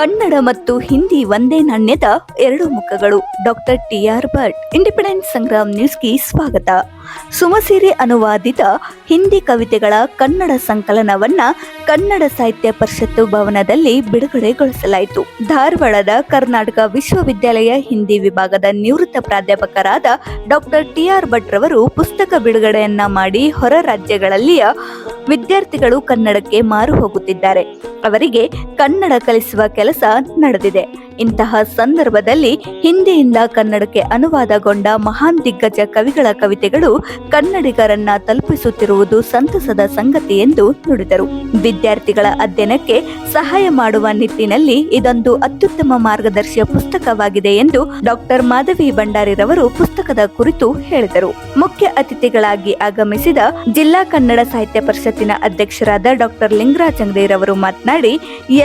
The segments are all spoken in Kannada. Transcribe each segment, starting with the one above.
ಕನ್ನಡ ಮತ್ತು ಹಿಂದಿ ಒಂದೇ ನಾಣ್ಯದ ಎರಡು ಮುಖಗಳು. ಡಾಕ್ಟರ್ ಟಿ.ಆರ್. ಭಟ್. ಇಂಡಿಪೆಂಡೆಂಟ್ ಸಂಗ್ರಾಮ್ ನ್ಯೂಸ್ಗೆ ಸ್ವಾಗತ. ಸುಮಸೀರೆ ಅನುವಾದಿತ ಹಿಂದಿ ಕವಿತೆಗಳ ಕನ್ನಡ ಸಂಕಲನವನ್ನ ಕನ್ನಡ ಸಾಹಿತ್ಯ ಪರಿಷತ್ತು ಭವನದಲ್ಲಿ ಬಿಡುಗಡೆಗೊಳಿಸಲಾಯಿತು. ಧಾರವಾಡದ ಕರ್ನಾಟಕ ವಿಶ್ವವಿದ್ಯಾಲಯ ಹಿಂದಿ ವಿಭಾಗದ ನಿವೃತ್ತ ಪ್ರಾಧ್ಯಾಪಕರಾದ ಡಾಕ್ಟರ್ ಟಿ.ಆರ್. ಭಟ್ ರವರು ಪುಸ್ತಕ ಬಿಡುಗಡೆಯನ್ನ ಮಾಡಿ ಹೊರ ರಾಜ್ಯಗಳಲ್ಲಿಯ ವಿದ್ಯಾರ್ಥಿಗಳು ಕನ್ನಡಕ್ಕೆ ಮಾರು ಹೋಗುತ್ತಿದ್ದಾರೆ. ಅವರಿಗೆ ಕನ್ನಡ ಕಲಿಸುವ ಕೆಲಸ ನಡೆದಿದೆ. ಇಂತಹ ಸಂದರ್ಭದಲ್ಲಿ ಹಿಂದಿಯಿಂದ ಕನ್ನಡಕ್ಕೆ ಅನುವಾದಗೊಂಡ ಮಹಾನ್ ದಿಗ್ಗಜ ಕವಿಗಳ ಕವಿತೆಗಳು ಕನ್ನಡಿಗರನ್ನ ತಲುಪಿಸುತ್ತಿರುವುದು ಸಂತಸದ ಸಂಗತಿ ಎಂದು ನುಡಿದರು. ವಿದ್ಯಾರ್ಥಿಗಳ ಅಧ್ಯಯನಕ್ಕೆ ಸಹಾಯ ಮಾಡುವ ನಿಟ್ಟಿನಲ್ಲಿ ಇದೊಂದು ಅತ್ಯುತ್ತಮ ಮಾರ್ಗದರ್ಶಿಯ ಪುಸ್ತಕವಾಗಿದೆ ಎಂದು ಡಾಕ್ಟರ್ ಮಾಧವಿ ಭಂಡಾರಿರವರು ಪುಸ್ತಕದ ಕುರಿತು ಹೇಳಿದರು. ಮುಖ್ಯ ಅತಿಥಿಗಳಾಗಿ ಆಗಮಿಸಿದ ಜಿಲ್ಲಾ ಕನ್ನಡ ಸಾಹಿತ್ಯ ಪರಿಷತ್ತಿನ ಅಧ್ಯಕ್ಷರಾದ ಡಾಕ್ಟರ್ ಲಿಂಗರಾಜ್ ಅಂಗಡಿರವರು ಮಾತನಾಡಿ,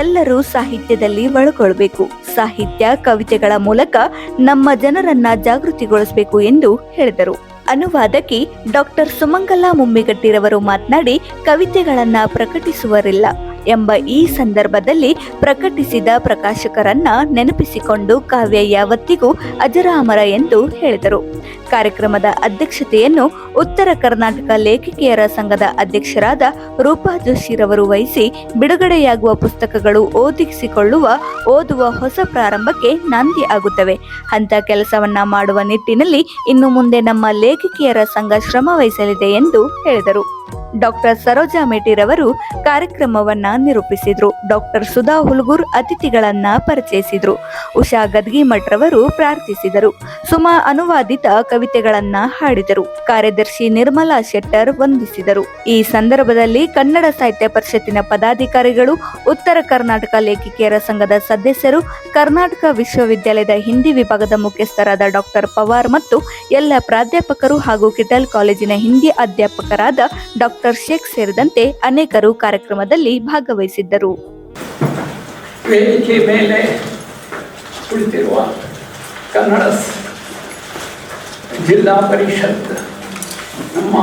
ಎಲ್ಲರೂ ಸಾಹಿತ್ಯದಲ್ಲಿ ಒಳಗೊಳ್ಳಬೇಕು. ಸಾಹಿತ್ಯ ಕವಿತೆಗಳ ಮೂಲಕ ನಮ್ಮ ಜನರನ್ನ ಜಾಗೃತಿಗೊಳಿಸಬೇಕು ಎಂದು ಹೇಳಿದರು. ಅನುವಾದಕಿ ಡಾಕ್ಟರ್ ಸುಮಂಗಲ ಮುಮ್ಮಿಗಟ್ಟಿರವರು ಮಾತನಾಡಿ, ಕವಿತೆಗಳನ್ನ ಪ್ರಕಟಿಸುವರಿಲ್ಲ ಎಂಬ ಈ ಸಂದರ್ಭದಲ್ಲಿ ಪ್ರಕಟಿಸಿದ ಪ್ರಕಾಶಕರನ್ನ ನೆನಪಿಸಿಕೊಂಡು ಕಾವ್ಯ ಯಾವತ್ತಿಗೂ ಅಜರಾಮರ ಎಂದು ಹೇಳಿದರು. ಕಾರ್ಯಕ್ರಮದ ಅಧ್ಯಕ್ಷತೆಯನ್ನು ಉತ್ತರ ಕರ್ನಾಟಕ ಲೇಖಕಿಯರ ಸಂಘದ ಅಧ್ಯಕ್ಷರಾದ ರೂಪಾ ಜೋಶಿರವರು ವಹಿಸಿ, ಬಿಡುಗಡೆಯಾಗುವ ಪುಸ್ತಕಗಳು ಓದುವ ಹೊಸ ಪ್ರಾರಂಭಕ್ಕೆ ನಾಂದಿ ಆಗುತ್ತವೆ. ಅಂತ ಕೆಲಸವನ್ನ ಮಾಡುವ ನಿಟ್ಟಿನಲ್ಲಿ ಇನ್ನು ಮುಂದೆ ನಮ್ಮ ಲೇಖಕಿಯರ ಸಂಘ ಶ್ರಮ ವಹಿಸಲಿದೆ ಎಂದು ಹೇಳಿದರು. ಡಾಕ್ಟರ್ ಸರೋಜಾ ಮೇಟಿರವರು ಕಾರ್ಯಕ್ರಮವನ್ನ ನಿರೂಪಿಸಿದ್ರು. ಡಾಕ್ಟರ್ ಸುಧಾ ಹುಲ್ಗೂರ್ ಅತಿಥಿಗಳನ್ನ ಪರಿಚಯಿಸಿದ್ರು. ಉಷಾ ಗದ್ಗಿಮಠ್ ರವರು ಪ್ರಾರ್ಥಿಸಿದರು. ಸುಮಾ ಅನುವಾದಿತ ಕವಿತೆಗಳನ್ನ ಹಾಡಿದರು. ಕಾರ್ಯದರ್ಶಿ ನಿರ್ಮಲಾ ಶೆಟ್ಟರ್ ವಂದಿಸಿದರು. ಈ ಸಂದರ್ಭದಲ್ಲಿ ಕನ್ನಡ ಸಾಹಿತ್ಯ ಪರಿಷತ್ತಿನ ಪದಾಧಿಕಾರಿಗಳು, ಉತ್ತರ ಕರ್ನಾಟಕ ಲೇಖಕಿಯರ ಸಂಘದ ಸದಸ್ಯರು, ಕರ್ನಾಟಕ ವಿಶ್ವವಿದ್ಯಾಲಯದ ಹಿಂದಿ ವಿಭಾಗದ ಮುಖ್ಯಸ್ಥರಾದ ಡಾಕ್ಟರ್ ಪವಾರ್ ಮತ್ತು ಎಲ್ಲ ಪ್ರಾಧ್ಯಾಪಕರು ಹಾಗೂ ಕಿಟಲ್ ಕಾಲೇಜಿನ ಹಿಂದಿ ಅಧ್ಯಾಪಕರಾದ ಡಾಕ್ಟರ್ ಶೇಖ್ ಸೇರಿದಂತೆ ಅನೇಕರು ಕಾರ್ಯಕ್ರಮದಲ್ಲಿ ಭಾಗವಹಿಸಿದ್ದರು. ವೇದಿಕೆ ಮೇಲೆ ಕುಳಿತಿರುವ ಕನ್ನಡ ಜಿಲ್ಲಾ ಪರಿಷತ್ ನಮ್ಮ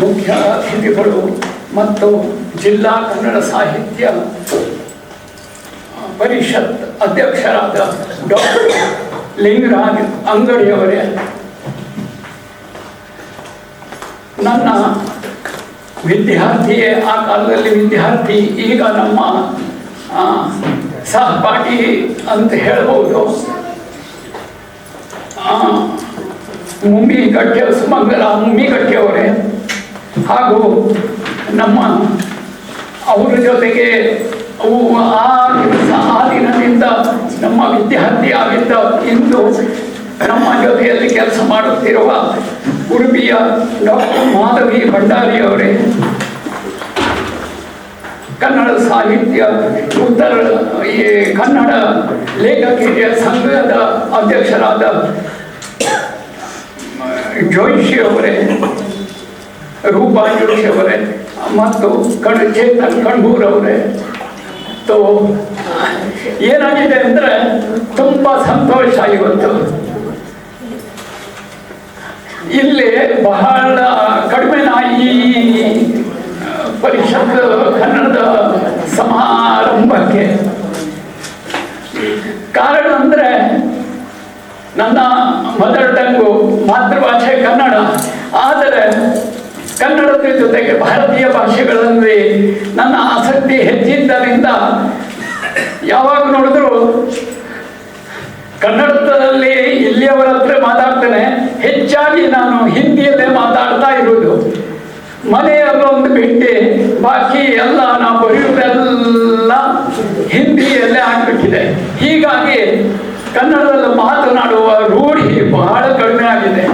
ಮುಖ್ಯ ಅತಿಥಿಗಳು ಮತ್ತು ಜಿಲ್ಲಾ ಕನ್ನಡ ಸಾಹಿತ್ಯ ಪರಿಷತ್ ಅಧ್ಯಕ್ಷರಾದ ಡಾಕ್ಟರ್ ಲಿಂಗರಾಜ್ ಅಂಗಡಿಯವರೇ, ನನ್ನ ವಿದ್ಯಾರ್ಥಿಯೇ, ಆ ಕಾಲದಲ್ಲಿ ವಿದ್ಯಾರ್ಥಿ, ಈಗ ನಮ್ಮ ಸಹಪಾಠಿ ಅಂತ ಹೇಳ್ಬೋದು, ಸುಮಂಗಲ ಮುಮ್ಮಿಗಟ್ಟಿಯವರೇ, ಹಾಗೂ ನಮ್ಮ ಅವರ ಜೊತೆಗೆ ಆ ದಿನದಿಂದ ನಮ್ಮ ವಿದ್ಯಾರ್ಥಿ ಆಗಿದ್ದ ಇಂದು ನಮ್ಮ ಜೊತೆಯಲ್ಲಿ ಕೆಲಸ ಮಾಡುತ್ತಿರುವ ಉಡುಪಿಯ ಡಾಕ್ಟರ್ ಮಾಧವಿ ಭಂಡಾರಿ ಅವರೇ, ಕನ್ನಡ ಸಾಹಿತ್ಯ ಕನ್ನಡ ಲೇಖಕಿಯರ ಸಂಘದ ಅಧ್ಯಕ್ಷರಾದ ಜೋಶಿ ಅವರೇ, ರೂಪಾ ಜೋಶಿ ಅವರೇ ಮತ್ತು ಚೇತನ್ ಕಣ್ಬೂರ್ ಅವರೇ. ಏನಾಗಿದೆ ಅಂದರೆ ತುಂಬ ಸಂತೋಷ. ಇವತ್ತು ಇಲ್ಲಿ ಬಹಳ ಕಡಿಮೆ ಈ ಪರಿಷತ್ ಕನ್ನಡದ ಸಮಾರಂಭಕ್ಕೆ ಕಾರಣ ಅಂದರೆ ನನ್ನ ಮದರ್ ಟಂಗು ಮಾತೃಭಾಷೆ ಕನ್ನಡ. ಆದರೆ ಕನ್ನಡದ ಜೊತೆಗೆ ಭಾರತೀಯ ಭಾಷೆಗಳಲ್ಲಿ ನನ್ನ ಆಸಕ್ತಿ ಹೆಚ್ಚಿದ್ದರಿಂದ ಯಾವಾಗ ನೋಡಿದ್ರು ಕನ್ನಡದಲ್ಲಿ ಇಲ್ಲಿಯವರ ಹತ್ರ ಮಾತಾಡ್ತೇನೆ. ಹೆಚ್ಚಾಗಿ ನಾನು ಹಿಂದಿಯಲ್ಲೇ ಮಾತಾಡ್ತಾ ಇರುವುದು. ಮನೆಯಲ್ಲೊಂದು ಬಿಟ್ಟು ಬಾಕಿ ಎಲ್ಲ ನಾವು ಬರೆಯುವುದೆಲ್ಲ ಹಿಂದಿಯಲ್ಲೇ ಆಗಿಬಿಟ್ಟಿದೆ. ಹೀಗಾಗಿ ಕನ್ನಡದಲ್ಲಿ ಮಾತನಾಡುವ ರೂಢಿ ಬಹಳ ಕಡಿಮೆ ಆಗಿದೆ.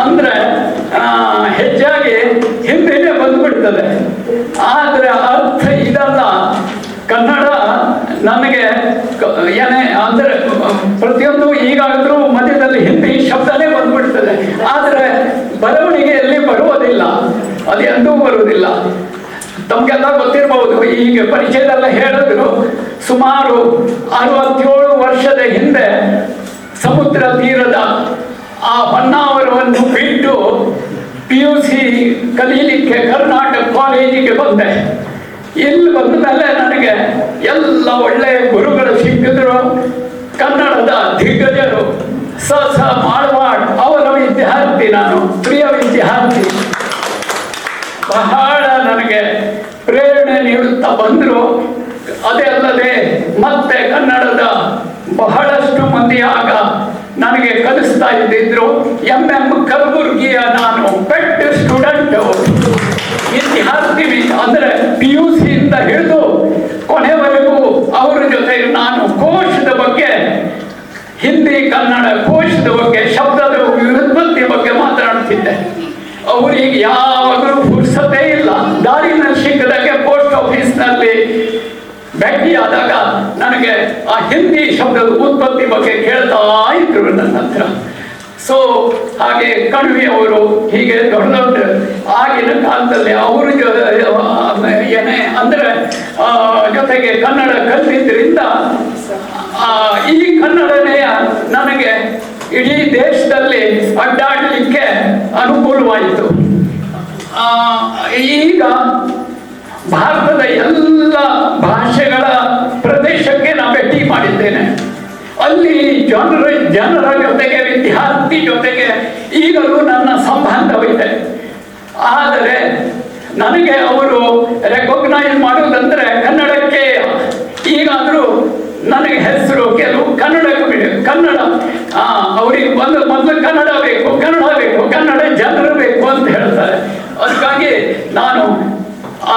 ಅಂದರೆ ಹೆಚ್ಚಾಗಿ ಹಿಂದಿನೇ ಬಂದುಬಿಡ್ತದೆ. ಆದರೆ ಅರ್ಥ ಇದಲ್ಲ. ಕನ್ನಡ ನನಗೆ ಏನೇ ಅಂದರೆ ಪ್ರತಿಯೊಂದು ಈಗಾದರೂ ಮಧ್ಯದಲ್ಲಿ ಹಿಂದಿ ಶಬ್ದನೇ ಬಂದ್ಬಿಡ್ತದೆ. ಆದರೆ ಬರವಣಿಗೆಯಲ್ಲಿ ಬರುವುದಿಲ್ಲ, ಅದು ಎಂದೂ ಬರುವುದಿಲ್ಲ. ತಮಗೆಲ್ಲ ಗೊತ್ತಿರಬಹುದು. ಈಗ ಪರಿಚಯದಲ್ಲ ಹೇಳಿದ್ರು, ಸುಮಾರು 67 ವರ್ಷದ ಹಿಂದೆ ಸಮುದ್ರ ತೀರದ ಆ ಹೊನ್ನಾವರವನ್ನು ಬಿಟ್ಟು PUC ಕಲೀಲಿಕ್ಕೆ ಕರ್ನಾಟಕ ಕಾಲೇಜಿಗೆ ಬಂದೆ. ಇಲ್ಲಿ ಬಂದ ಮೇಲೆ ನನಗೆ ಎಲ್ಲ ಒಳ್ಳೆಯ ಗುರುಗಳು ಸಿಕ್ಕಿದ್ರು. ಕನ್ನಡದ ದಿಗ್ಗಜರು ಮಾಳ್ವಾಡ್ ಅವರ ವಿದ್ಯಾರ್ಥಿ, ನಾನು ಪ್ರಿಯ ವಿದ್ಯಾರ್ಥಿ. ಬಹಳ ನನಗೆ ಪ್ರೇರಣೆ ನೀಡುತ್ತಾ ಬಂದರು. ಅದೇ ಅಲ್ಲದೆ ಮತ್ತೆ ಕನ್ನಡದ ಬಹಳಷ್ಟು ಮಂದಿ ಆಗ ನನಗೆ ಕಲಿಸ್ತಾ ಇದ್ದಿದ್ರು. MM ಕಲಬುರ್ಗಿಯ ನಾನು ಪೆಟ್ ಸ್ಟೂಡೆಂಟ್, ವಿದ್ಯಾರ್ಥಿ. ಅಂದರೆ PUC ಇಂದ ಹಿಡಿದು ಕೊನೆವರೆಗೂ ಅವರ ಜೊತೆ ನಾನು ಕೋಶದ ಬಗ್ಗೆ, ಹಿಂದಿ ಕನ್ನಡ ಕೋಶದ ಬಗ್ಗೆ, ಶಬ್ದದ ವ್ಯುತ್ಪತ್ತಿ ಬಗ್ಗೆ ಮಾತನಾಡ್ತಿದ್ದೆ. ಅವರಿಗೆ ಯಾವಾಗಲೂ ಪುರ್ಸತೆ ಇಲ್ಲ. ದಾರಿನಲ್ಲಿ ಸಿಕ್ಕದಾಗೆ ಪೋಸ್ಟ್ ಆಫೀಸ್ನಲ್ಲಿ ಭೇಟಿಯಾದಾಗ ನನಗೆ ಆ ಹಿಂದಿ ಶಬ್ದದ ಉತ್ಪತ್ತಿ ಬಗ್ಗೆ ಕೇಳ್ತಾ ಇದ್ರು ನನ್ನ ಹತ್ರ. ಸೊ ಹಾಗೆ ಕಣ್ವಿಯವರು, ಹೀಗೆ ದೊಡ್ಡ ದೊಡ್ಡ ಆಗಿನ ಕಾಲದಲ್ಲಿ ಅವ್ರ ಏನೇ ಅಂದರೆ ಜೊತೆಗೆ ಕನ್ನಡ ಕಲಿತಿದ್ದರಿಂದ ಈ ಕನ್ನಡನೇ ನನಗೆ ಇಡೀ ದೇಶದಲ್ಲಿ ಅಡ್ಡಾಡಲಿಕ್ಕೆ ಅನುಕೂಲವಾಯಿತು. ಈಗ ಭಾರತದ ಎಲ್ಲ ಭಾಷೆಗಳ ಪ್ರದೇಶಕ್ಕೆ ನಾನು ಭೇಟಿ ಮಾಡಿದ್ದೇನೆ. ಅಲ್ಲಿ ಜನರ ಜೊತೆಗೆ, ವಿದ್ಯಾರ್ಥಿ ಜೊತೆಗೆ ಈಗಲೂ ನನ್ನ ಸಂಬಂಧವಿದೆ. ಆದರೆ ನನಗೆ ಅವರು ರೆಕಗ್ನೈಸ್ ಮಾಡೋದಂದ್ರೆ ಕನ್ನಡಕ್ಕೆ ಈಗಾದರೂ ನನಗೆ ಹೆಸರು ಕೆಲವು ಕನ್ನಡ ಅವರಿಗೆ ಮೊದಲು ಕನ್ನಡ ಬೇಕು, ಕನ್ನಡ ಜನರು ಬೇಕು ಅಂತ ಹೇಳ್ತಾರೆ. ಅದಕ್ಕಾಗಿ ನಾನು ಆ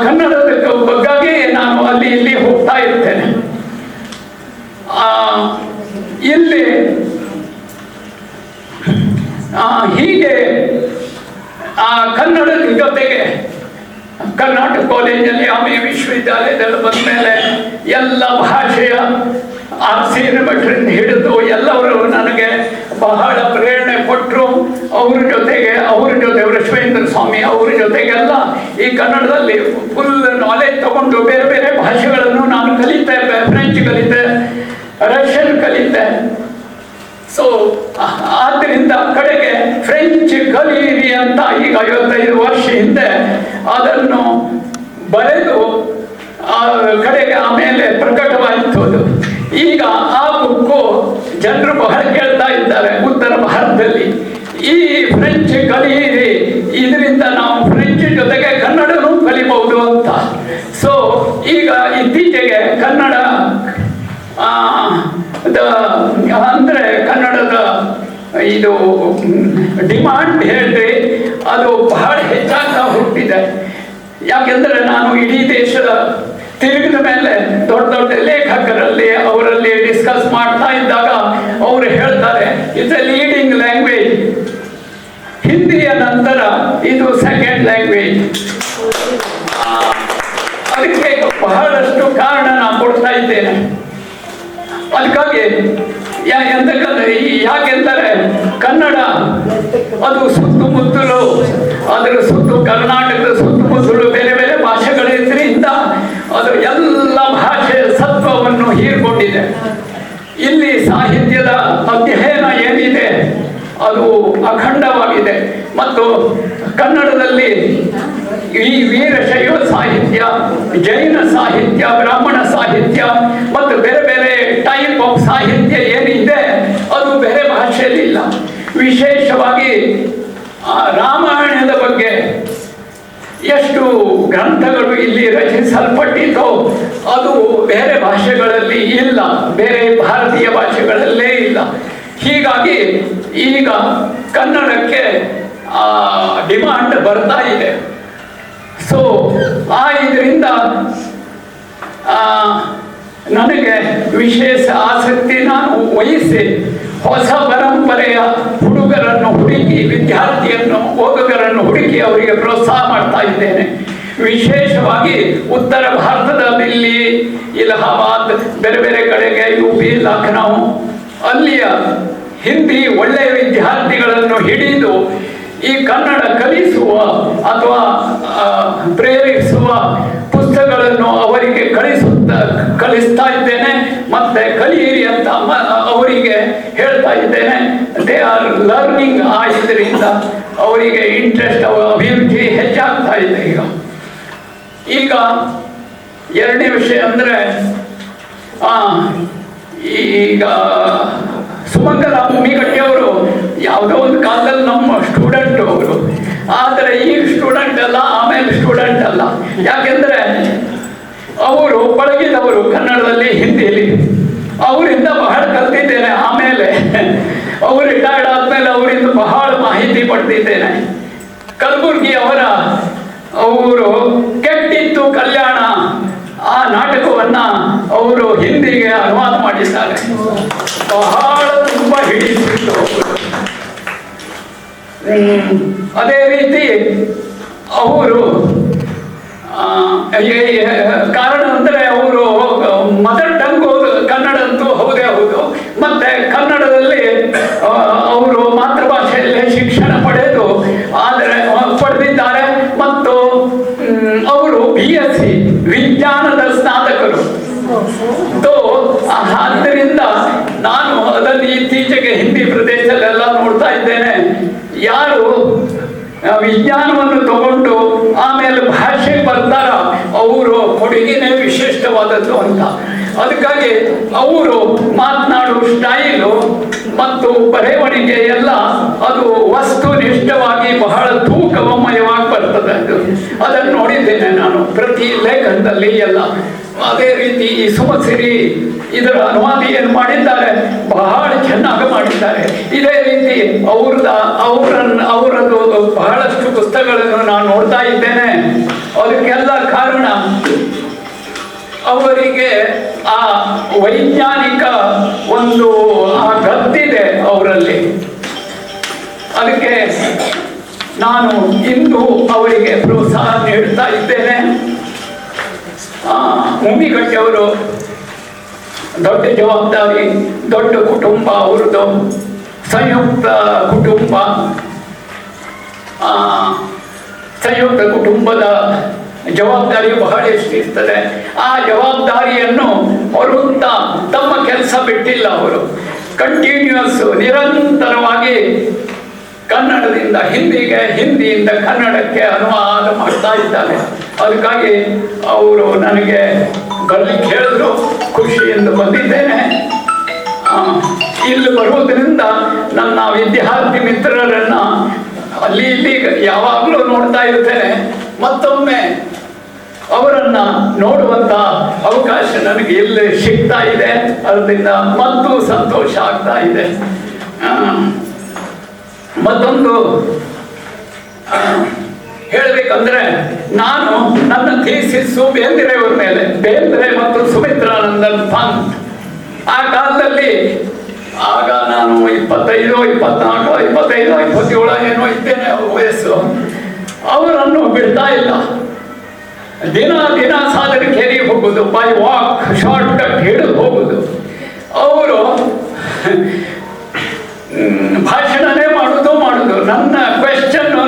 ಕನ್ನಡದ ಬಗ್ಗಾಗಿ ನಾನು ಅಲ್ಲಿ ಇಲ್ಲಿ ಹೋಗ್ತಾ ಇರ್ತೇನೆ. ಇಲ್ಲಿ ಹೀಗೆ ಕನ್ನಡದ ಜೊತೆಗೆ ಕರ್ನಾಟಕ ಕಾಲೇಜಲ್ಲಿ, ಆಮೇಲೆ ವಿಶ್ವವಿದ್ಯಾಲಯದಲ್ಲಿ ಬಂದ ಮೇಲೆ ಎಲ್ಲ ಭಾಷೆಯ RC ಭಟ್ರಿಂದ ಹಿಡಿದು ಎಲ್ಲವರು ನನಗೆ ಬಹಳ ಪ್ರೇರಣೆ ಕೊಟ್ಟರು. ಅವ್ರ ಜೊತೆ ವಿಶ್ವೇಂದ್ರ ಸ್ವಾಮಿ ಅವ್ರ ಜೊತೆಗೆಲ್ಲ ಈ ಕನ್ನಡದಲ್ಲಿ ಫುಲ್ ನಾಲೆಜ್ ತಗೊಂಡು ಬೇರೆ ಬೇರೆ ಭಾಷೆಗಳನ್ನು ನಾನು ಕಲಿತೆ. ಫ್ರೆಂಚ್ ಕಲಿತೆ, ರಷ್ಯನ್ ಕಲಿತೆ. ಸೊ ಆದ್ದರಿಂದ ಕಡೆಗೆ ಫ್ರೆಂಚ್ ಕಲಿಯಿರಿ ಅಂತ ಈಗ 55 ವರ್ಷ ಹಿಂದೆ ಅದನ್ನು ಬರೆದು ಕಡೆಗೆ ಆಮೇಲೆ ಪ್ರಕಟವಾಯಿತು ಅದು. ಈಗ ಆ ಬುಕ್ಕು ಜನರು ಬಹಳ ಕೇಳ್ತಾ ಇದ್ದಾರೆ ಉತ್ತರ ಭಾರತದಲ್ಲಿ. ಈ ಫ್ರೆಂಚ್ ಕಲಿಯಿರಿ, ಇದರಿಂದ ನಾವು ಫ್ರೆಂಚ್ ಜೊತೆಗೆ ಕನ್ನಡನೂ ಕಲಿಬಹುದು ಅಂತ. ಸೊ ಈಗ ಇತ್ತೀಚೆಗೆ ಕನ್ನಡ ಅಂದರೆ ಕನ್ನಡದ ಇದು ಡಿಮಾಂಡ್ ಹೇಳ್ರಿ, ಅದು ಬಹಳ ಹೆಚ್ಚಾಗ್ತಾ ಹೋಗ್ತಿದೆ. ಯಾಕೆಂದರೆ ನಾನು ಇಡೀ ದೇಶದ ತಿರುಗಿದ ಮೇಲೆ ದೊಡ್ಡ ದೊಡ್ಡ ಲೇಖಕರಲ್ಲಿ ಅವರಲ್ಲಿ ಡಿಸ್ಕಸ್ ಮಾಡ್ತಾ ಇದ್ದಾಗ ಅವರು ಹೇಳ್ತಾರೆ ಇಟ್ಸ್ ಎ ಲೀಡಿಂಗ್ ಲ್ಯಾಂಗ್ವೇಜ್. ಹಿಂದಿಯ ನಂತರ ಇದು ಸೆಕೆಂಡ್ ಲ್ಯಾಂಗ್ವೇಜ್. ಅದಕ್ಕೆ ಬಹಳಷ್ಟು ಕಾರಣ ನಾನು ಕೊಡ್ತಾ ಇದ್ದೇನೆ. ಅದಕ್ಕಾಗಿ ಯಾಕೆಂದರೆ ಕನ್ನಡ ಅದು ಸುತ್ತಮುತ್ತಲು, ಅದರ ಕರ್ನಾಟಕದ ಸುತ್ತಮುತ್ತಲು ಬೇರೆ ಬೇರೆ ಭಾಷೆಗಳಿದ್ರಿಂದ ಅದು ಎಲ್ಲ ಭಾಷೆಯ ಸತ್ವವನ್ನು ಹೀರಿಕೊಂಡಿದೆ. ಇಲ್ಲಿ ಸಾಹಿತ್ಯದ ಅಧ್ಯಯನ ಏನಿದೆ ಅದು ಅಖಂಡವಾಗಿದೆ. ಮತ್ತು ಕನ್ನಡದಲ್ಲಿ ಈ ವೀರಶೈವ ಸಾಹಿತ್ಯ, ಜೈನ ಸಾಹಿತ್ಯ, ಬ್ರಾಹ್ಮಣ ಸಾಹಿತ್ಯ ಮತ್ತು ಬೇರೆ ಬೇರೆ ಟೈಪ್ ಆಫ್ ಸಾಹಿತ್ಯ ಏನಿದೆ ಅದು ಬೇರೆ ಭಾಷೆಯಲ್ಲಿ ಇಲ್ಲ. ವಿಶೇಷವಾಗಿ ರಾಮಾಯಣದ ಬಗ್ಗೆ ಎಷ್ಟು ಗ್ರಂಥಗಳು ಇಲ್ಲಿ ರಚಿಸಲ್ಪಟ್ಟಿತೋ ಅದು ಬೇರೆ ಭಾಷೆಗಳಲ್ಲಿ ಇಲ್ಲ, ಬೇರೆ ಭಾರತೀಯ ಭಾಷೆಗಳಲ್ಲೇ ಇಲ್ಲ. ಹೀಗಾಗಿ ಈಗ ಕನ್ನಡಕ್ಕೆ ಡಿಮಾಂಡ್ ಬರ್ತಾ ಇದೆ. ಸೊ ಇದರಿಂದ ನನಗೆ ವಿಶೇಷ ಆಸಕ್ತಿ ನಾನು ವಹಿಸಿ ಹೊಸ ಪರಂಪರೆಯ ಹುಡುಗರನ್ನು ಹುಡುಕಿ, ವಿದ್ಯಾರ್ಥಿಯನ್ನು, ಓದುಗರನ್ನು ಹುಡುಕಿ ಅವರಿಗೆ ಪ್ರೋತ್ಸಾಹ ಮಾಡ್ತಾ ಇದ್ದೇನೆ. ವಿಶೇಷವಾಗಿ ಉತ್ತರ ಭಾರತದ ದಿಲ್ಲಿ, ಇಲಹಾಬಾದ್, ಬೇರೆ ಬೇರೆ ಕಡೆಗೆ UP, ಲಖನೌ ಅಲ್ಲಿಯ ಹಿಂದಿ ಒಳ್ಳೆಯ ವಿದ್ಯಾರ್ಥಿಗಳನ್ನು ಹಿಡಿದು ಈ ಕನ್ನಡ ಕಲಿಸುವ ಅಥವಾ ಪ್ರೇರಿಸುವ ಪುಸ್ತಕಗಳನ್ನು ಅವರಿಗೆ ಕಲಿಸ್ತಾ ಇದ್ದೇನೆ. ಮತ್ತೆ ಕಲಿಯಿರಿ ಅಂತ ಅವರಿಗೆ ಹೇಳ್ತಾ ಇದ್ದೇನೆ. They are learning. ಇದರಿಂದ ಅವರಿಗೆ ಇಂಟ್ರೆಸ್ಟ್, ಅಭಿರುಚಿ ಹೆಚ್ಚಾಗ್ತಾ ಇದೆ. ಈಗ ಈಗ ಎರಡನೇ ವಿಷಯ ಅಂದರೆ ಈಗ ಸುಮಂಗಲ ಮುನಿಗಟ್ಟಿಯವರು ಯಾವುದೋ ಒಂದು ಕಾಲದಲ್ಲಿ ನಮ್ಮ ಸ್ಟೂಡೆಂಟ್ ಅವರು, ಆದರೆ ಈ ಸ್ಟೂಡೆಂಟ್ ಅಲ್ಲ, ಆಮೇಲೆ ಸ್ಟೂಡೆಂಟ್ ಅಲ್ಲ. ಯಾಕೆಂದರೆ ಅವರು ಪಳಗಿದವರು ಕನ್ನಡದಲ್ಲಿ, ಹಿಂದಿಯಲ್ಲಿ. ಅವರಿಂದ ಬಹಳ ಕಲ್ತಿದ್ದೇನೆ. ಆಮೇಲೆ ಅವರು ರಿಟೈರ್ಡ್ ಆದಮೇಲೆ ಅವರಿಂದ ಬಹಳ ಮಾಹಿತಿ ಪಡೆದಿದ್ದೇನೆ. ಕಲಬುರ್ಗಿ ಅವರು ಕೆಟ್ಟಿತ್ತು ಕಲ್ಯಾಣ ಆ ನಾಟಕವನ್ನ ಅವರು ಹಿಂದಿಗೆ ಅನುವಾದ ಮಾಡಿದ್ದಾರೆ. ಬಹಳ ತುಂಬ ಹಿಡಿಸಿತ್ತು. ಅದೇ ರೀತಿ ಅವರು ಕಾರಣ ಅಂದರೆ ಅವರು ಮದರ್ ಟಂಗ್ ಕನ್ನಡ ಅಂತೂ ಹೌದೇ ಹೌದು, ಮತ್ತೆ ಕನ್ನಡದಲ್ಲಿ ಅವರು ಮಾತೃಭಾಷೆಯಲ್ಲೇ ಶಿಕ್ಷಣ ಪಡೆದಿದ್ದಾರೆ. ಮತ್ತು ಅವರು BSc ವಿಜ್ಞಾನದ ಸ್ನಾತಕರು. ಆದ್ದರಿಂದ ನಾನು ಅದನ್ನು ಇತ್ತೀಚೆಗೆ ಹಿಂದಿ ಪ್ರದೇಶದಲ್ಲೆಲ್ಲ ನೋಡ್ತಾ ಇದ್ದೇನೆ. ಯಾರು ವಿಜ್ಞಾನವನ್ನು ತಗೊಂಡು ಆಮೇಲೆ ಭಾಷೆಗೆ ಬರ್ತಾರ ಅವರು ಕೊಡುಗೆನೇ ವಿಶಿಷ್ಟವಾದದ್ದು ಅಂತ. ಅದಕ್ಕಾಗಿ ಅವರು ಮಾತನಾಡುವ ಸ್ಟೈಲು ಮತ್ತು ಬರವಣಿಗೆ ಎಲ್ಲ ಅದು ವಸ್ತುನಿಷ್ಠವಾಗಿ ಬಹಳ ತೂಕವಮಯವಾಗಿ ಬರ್ತದೆ. ಅದನ್ನು ನೋಡಿದ್ದೇನೆ ನಾನು ಪ್ರತಿ ಲೇಖನದಲ್ಲಿ ಎಲ್ಲ. ಅದೇ ರೀತಿ ಈ ಸುಮಸಿರಿ ಇದರ ಅನುವಾದ ಏನು ಮಾಡಿದ್ದಾರೆ, ಬಹಳ ಚೆನ್ನಾಗಿ ಮಾಡಿದ್ದಾರೆ. ಇದೇ ರೀತಿ ಅವರದ್ದು ಬಹಳಷ್ಟು ಪುಸ್ತಕಗಳನ್ನು ನಾನು ನೋಡ್ತಾ ಇದ್ದೇನೆ. ಅದಕ್ಕೆಲ್ಲ ಕಾರಣ ಅವರಿಗೆ ಆ ವೈಜ್ಞಾನಿಕ ಒಂದು ಗತ್ತಿದೆ ಅವರಲ್ಲಿ. ಅದಕ್ಕೆ ನಾನು ಇಂದು ಅವರಿಗೆ ಪ್ರೋತ್ಸಾಹ ನೀಡ್ತಾ ಇದ್ದೇನೆ. ಮುನಿಗಟ್ಟಿಯವರು ದೊಡ್ಡ ಜವಾಬ್ದಾರಿ, ದೊಡ್ಡ ಕುಟುಂಬ ಅವ್ರದ್ದು, ಸಂಯುಕ್ತ ಕುಟುಂಬದ ಜವಾಬ್ದಾರಿ ಬಹಳ ಇರ್ತದೆ. ಆ ಜವಾಬ್ದಾರಿಯನ್ನು ಹೊರುತ್ತಾ ತಮ್ಮ ಕೆಲಸ ಬಿಟ್ಟಿಲ್ಲ. ಅವರು ಕಂಟಿನ್ಯೂಸ್ ನಿರಂತರವಾಗಿ ಕನ್ನಡದಿಂದ ಹಿಂದಿಗೆ, ಹಿಂದಿಯಿಂದ ಕನ್ನಡಕ್ಕೆ ಅನುವಾದ ಮಾಡ್ತಾ ಇದ್ದಾರೆ. ಅದಕ್ಕಾಗಿ ಅವರು ನನಗೆ ಬರ್ಲಿಕ್ಕೆ ಹೇಳಿದ್ರು, ಖುಷಿಯಿಂದ ಬಂದಿದ್ದೇನೆ. ಇಲ್ಲಿ ಬರುವುದರಿಂದ ನನ್ನ ವಿದ್ಯಾರ್ಥಿ ಮಿತ್ರರನ್ನ ಅಲ್ಲಿ ಇಲ್ಲಿ ಯಾವಾಗಲೂ ನೋಡ್ತಾ ಇರ್ತೇನೆ. ಮತ್ತೊಮ್ಮೆ ಅವರನ್ನ ನೋಡುವಂತ ಅವಕಾಶ ನನಗೆ ಇಲ್ಲಿ ಸಿಗ್ತಾ ಇದೆ. ಅದರಿಂದ ಮತ್ತು ಸಂತೋಷ ಆಗ್ತಾ ಇದೆ. ಮತ್ತೊಂದು ಹೇಳಬೇಕಂದ್ರೆ, ನಾನು ನನ್ನ ಥೀಸಿಸ್ಸು ಬೇಂದ್ರೆಯವರ ಮೇಲೆ, ಬೇಂದ್ರೆ ಮತ್ತು ಸುಮಿತ್ರಾನಂದನ್ ಪಂತ್. ಆ ಕಾಲದಲ್ಲಿ ಆಗ ನಾನು 25, 24, 25, 27 ಏನೋ ಇದ್ದೇನೆ ವಯಸ್ಸು. ಅವರನ್ನು ಬಿಡ್ತಾ ಇಲ್ಲ. ದಿನ ಸಾಧನಕೇರಿಗೆ ಹೋಗುದು, ಬೈ ವಾಕ್ ಶಾರ್ಟ್ ಕಟ್ ಹಿಡಿದು ಹೋಗುದು. ಅವರು ಭಾಷಣನೇ ಮಾಡುದು. ನನ್ನ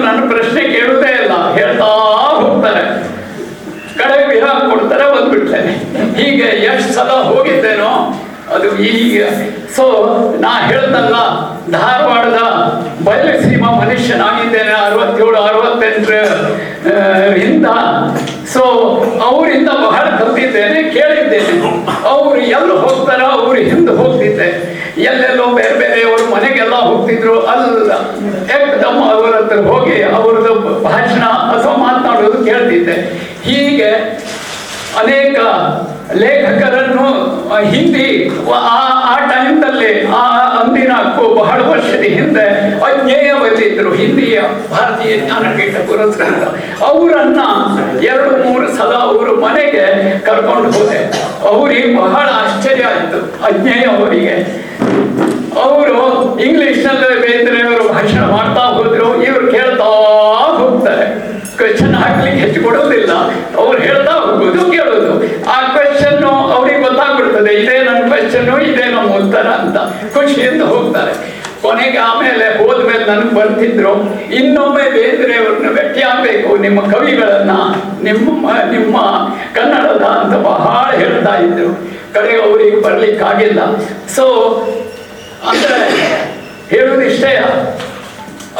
ನನ್ನ ಪ್ರಶ್ನೆ ಕೇಳುವುದೇ ಇಲ್ಲ, ಹೇಳ್ತಾ ಹೋಗ್ತಾರೆ. ಕಡೆಗೆ ವಿರಾಮ ಕೊಡ್ತಾರೆ, ಬಂದ್ಬಿಡ್ತೇನೆ. ಹೀಗೆ ಎಷ್ಟು ಸಲ ಹೋಗಿದ್ದೇನೋ ಅದು ಈಗ. ಸೊ ನಾ ಹೇಳ್ದಲ್ಲ, ಧಾರವಾಡದ ಬಯಲಸೀಮಾ ಮನುಷ್ಯನಾಗಿದ್ದೇನೆ 67, 68ರಿಂದ. ಸೊ ಅವರಿಂದ ಬಹಳ ಕಲ್ತಿದ್ದೇನೆ, ಕೇಳಿದ್ದೇನೆ. ಅವರು ಎಲ್ಲಿ ಹೋಗ್ತಾರ ಅವ್ರ ಹಿಂದೆ ಹೋಗ್ತಿದ್ದೆ. ಎಲ್ಲೆಲ್ಲೋ ಬೇರೆ ಬೇರೆಯವರು ಮನೆಗೆಲ್ಲ ಹೋಗ್ತಿದ್ರು. ಅಲ್ಲ, ಏಕದಮ್ಮ ಅವರ ಹತ್ರ ಹೋಗಿ ಅವ್ರದ್ದು ಭಾಷಣ ಅಥವಾ ಮಾತನಾಡೋದು ಕೇಳ್ತಿದ್ದೆ. ಹೀಗೆ ಅನೇಕ ಲೇಖಕರನ್ನು ಹಿಂದಿ ಆ ಟೈಮ್ದಲ್ಲಿ, ಅಂದಿನ ಬಹಳ ವರ್ಷದ ಹಿಂದೆ ಅಜ್ಞೇಯ ಬಂದಿದ್ರು ಹಿಂದಿಯ ಭಾರತೀಯ ಜ್ಞಾನಪೀಠ ಪುರಸ್ಕಾರ. ಅವರನ್ನ 2-3 ಸಲ ಅವರು ಮನೆಗೆ ಕರ್ಕೊಂಡು ಹೋದೆ. ಅವರಿಗೆ ಬಹಳ ಆಶ್ಚರ್ಯ ಆಯಿತು, ಅಜ್ಞೇಯ ಅವರಿಗೆ. ಅವರು ಇಂಗ್ಲಿಷ್ನಲ್ಲಿ ಬೇಂದ್ರೆಯವರು ಭಾಷಣ ಮಾಡ್ತಾ ಹೋದ್ರು, ಇವರು ಕೇಳ್ತಾ ಹೋಗ್ತಾರೆ. ಕ್ವೆಶ್ಚನ್ ಹಾಕ್ಲಿಕ್ಕೆ ಹೆಚ್ಚು ಕೊಡೋದಿಲ್ಲ, ಅವ್ರು ಹೇಳ್ತಾ ಹೋಗೋದು, ಕೇಳೋದು. ಆ ಕ್ವೆಶ್ಚನ್ ಅವ್ರಿಗೆ ಗೊತ್ತಾಗ್ಬಿಡ್ತದೆ, ಇದೇ ನನ್ನ ಕ್ವೆಶ್ಚನ್, ಇದೇ ನಮ್ಮ ಉತ್ತರ ಅಂತ. ಖುಷಿಯಿಂದ ಹೋಗ್ತಾರೆ. ಕೊನೆಗೆ ಆಮೇಲೆ ಹೋದ್ಮೇಲೆ ನನಗೆ ಬರ್ತಿದ್ರು, ಇನ್ನೊಮ್ಮೆ ಬೇಂದ್ರೆಯವ್ರನ್ನ ಭೇಟಿ ಆಗ್ಬೇಕು, ನಿಮ್ಮ ಕವಿಗಳನ್ನ, ನಿಮ್ಮ ಕನ್ನಡದ ಅಂತ ಬಹಳ ಹೇಳ್ತಾ ಇದ್ರು. ಕಡೆಗೆ ಅವರಿಗೆ ಬರ್ಲಿಕ್ಕಾಗಿಲ್ಲ. ಸೊ ಅಂದ್ರೆ ಹೇಳುವುದಿಷ್ಟೇ.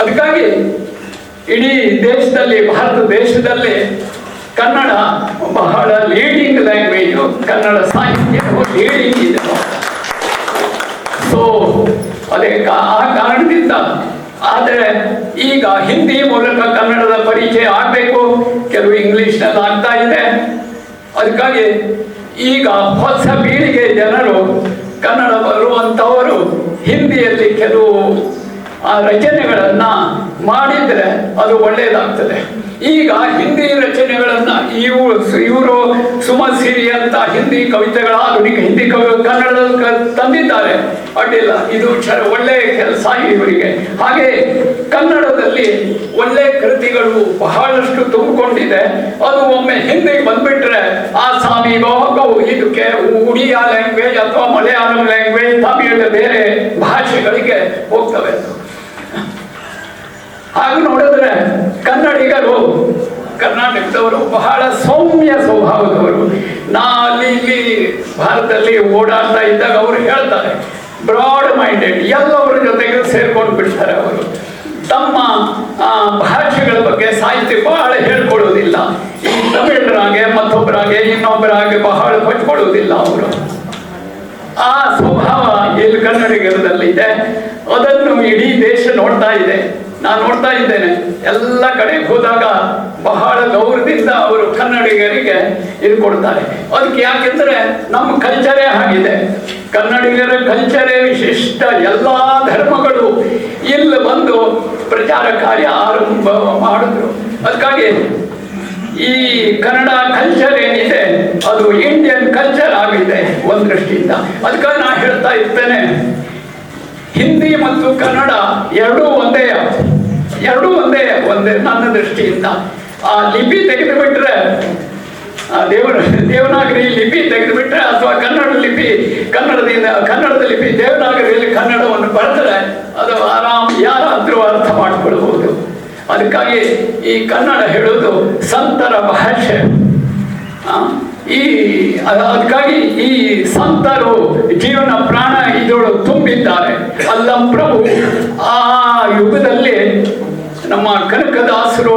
ಅದಕ್ಕಾಗಿ ಇಡೀ ದೇಶದಲ್ಲಿ, ಭಾರತ ದೇಶದಲ್ಲಿ ಕನ್ನಡ ಬಹಳ ಲೀಡಿಂಗ್ ಲ್ಯಾಂಗ್ವೇಜು, ಕನ್ನಡ ಸಾಹಿತ್ಯವು ಲೀಡಿಂಗ್ ಇದೆ. ಸೊ ಅದೇ ಆ ಕಾರಣದಿಂದ, ಆದರೆ ಈಗ ಹಿಂದಿ ಮೂಲಕ ಕನ್ನಡದ ಪರಿಚಯ ಆಗಬೇಕು, ಕೆಲವು ಇಂಗ್ಲಿಷ್ನಲ್ಲಿ ಆಗ್ತಾ ಇದೆ. ಅದಕ್ಕಾಗಿ ಈಗ ಹೊಸ ಪೀಳಿಗೆ ಜನರು, ಕನ್ನಡ ಬರುವಂಥವರು ಹಿಂದಿಯಲ್ಲಿ ಕೆಲವು ರಚನೆಗಳನ್ನು ಮಾಡಿದರೆ ಅದು ಒಳ್ಳೆಯದಾಗ್ತದೆ. ಈಗ ಹಿಂದಿ ರಚನೆಗಳನ್ನು ಇವರು ಸುಮಸಿರಿ ಅಂತ ಹಿಂದಿ ಕವಿತೆಗಳ ಆಧುನಿಕ ಹಿಂದಿ ಕನ್ನಡದಲ್ಲಿ ತಂದಿದ್ದಾರೆ, ಅಡ್ಡಿಲ್ಲ, ಇದು ಒಳ್ಳೆಯ ಕೆಲಸ ಇವರಿಗೆ. ಹಾಗೆ ಕನ್ನಡದಲ್ಲಿ ಒಳ್ಳೆಯ ಕೃತಿಗಳು ಬಹಳಷ್ಟು ತುಂಬಿಕೊಂಡಿದೆ. ಅದು ಒಮ್ಮೆ ಹಿಂದಿಗೆ ಬಂದ್ಬಿಟ್ರೆ ಆಸಾಮಿ ಬಹು ಇದಕ್ಕೆ ಉಡಿಯಾ ಲ್ಯಾಂಗ್ವೇಜ್ ಅಥವಾ ಮಲಯಾಳಂ ಲ್ಯಾಂಗ್ವೇಜ್, ತಮಿಳು ಬೇರೆ ಭಾಷೆಗಳಿಗೆ ಹೋಗ್ತವೆ. ಹಾಗೆ ನೋಡಿದ್ರೆ ಕನ್ನಡಿಗರು, ಕರ್ನಾಟಕದವರು ಬಹಳ ಸೌಮ್ಯ ಸ್ವಭಾವದವರು. ಇಲ್ಲಿ ಭಾರತದಲ್ಲಿ ಓಡಾಡ್ತಾ ಇದ್ದಾಗ ಅವರು ಹೇಳ್ತಾರೆ, ಬ್ರಾಡ್ ಮೈಂಡೆಡ್, ಎಲ್ಲವರ ಜೊತೆಗೆ ಸೇರ್ಕೊಂಡು ಬಿಡ್ತಾರೆ. ಅವರು ತಮ್ಮ ಭಾಷೆಗಳ ಬಗ್ಗೆ ಸಾಹಿತ್ಯ ಬಹಳ ಹೇಳ್ಕೊಳ್ಳೋದಿಲ್ಲ. ಈ ತಮಿಳರಾಗೆ ಮತ್ತೊಬ್ಬರಾಗೆ ಇನ್ನೊಬ್ಬರಾಗೆ ಬಹಳ ಕೊಚ್ಕೊಳ್ಳೋದಿಲ್ಲ ಅವರು. ಆ ಸ್ವಭಾವ ಇಲ್ಲಿ ಕನ್ನಡಿಗರದಲ್ಲಿದೆ. ಅದನ್ನು ಇಡೀ ದೇಶ ನೋಡ್ತಾ ಇದೆ. ನಾನು ನೋಡ್ತಾ ಇದ್ದೇನೆ, ಎಲ್ಲ ಕಡೆ ಹೋದಾಗ ಬಹಳ ಗೌರವದಿಂದ ಅವರು ಕನ್ನಡಿಗರಿಗೆ ಇದು ಕೊಡ್ತಾರೆ. ಅದಕ್ಕೆ ಯಾಕೆಂದ್ರೆ ನಮ್ಮ ಕಲ್ಚರೇ ಆಗಿದೆ. ಕನ್ನಡಿಗರ ಕಲ್ಚರೇ ವಿಶಿಷ್ಟ. ಎಲ್ಲ ಧರ್ಮಗಳು ಇಲ್ಲಿ ಬಂದು ಪ್ರಚಾರ ಕಾರ್ಯ ಆರಂಭ ಮಾಡಿದ್ರು. ಅದಕ್ಕಾಗಿ ಈ ಕನ್ನಡ ಕಲ್ಚರ್ ಏನಿದೆ ಅದು ಇಂಡಿಯನ್ ಕಲ್ಚರ್ ಆಗಿದೆ ಒಂದು ದೃಷ್ಟಿಯಿಂದ. ಅದಕ್ಕಾಗಿ ನಾನು ಹೇಳ್ತಾ ಇರ್ತೇನೆ, ಹಿಂದಿ ಮತ್ತು ಕನ್ನಡ ಎರಡೂ ಒಂದೇ ನನ್ನ ದೃಷ್ಟಿಯಿಂದ. ಆ ಲಿಪಿ ತೆಗೆದು ಬಿಟ್ರೆ, ದೇವನಾಗರಿ ಲಿಪಿ ತೆಗೆದು ಬಿಟ್ರೆ ಅಥವಾ ಕನ್ನಡದ ಲಿಪಿ ದೇವನಾಗರಿಯಲ್ಲಿ ಕನ್ನಡವನ್ನು ಬರೆದ್ರೆ ಅದು ಆರಾಮ್ ಯಾರಾದ್ರೂ ಅರ್ಥ ಮಾಡಿಕೊಳ್ಬಹುದು. ಅದಕ್ಕಾಗಿ ಈ ಕನ್ನಡ ಹೇಳೋದು ಸಂತರ ಭಾಷೆ. ಅದಕ್ಕಾಗಿ ಈ ಸಂತರು ಜೀವನ ಪ್ರಾಣ ಇದರೊಳಗೆ ತುಂಬಿದ್ದಾರೆ. ಅಲ್ಲಂ ಪ್ರಭು ಆ ಯುಗದಲ್ಲಿ ನಮ್ಮ ಕನಕದಾಸರು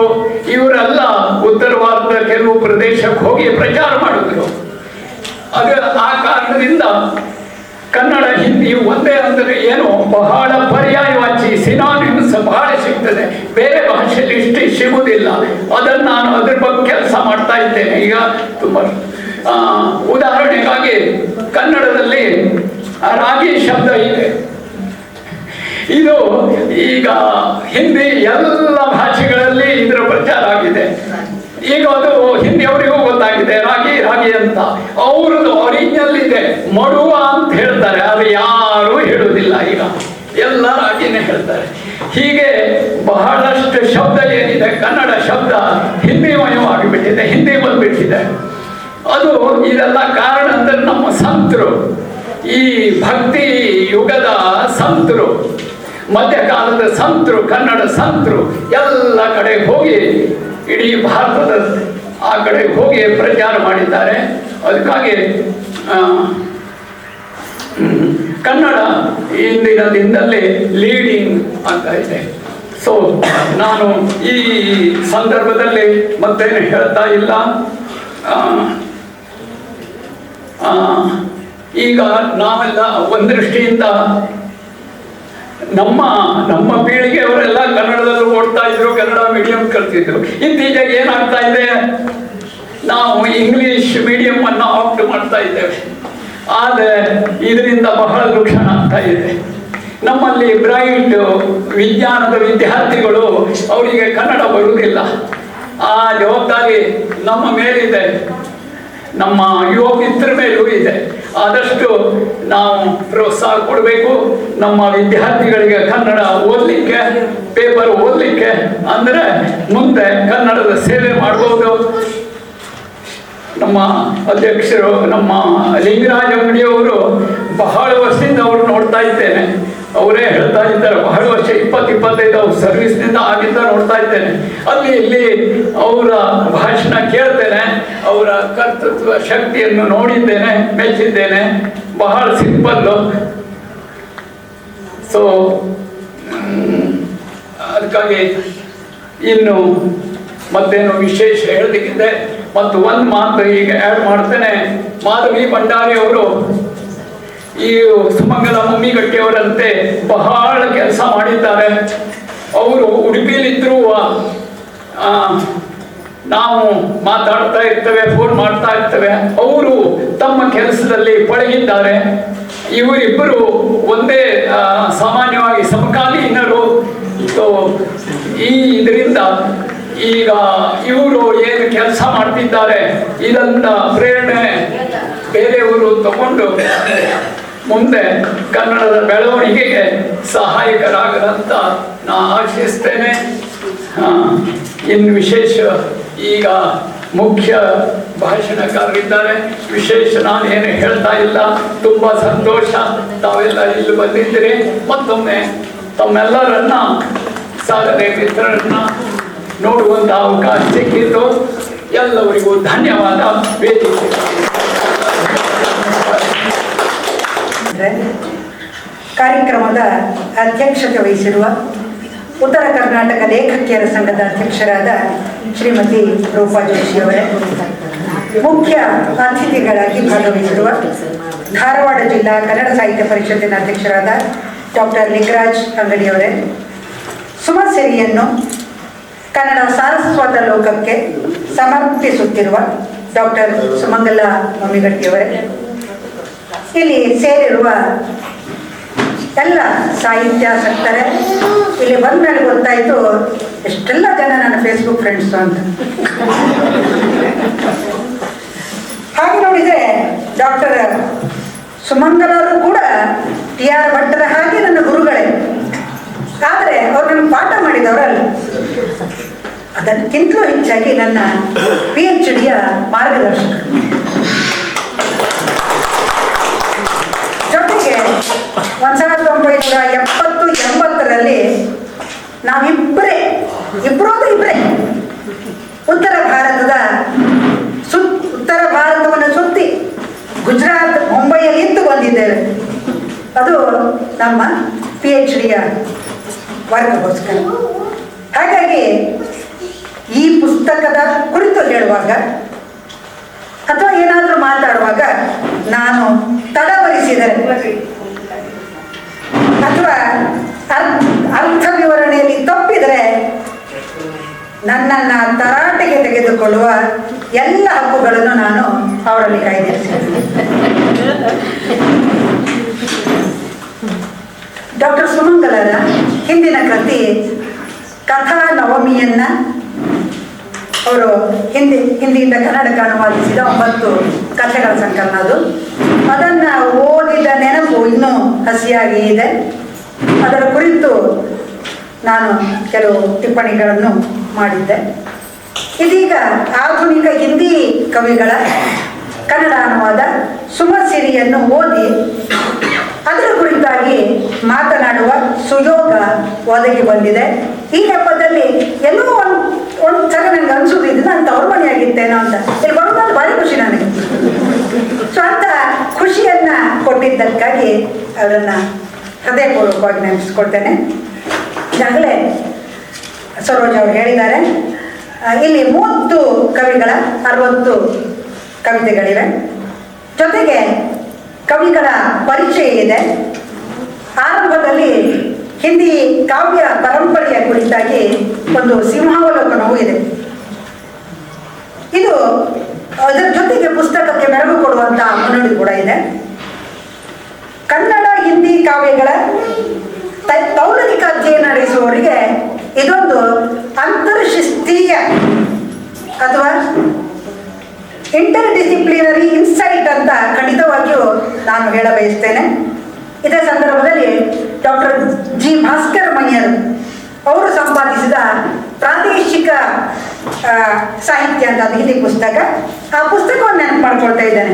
ಇವರೆಲ್ಲ ಉತ್ತರ ಭಾರತದ ಕೆಲವು ಪ್ರದೇಶಕ್ಕೆ ಹೋಗಿ ಪ್ರಚಾರ ಮಾಡಿದ್ರು. ಆ ಕಾರಣದಿಂದ ಕನ್ನಡ ಹಿಂದಿ ಒಂದೇ ಅಂದರೆ ಏನು, ಬಹಳ ಪರ್ಯಾಯವಾಚಿ ಸಿನಾನಿಮ್ಸ್ ಬಹಳ ಸಿಗ್ತದೆ. ಬೇರೆ ಭಾಷೆಯಲ್ಲಿ ಇಷ್ಟು ಸಿಗುವುದಿಲ್ಲ. ಅದನ್ನು ನಾನು ಅದ್ರ ಬಗ್ಗೆ ಕೆಲಸ ಮಾಡ್ತಾ ಇದ್ದೇನೆ ಈಗ ತುಂಬ. ಉದಾಹರಣೆಗಾಗಿ ಕನ್ನಡದಲ್ಲಿ ರಾಗಿ ಶಬ್ದ ಇದೆ. ಇದು ಈಗ ಹಿಂದಿ ಎಲ್ಲ ಭಾಷೆಗಳಲ್ಲಿ ಇದರ ಪ್ರಚಾರ ಆಗಿದೆ. ಈಗ ಅದು ಹಿಂದಿಯವರಿಗೂ ಗೊತ್ತಾಗಿದೆ ರಾಗಿ ಅಂತ. ಅವ್ರದ್ದು ಒರಿಜಿನಲ್ ಇದೆ, ಮಡುವ ಅಂತ ಹೇಳ್ತಾರೆ, ಅದು ಯಾರೂ ಹೇಳುವುದಿಲ್ಲ. ಈಗ ಎಲ್ಲ ರಾಗಿನೇ ಹೇಳ್ತಾರೆ. ಹೀಗೆ ಬಹಳಷ್ಟು ಶಬ್ದ ಏನಿದೆ, ಕನ್ನಡ ಶಬ್ದ ಹಿಂದಿಮಯವಾಗಿಬಿಟ್ಟಿದೆ, ಹಿಂದಿ ಬಂದ್ಬಿಟ್ಟಿದೆ. ಅದು ಇದೆಲ್ಲ ಕಾರಣ ಅಂದರೆ ನಮ್ಮ ಸಂತರು, ಈ ಭಕ್ತಿ ಯುಗದ ಸಂತರು, ಮಧ್ಯಕಾಲದ ಸಂತರು, ಕನ್ನಡ ಸಂತರು ಎಲ್ಲ ಕಡೆ ಹೋಗಿ ಇಡೀ ಭಾರತದ ಆ ಕಡೆ ಹೋಗಿ ಪ್ರಚಾರ ಮಾಡಿದ್ದಾರೆ. ಅದಕ್ಕಾಗಿ ಕನ್ನಡ ಇಂದಿನ ದಿನದಲ್ಲಿ ಲೀಡಿಂಗ್ ಅಂತ ಇದೆ. ಸೊ ನಾನು ಈ ಸಂದರ್ಭದಲ್ಲಿ ಮತ್ತೇನು ಹೇಳ್ತಾ ಇಲ್ಲ. ಈಗ ನಾವೆಲ್ಲ ಒಂದು ದೃಷ್ಟಿಯಿಂದ ನಮ್ಮ ಪೀಳಿಗೆಯವರೆಲ್ಲ ಕನ್ನಡದಲ್ಲೂ ಓಡ್ತಾ ಇದ್ರು, ಕನ್ನಡ ಮೀಡಿಯಂ ಕಲ್ತಿದ್ರು. ಇತ್ತೀಚೆಗೆ ಏನಾಗ್ತಾ ಇದೆ, ನಾವು ಇಂಗ್ಲಿಷ್ ಮೀಡಿಯಂ ಅನ್ನು ಆಪ್ಟ್ ಮಾಡ್ತಾ ಇದ್ದೇವೆ. ಆದರೆ ಇದರಿಂದ ಬಹಳ ನುಕ್ಸಾನ ಆಗ್ತಾ ಇದೆ. ನಮ್ಮಲ್ಲಿ ಬ್ರೈಟ್ ವಿಜ್ಞಾನದ ವಿದ್ಯಾರ್ಥಿಗಳು, ಅವರಿಗೆ ಕನ್ನಡ ಬರುವುದಿಲ್ಲ. ಆ ಜವಾಬ್ದಾರಿ ನಮ್ಮ ಮೇಲಿದೆ, ನಮ್ಮ ಯುವ ಮಿತ್ರ ಮೇಲೂ ಇದೆ. ಆದಷ್ಟು ನಾವು ಪ್ರೋತ್ಸಾಹ ಕೊಡಬೇಕು ನಮ್ಮ ವಿದ್ಯಾರ್ಥಿಗಳಿಗೆ ಕನ್ನಡ ಓದಲಿಕ್ಕೆ, ಪೇಪರ್ ಓದಲಿಕ್ಕೆ. ಅಂದರೆ ಮುಂದೆ ಕನ್ನಡದ ಸೇವೆ ಮಾಡ್ಬೋದು. ನಮ್ಮ ಅಧ್ಯಕ್ಷರು ನಮ್ಮ ಲಿಂಗರಾಜ ಅಂಗಡಿಯವರು ಬಹಳ ವರ್ಷದಿಂದ ಅವರು ನೋಡ್ತಾ ಇದ್ದೇನೆ, ಅವರೇ ಹೇಳ್ತಾ ಇದ್ದಾರೆ, ಬಹಳ ವರ್ಷ 20-25 ಅವ್ರ ಸರ್ವಿಸ್ನಿಂದ ಆಗಿಂದ ನೋಡ್ತಾ ಇದ್ದೇನೆ. ಅಲ್ಲಿ ಇಲ್ಲಿ ಅವರ ಭಾಷಣ ಕೇಳ್ತೇನೆ, ಅವರ ಕರ್ತೃತ್ವ ಶಕ್ತಿಯನ್ನು ನೋಡಿದ್ದೇನೆ, ಮೆಚ್ಚಿದ್ದೇನೆ. ಬಹಳ ಸಿಂಪಲ್ಲು. ಸೊ ಅದಕ್ಕಾಗಿ ಇನ್ನು ಮತ್ತೇನು ವಿಶೇಷ ಹೇಳಲಿಕ್ಕಿದೆ. ಮತ್ತು ಒಂದು ಮಾತು ಈಗ ಆ್ಯಡ್ ಮಾಡ್ತೇನೆ. ಮಾಧವಿ ಭಂಡಾರಿ ಅವರು ಈ ಸುಮಂಗಲ ಮುಮ್ಮಿಗಟ್ಟಿಯವರಂತೆ ಬಹಳ ಕೆಲಸ ಮಾಡಿದ್ದಾರೆ. ಅವರು ಉಡುಪಿಯಲ್ಲಿದ್ದರೂ ನಾವು ಮಾತಾಡ್ತಾ ಇರ್ತೇವೆ, ಫೋನ್ ಮಾಡ್ತಾ ಇರ್ತೇವೆ. ಅವರು ತಮ್ಮ ಕೆಲಸದಲ್ಲಿ ಪಳಗಿದ್ದಾರೆ. ಇವರಿಬ್ಬರು ಒಂದೇ ಸಾಮಾನ್ಯವಾಗಿ ಸಮಕಾಲೀನರು. ಈ ಇದರಿಂದ ಈಗ ಇವರು ಏನು ಕೆಲಸ ಮಾಡ್ತಿದ್ದಾರೆ ಇದನ್ನ ಪ್ರೇರಣೆ ಬೇರೆಯವರು ತಗೊಂಡು ಮುಂದೆ ಕನ್ನಡದ ಬೆಳವಣಿಗೆಗೆ ಸಹಾಯಕರಾಗದಂತ ನಾ ಆಶಿಸ್ತೇನೆ. ಇನ್ನು ವಿಶೇಷ ಈಗ ಮುಖ್ಯ ಭಾಷಣಕಾರರಿದ್ದಾರೆ. ವಿಶೇಷ ನಾನು ಏನು ಹೇಳ್ತಾ ಇಲ್ಲ. ತುಂಬ ಸಂತೋಷ ತಾವೆಲ್ಲ ಇಲ್ಲಿ ಬಂದಿದ್ದೀರಿ. ಮತ್ತೊಮ್ಮೆ ತಮ್ಮೆಲ್ಲರನ್ನ ಸಾಗದೆ ಮಿತ್ರರನ್ನ ನೋಡುವಂಥ ಅವಕಾಶ ಸಿಕ್ಕಿದ್ದು ಎಲ್ಲರಿಗೂ ಧನ್ಯವಾದ. ವೇದಿಕೆ ಕಾರ್ಯಕ್ರಮದ ಅಧ್ಯಕ್ಷತೆ ವಹಿಸಿರುವ ಉತ್ತರ ಕರ್ನಾಟಕ ಲೇಖಕಿಯರ ಸಂಘದ ಅಧ್ಯಕ್ಷರಾದ ಶ್ರೀಮತಿ ರೂಪಾ ಜೋಶಿಯವರೇ, ಮುಖ್ಯ ಅತಿಥಿಗಳಾಗಿ ಭಾಗವಹಿಸಿರುವ ಧಾರವಾಡ ಜಿಲ್ಲಾ ಕನ್ನಡ ಸಾಹಿತ್ಯ ಪರಿಷತ್ತಿನ ಅಧ್ಯಕ್ಷರಾದ ಡಾಕ್ಟರ್ ಲಿಂಗರಾಜ್ ಅಂಗಡಿಯವರೇ, ಸುಮಸಿರಿಯನ್ನು ಕನ್ನಡ ಸಾರಸ್ವತ ಲೋಕಕ್ಕೆ ಸಮರ್ಪಿಸುತ್ತಿರುವ ಡಾಕ್ಟರ್ ಸುಮಂಗಲ ಮುಮ್ಮಿಗಟ್ಟಿಯವರೇ, ಇಲ್ಲಿ ಸೇರಿರುವ ಎಲ್ಲ ಸಾಹಿತ್ಯಾಸಕ್ತರೇ, ಇಲ್ಲಿ ಬಂದ ಮೇಲೆ ಗೊತ್ತಾಯಿತು ಎಷ್ಟೆಲ್ಲ ಜನ ನನ್ನ ಫೇಸ್ಬುಕ್ ಫ್ರೆಂಡ್ಸು ಅಂತ. ಹಾಗೆ ನೋಡಿದರೆ ಡಾಕ್ಟರ್ ಸುಮಂಗಲರು ಕೂಡ TR ಭಟ್ಟರ ಹಾಗೆ ನನ್ನ ಗುರುಗಳೇ. ಆದರೆ ಅವ್ರು ನನಗೆ ಪಾಠ ಮಾಡಿದವರಲ್ಲ, ಅದಕ್ಕಿಂತಲೂ ಹೆಚ್ಚಾಗಿ ನನ್ನ PhD ಮಾರ್ಗದರ್ಶಕರು. ಜೊತೆಗೆ 1970-80ರಲ್ಲಿ ನಾವಿಬ್ಬರೇ ಉತ್ತರ ಭಾರತವನ್ನು ಸುತ್ತಿ ಗುಜರಾತ್, ಮುಂಬೈಯಲ್ಲಿ ಇದ್ದು ಬಂದಿದ್ದೇವೆ. ಅದು ನಮ್ಮ PhD ವರ್ಗಗೋಸ್ಕರ. ಹಾಗಾಗಿ ಈ ಪುಸ್ತಕದ ಕುರಿತು ಹೇಳುವಾಗ ಅಥವಾ ಏನಾದರೂ ಮಾತಾಡುವಾಗ ನಾನು ತಡವರಿಸಿದರೆ ಅಥವಾ ಅರ್ಥ ವಿವರಣೆಯಲ್ಲಿ ತಪ್ಪಿದರೆ ನನ್ನನ್ನು ತರಾಟೆಗೆ ತೆಗೆದುಕೊಳ್ಳುವ ಎಲ್ಲ ಹಕ್ಕುಗಳನ್ನು ನಾನು ಅವರಲ್ಲಿ ಕಾಯ್ದಿರಿಸಿದ್ದೇನೆ. ಡಾಕ್ಟರ್ ಸುಮಂಗಲರ ಹಿಂದಿನ ಕೃತಿ ಕಥಾ ನವಮಿಯನ್ನ ಅವರು ಹಿಂದಿಯಿಂದ ಕನ್ನಡಕ್ಕೆ ಅನುವಾದಿಸಿದ 9 ಕಥೆಗಳ ಸಂಕಲನ ಅದು. ಅದನ್ನು ಓದಿದ ನೆನಪು ಇನ್ನೂ ಹಸಿಯಾಗಿ ಇದೆ. ಅದರ ಕುರಿತು ನಾನು ಕೆಲವು ಟಿಪ್ಪಣಿಗಳನ್ನು ಮಾಡಿದ್ದೆ. ಇದೀಗ ಆಧುನಿಕ ಹಿಂದಿ ಕವಿಗಳ ಕನ್ನಡ ಅನುವಾದ ಸುಮಸಿರಿಯನ್ನು ಓದಿ ಅದರ ಕುರಿತಾಗಿ ಮಾತನಾಡುವ ಸುಯೋಗ ಒದಗಿ ಬಂದಿದೆ. ಈ ನೆಪದಲ್ಲಿ ಎಲ್ಲೋ ಒಂದು ಸಲ ನನಗೆ ಅನಿಸೋದಿದ್ದು ನಾನು ತವ್ರ ಮನೆಯಾಗಿತ್ತೇನೋ ಅಂತ. ಇಲ್ಲಿ ಬರೋದು ಭಾರಿ ಖುಷಿ ನನಗೆ. ಸೊ ಅಂತ ಖುಷಿಯನ್ನು ಕೊಟ್ಟಿದ್ದಕ್ಕಾಗಿ ಅವರನ್ನು ಹೃದಯಪೂರ್ವಕವಾಗಿ ನೆನಪಿಸ್ಕೊಳ್ತೇನೆ. ಈಗಾಗಲೇ ಸರೋಜ್ ಅವರು ಹೇಳಿದ್ದಾರೆ, ಇಲ್ಲಿ 30 ಕವಿಗಳ 60 ಕವಿತೆಗಳಿವೆ. ಜೊತೆಗೆ ಕವಿಗಳ ಪರಿಚಯ ಇದೆ. ಆರಂಭದಲ್ಲಿ ಹಿಂದಿ ಕಾವ್ಯ ಪರಂಪರೆಯ ಕುರಿತಾಗಿ ಒಂದು ಸಿಂಹಾವಲೋಕನವೂ ಇದೆ. ಇದು ಅದರ ಜೊತೆಗೆ ಪುಸ್ತಕಕ್ಕೆ ಮೆರುಗು ಕೊಡುವಂತಹ ಮುನ್ನುಡಿ ಕೂಡ ಇದೆ. ಕನ್ನಡ ಹಿಂದಿ ಕಾವ್ಯಗಳ ತೌಲನಿಕ ಅಧ್ಯಯನ ನಡೆಸುವವರಿಗೆ ಇದೊಂದು ಅಂತರ್ಶಿಸ್ತೀಯ ಅಥವಾ ಇಂಟರ್ ಡಿಸಿಪ್ಲಿನರಿ ಇನ್ಸೈಟ್ ಅಂತ ಖಂಡಿತವಾಗಿಯೂ ನಾನು ಹೇಳ ಬಯಸ್ತೇನೆ. ಇದೇ ಸಂದರ್ಭದಲ್ಲಿ ಡಾಕ್ಟರ್ ಜಿ ಭಾಸ್ಕರ್ ಮಯ್ಯರ್ ಅವರು ಸಂಪಾದಿಸಿದ ಪ್ರಾದೇಶಿಕ ಸಾಹಿತ್ಯ ಅಂತ ಅದು ಹಿಂದಿ ಪುಸ್ತಕ, ಆ ಪುಸ್ತಕವನ್ನು ನೆನಪು ಮಾಡ್ಕೊಳ್ತಾ ಇದ್ದೇನೆ.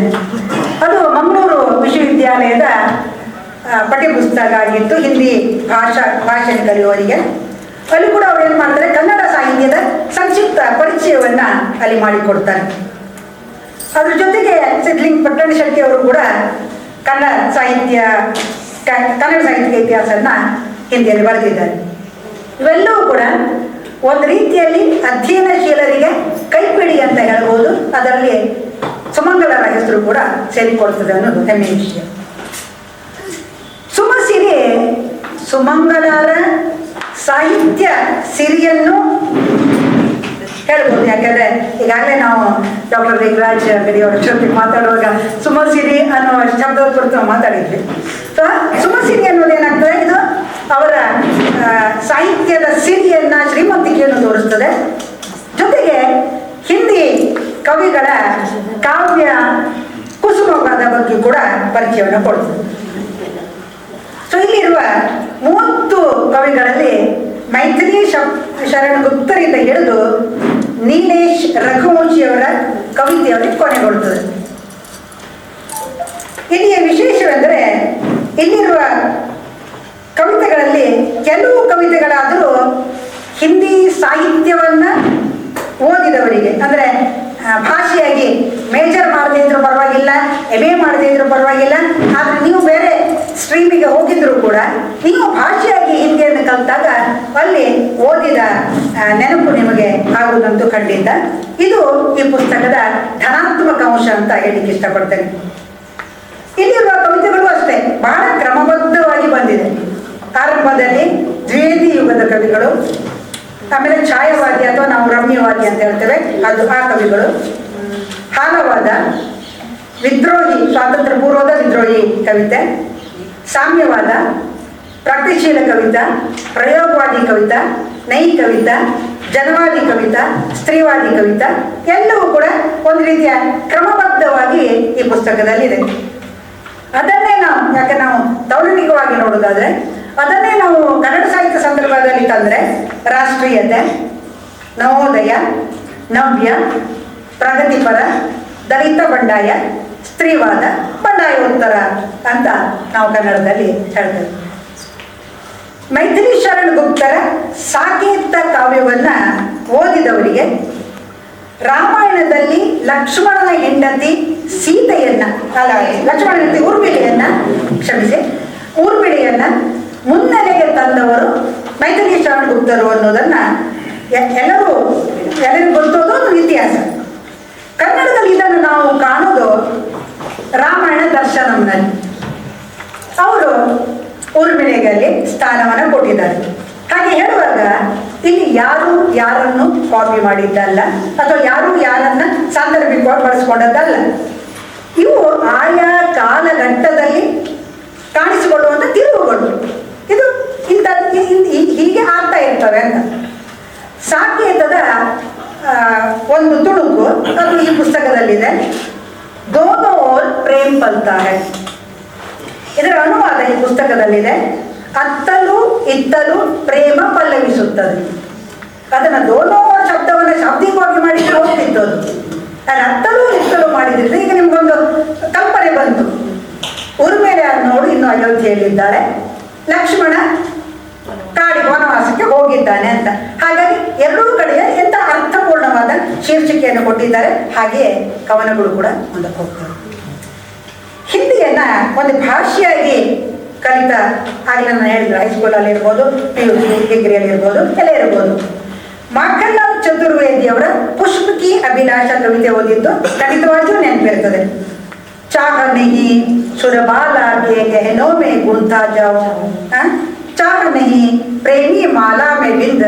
ಅದು ಮಂಗಳೂರು ವಿಶ್ವವಿದ್ಯಾಲಯದ ಪಠ್ಯಪುಸ್ತಕ ಆಗಿತ್ತು ಹಿಂದಿ ಭಾಷೆ ಕಲಿಯುವವರಿಗೆ. ಅಲ್ಲಿ ಕೂಡ ಅವ್ರು ಏನು ಮಾಡ್ತಾರೆ, ಕನ್ನಡ ಸಾಹಿತ್ಯದ ಸಂಕ್ಷಿಪ್ತ ಪರಿಚಯವನ್ನು ಅಲ್ಲಿ ಮಾಡಿಕೊಡ್ತಾರೆ. ಅದ್ರ ಜೊತೆಗೆ ಸಿದ್ಲಿಂಗ್ ಪಟ್ಟಣ ಶೆಟ್ಟಿ ಅವರು ಕೂಡ ಕನ್ನಡ ಸಾಹಿತ್ಯ ಇತಿಹಾಸನ ಹಿಂದಿಯಲ್ಲಿ ಬರೆದಿದ್ದಾರೆ. ಇವೆಲ್ಲವೂ ಕೂಡ ಒಂದು ರೀತಿಯಲ್ಲಿ ಅಧ್ಯಯನಶೀಲರಿಗೆ ಕೈಪಿಡಿ ಅಂತ ಹೇಳ್ಬೋದು. ಅದರಲ್ಲಿ ಸುಮಂಗಲರ ಹೆಸರು ಕೂಡ ಸೇರಿಕೊಳ್ತದೆ ಅನ್ನೋದು ಹೆಮ್ಮೆಯ ವಿಷಯ. ಸುಮಸಿರಿ ಸುಮಂಗಲರ ಸಾಹಿತ್ಯ ಸಿರಿಯನ್ನು ಹೇಳ್ಬೋದು. ಯಾಕಂದ್ರೆ ಈಗಾಗಲೇ ನಾವು ಡಾಕ್ಟರ್ ಲಿಂಗರಾಜ್ ಗಡಿಯವರ ಜೊತೆ ಮಾತಾಡುವಾಗ ಸುಮಸಿರಿ ಅನ್ನೋ ಶಬ್ದದ ಕುರಿತು ಮಾತಾಡಿದ್ವಿ. ಸೊ ಸುಮಸಿರಿ ಅನ್ನೋದು ಏನಾಗ್ತದೆ, ಇದು ಅವರ ಸಾಹಿತ್ಯದ ಸಿರಿಯನ್ನ, ಶ್ರೀಮಂತಿಕೆಯನ್ನು ತೋರಿಸ್ತದೆ. ಜೊತೆಗೆ ಹಿಂದಿ ಕವಿಗಳ ಕಾವ್ಯ ಕುಸುಮವಾದ ಬಗ್ಗೆ ಕೂಡ ಪರಿಚಯವನ್ನು ಕೊಡ್ತದೆ. ಸೊ ಇಲ್ಲಿರುವ 30 ಕವಿಗಳಲ್ಲಿ ಮೈಥಿಲಿ ಶರಣಗುಪ್ತರಿಂದ ಹಿಡಿದು ನೀಲೇಶ್ ರಘುವಂಶಿಯವರ ಕವಿತೆಯವರಿಗೆ ಕೊನೆಗೊಳ್ಳುತ್ತದೆ. ಇಲ್ಲಿಯ ವಿಶೇಷವೆಂದರೆ ಇಲ್ಲಿರುವ ಕವಿತೆಗಳಲ್ಲಿ ಕೆಲವು ಕವಿತೆಗಳಾದರೂ ಹಿಂದಿ ಸಾಹಿತ್ಯವನ್ನ ಓದಿದವರಿಗೆ, ಅಂದರೆ ಭಾಷೆಯಾಗಿ ಮೇಜರ್ ಮಾಡದೇ ಇದ್ರೂ ಪರವಾಗಿಲ್ಲ, MA ಮಾಡದೇ ಇದ್ರೂ ಪರವಾಗಿಲ್ಲ, ಆದರೆ ನೀವು ಬೇರೆ ಸ್ಟ್ರೀಮಿಗೆ ಹೋಗಿದ್ರು ಕೂಡ ನೀವು ಭಾಷೆಯಾಗಿ ಹಿಂದಿಯನ್ನು ಕಲಿತಾಗ ಅಲ್ಲಿ ಓದಿದ ನೆನಪು ನಿಮಗೆ ಆಗುವುದಂತೂ ಖಂಡಿತ. ಇದು ಈ ಪುಸ್ತಕದ ಧನಾತ್ಮಕ ಅಂಶ ಅಂತ ಹೇಳಿಕ್ಕೆ ಇಷ್ಟಪಡ್ತೇನೆ. ಇಲ್ಲಿರುವ ಕವಿತೆಗಳು ಅಷ್ಟೇ ಬಹಳ ಕ್ರಮಬದ್ಧವಾಗಿ ಬಂದಿದೆ. ಆರಂಭದಲ್ಲಿ ದ್ವಿವೇದಿ ಯುಗದ ಕವಿಗಳು, ಆಮೇಲೆ ಛಾಯಾವಾದಿ ಅಥವಾ ನಾವು ರಮ್ಯವಾದಿ ಅಂತ ಹೇಳ್ತೇವೆ, ಅದು ಆ ಕವಿಗಳು, ಹಾಲವಾದ, ವಿದ್ರೋಹಿ, ಸ್ವಾತಂತ್ರ್ಯ ಪೂರ್ವದ ವಿದ್ರೋಹಿ ಕವಿತೆ, ಸಾಮ್ಯವಾದ, ಪ್ರಗತಿಶೀಲ ಕವಿತಾ, ಪ್ರಯೋಗವಾದಿ ಕವಿತಾ, ನೈ ಕವಿತಾ, ಜನವಾದಿ ಕವಿತಾ, ಸ್ತ್ರೀವಾದಿ ಕವಿತಾ ಎಲ್ಲವೂ ಕೂಡ ಒಂದು ರೀತಿಯ ಕ್ರಮಬದ್ಧವಾಗಿ ಈ ಪುಸ್ತಕದಲ್ಲಿದೆ. ಅದನ್ನೇ ಯಾಕೆ ನಾವು ತೌಲನಿಕವಾಗಿ ನೋಡೋದಾದ್ರೆ ಅದನ್ನೇ ನಾವು ಕನ್ನಡ ಸಾಹಿತ್ಯ ಸಂದರ್ಭದಲ್ಲಿ ತಂದರೆ ರಾಷ್ಟ್ರೀಯತೆ, ನವೋದಯ, ನವ್ಯ, ಪ್ರಗತಿಪರ, ದಲಿತ ಬಂಡಾಯ, ಸ್ತ್ರೀವಾದ, ಬಂಡಾಯೋತ್ತರ ಅಂತ ನಾವು ಕನ್ನಡದಲ್ಲಿ ಹೇಳ್ತೇವೆ. ಮೈಥಿಲಿ ಶರಣಗುಪ್ತರ ಸಾಕೇತ ಕಾವ್ಯವನ್ನ ಓದಿದವರಿಗೆ ರಾಮಾಯಣದಲ್ಲಿ ಲಕ್ಷ್ಮಣನ ಹೆಂಡತಿ ಸೀತೆಯನ್ನ, ಲಕ್ಷ್ಮಣನ ಹೆಂಡತಿ ಊರ್ಮಿಳೆಯನ್ನ ಮುನ್ನೆಲೆಗೆ ತಂದವರು ಮೈಥಿಲಿ ಶರಣಗುಪ್ತರು ಅನ್ನೋದನ್ನ ಎಲ್ಲರಿಗೂ ಗೊತ್ತೋದು ಒಂದು ಇತಿಹಾಸ. ಕನ್ನಡದಲ್ಲಿ ಇದನ್ನು ನಾವು ಕಾಣೋದು ರಾಮಾಯಣ ದರ್ಶನಂನಲ್ಲಿ. ಅವರು ಊರ್ಮಿಳೆಗಲ್ಲಿ ಸ್ಥಾನವನ್ನು ಕೊಟ್ಟಿದ್ದಾರೆ. ಹಾಗೆ ಹೇಳುವಾಗ ಇಲ್ಲಿ ಯಾರು ಯಾರನ್ನು ಕಾಪಿ ಮಾಡಿದ್ದಲ್ಲ, ಅಥವಾ ಯಾರು ಯಾರನ್ನ ಸಾಂದರ್ಭಿಕವಾಗಿ ಬಳಸ್ಕೊಂಡದ್ದಲ್ಲ. ಇವು ಆಯಾ ಕಾಲಘಟ್ಟದಲ್ಲಿ ಕಾಣಿಸಿಕೊಳ್ಳುವಂಥ ತಿರುವುಗಳು. ಇದು ಹೀಗೆ ಆಗ್ತಾ ಇರ್ತವೆ ಅಂತ. ಸಾಕೇತದ ಒಂದು ತುಣುಕು ಅದು ಈ ಪುಸ್ತಕದಲ್ಲಿದೆ. ದೋನೋ ಓರ್ ಪ್ರೇಮ್ ಪಲ್ತಾ ಹೈ, ಇದರ ಅನುವಾದ ಈ ಪುಸ್ತಕದಲ್ಲಿದೆ. ಅತ್ತಲೂ ಇತ್ತಲೂ ಪ್ರೇಮ ಪಲ್ಲವಿಸುತ್ತದೆ. ಅದನ್ನು ದೋನೋ ಶಬ್ದವನ್ನು ಶಾಬ್ದಿಕವಾಗಿ ಮಾಡಿ ಹೋಗ್ತಿತ್ತು. ಅದು ಅತ್ತಲೂ ಇತ್ತಲೂ ಮಾಡಿದ್ರೆ ಈಗ ನಿಮ್ಗೊಂದು ಕಲ್ಪನೆ ಬಂತು. ಊರ್ಮಿಳೆ ಅನ್ನೋಳು ಇನ್ನು ಅಯೋಧ್ಯೆಯಲ್ಲಿದ್ದಾಳೆ, ಲಕ್ಷ್ಮಣ ಕಾಡಿಗೆ ವನವಾಸಕ್ಕೆ ಹೋಗಿದ್ದಾನೆ ಅಂತ. ಹಾಗಾಗಿ ಎರಡೂ ಕಡೆಯ ಎಂಥ ಅರ್ಥಪೂರ್ಣವಾದ ಶೀರ್ಷಿಕೆಯನ್ನು ಕೊಟ್ಟಿದ್ದಾರೆ. ಹಾಗೆಯೇ ಕವನಗಳು ಕೂಡ ಮುಂದಕ್ಕೆ ಹೋಗ್ತವೆ. ಹಿಂದಿಯನ್ನ ಒಂದು ಭಾಷೆಯಾಗಿ ಕಲಿತ ಆಗಲೇ ನಾನು ಹೇಳಿದ್ರು, ಹೈಸ್ಕೂಲಲ್ಲಿ ಇರ್ಬೋದು, PUC ಡಿಗ್ರಿಯಲ್ಲಿ ಇರ್ಬೋದು, ಎಲ್ಲ ಇರ್ಬೋದು. ಮಾಖನ್ಲಾಲ್ ಚತುರ್ವೇದಿಯವರ ಪುಷ್ಪಕಿ ಅಭಿಲಾಷ ಕವಿತೆ ಓದಿದ್ದು ಖಂಡಿತವಾಗಿಯೂ ನೆನಪಿರ್ತದೆ. ಚಾಹ ನಹಿ ಸುರಬಾಲ ಕೆ ಗಹನೋ ಮೇ ಗುಂತಾ ಜಾओ, ಚಾಹ ನಹಿ ಪ್ರೇಮಿ ಮಾಲಾ ಮೇ ಬಿಂದ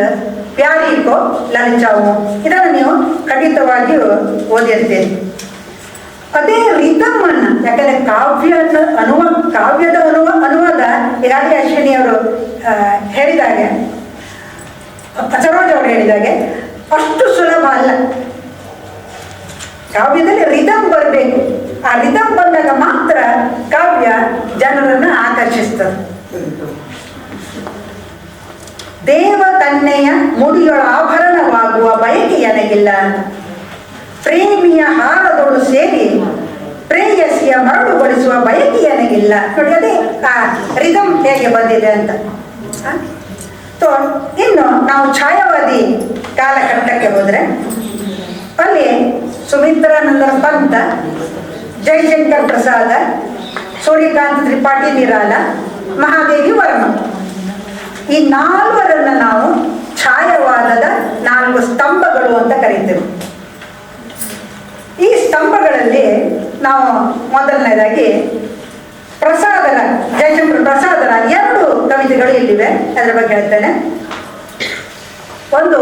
ಪ್ಯಾರಿ ಕೋ ಲಲಚಾओ. ಇದನ್ನು ನೀವು ಖಂಡಿತವಾಗಿಯೂ ಓದಿರ್ತೀರಿ. ಅದೇ ರಿದಮ್ ಅನ್ನ, ಯಾಕಂದ್ರೆ ಕಾವ್ಯದ ಅನುವಾದ ಈಗಾಗಲೇ ಅಶ್ವಿನಿ ಅವರು ಹೇಳಿದಾಗೆ, ಸರೋಜ್ ಅವರು ಹೇಳಿದಾಗೆ ಅಷ್ಟು ಸುಲಭ ಅಲ್ಲ. ಕಾವ್ಯದಲ್ಲಿ ರಿದಮ್ ಬರಬೇಕು. ಆ ರಿದಮ್ ಬಂದಾಗ ಮಾತ್ರ ಕಾವ್ಯ ಜನರನ್ನು ಆಕರ್ಷಿಸ್ತದೆ. ದೇವ ಕನ್ಯೆಯ ಮುಡಿಯೊಳ ಆಭರಣವಾಗುವ ಬಯಕೆ ನನಗಿಲ್ಲ, ಪ್ರೇಮಿಯ ಹಾರದೊಳು ಸೇರಿ ಪ್ರೇಯಸಿಯ ಮರಳುಗೊಳಿಸುವ ಬಯಕೆ ನನಗಿಲ್ಲ. ನೋಡಿ, ಅದೇ ಆ ರಿದಮ್ ಹೇಗೆ ಬಂದಿದೆ ಅಂತ. ಇನ್ನು ನಾವು ಛಾಯಾವಾದಿ ಕಾಲಘಟ್ಟಕ್ಕೆ ಹೋದರೆ ಅಲ್ಲಿ ಸುಮಿತ್ರಾನಂದ ಪಂತ, ಜಯಶಂಕರ್ ಪ್ರಸಾದ, ಸೂರ್ಯಕಾಂತ್ ತ್ರಿಪಾಠಿ ನಿರಾಲ, ಮಹಾದೇವಿ ವರ್ಮ, ಈ ನಾಲ್ವರನ್ನ ನಾವು ಛಾಯವಾದದ 4 ಸ್ತಂಭಗಳು ಅಂತ ಕರೀತೇವೆ. ಈ ಸ್ತಂಭಗಳಲ್ಲಿ ನಾವು ಮೊದಲನೇದಾಗಿ ಪ್ರಸಾದರ, ಜಯಶಂಕರ ಪ್ರಸಾದರ 2 ಕವಿತೆಗಳು ಇಲ್ಲಿವೆ, ಅದರ ಬಗ್ಗೆ ಹೇಳ್ತೇನೆ. ಒಂದು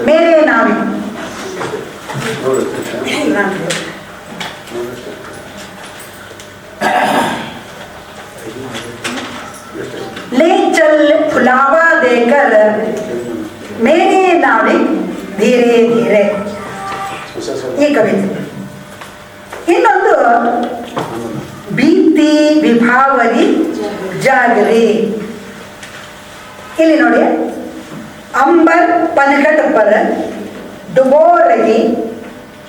ಮೇರೆ ನಾವಿ, ले चल फुलावा देकर मेरे नाविक धीरे धीरे, ಈ ಕವಿತೆ. ಇನ್ನೊಂದು ಭೀತಿ ವಿಭಾವರಿ ಜಾಗರಿ, ಇಲ್ಲಿ ನೋಡಿ. अंबर पनघट पर डुबो रही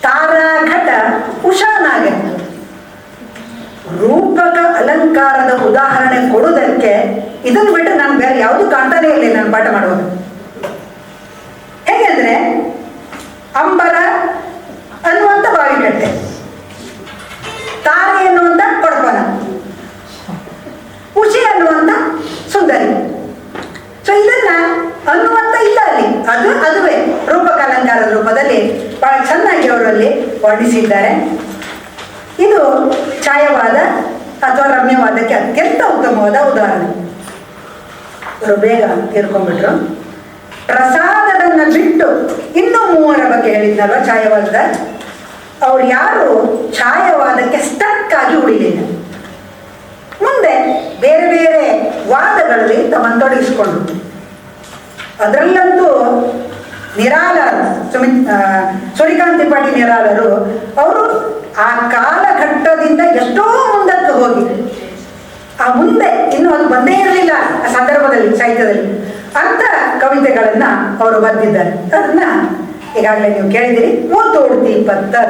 तारा घट ಉಷಾನಾಗ. ರೂಪಕ ಅಲಂಕಾರದ ಉದಾಹರಣೆ ಕೊಡುವುದಕ್ಕೆ ಇದನ್ನು ಬಿಟ್ಟು ನಾನು ಬೇರೆ ಯಾವುದು ಕಾಣ್ತಾನೆ ಇರಲಿಲ್ಲ ನಾನು ಪಾಠ ಮಾಡುವಾಗ. ಹೇಗೆಂದ್ರೆ ಅಂಬರ ಅನ್ನುವಂಥ ಬಾವಿಕಟ್ಟೆ, ತಾರೆ ಎನ್ನುವಂಥ ಕೊಡಪನ, ಉಷೆ ಅನ್ನುವಂಥ ಸುಂದರಿ. ಸೊ ಇದನ್ನ ಅನ್ನುವಂಥ ಇಲ್ಲ ಅಲ್ಲಿ, ಅದುವೇ ರೂಪಕ ಅಲಂಕಾರದ ರೂಪದಲ್ಲಿ ಬಹಳ ಚೆನ್ನಾಗಿ ಅವರಲ್ಲಿ ವರ್ಣಿಸಿದ್ದಾರೆ. ಇದು ಛಾಯವಾದ ಅಥವಾ ರಮ್ಯವಾದಕ್ಕೆ ಅತ್ಯಂತ ಉತ್ತಮವಾದ ಉದಾಹರಣೆ. ಇವರು ಬೇಗ ತೀರ್ಕೊಂಡ್ಬಿಟ್ರು. ಪ್ರಸಾದರನ್ನ ಬಿಟ್ಟು ಇನ್ನೂ 3 ಬಗ್ಗೆ ಹೇಳಿದ್ನಲ್ವ ಛಾಯವಾದದ, ಅವ್ರು ಯಾರು ಛಾಯವಾದಕ್ಕೆ ಸ್ಟಕ್ ಆಗಿ ಉಳಿಲಿಲ್ಲ. ಮುಂದೆ ಬೇರೆ ಬೇರೆ ವಾದಗಳಲ್ಲಿ ತಮ್ಮನ್ನು ತೊಡಗಿಸಿಕೊಂಡ್ರು. ಅದರಲ್ಲಂತೂ ನಿರಾಳರು, ಸೂರ್ಯಕಾಂತ್ ತ್ರಿಪಾಠಿ ನಿರಾಳರು, ಅವರು ಆ ಕಾಲಘಟ್ಟದಿಂದ ಎಷ್ಟೋ ಮುಂದಕ್ಕೆ ಹೋಗಿ ಆ ಮುಂದೆ ಇನ್ನು ಅದು ಬಂದೇ ಇರಲಿಲ್ಲ ಆ ಸಂದರ್ಭದಲ್ಲಿ ಸಾಹಿತ್ಯದಲ್ಲಿ ಅಂತ ಕವಿತೆಗಳನ್ನ ಅವರು ಬರೆದಿದ್ದಾರೆ. ಅದನ್ನ ಈಗಾಗಲೇ ನೀವು ಕೇಳಿದಿರಿ. वो तोड़ती पत्थर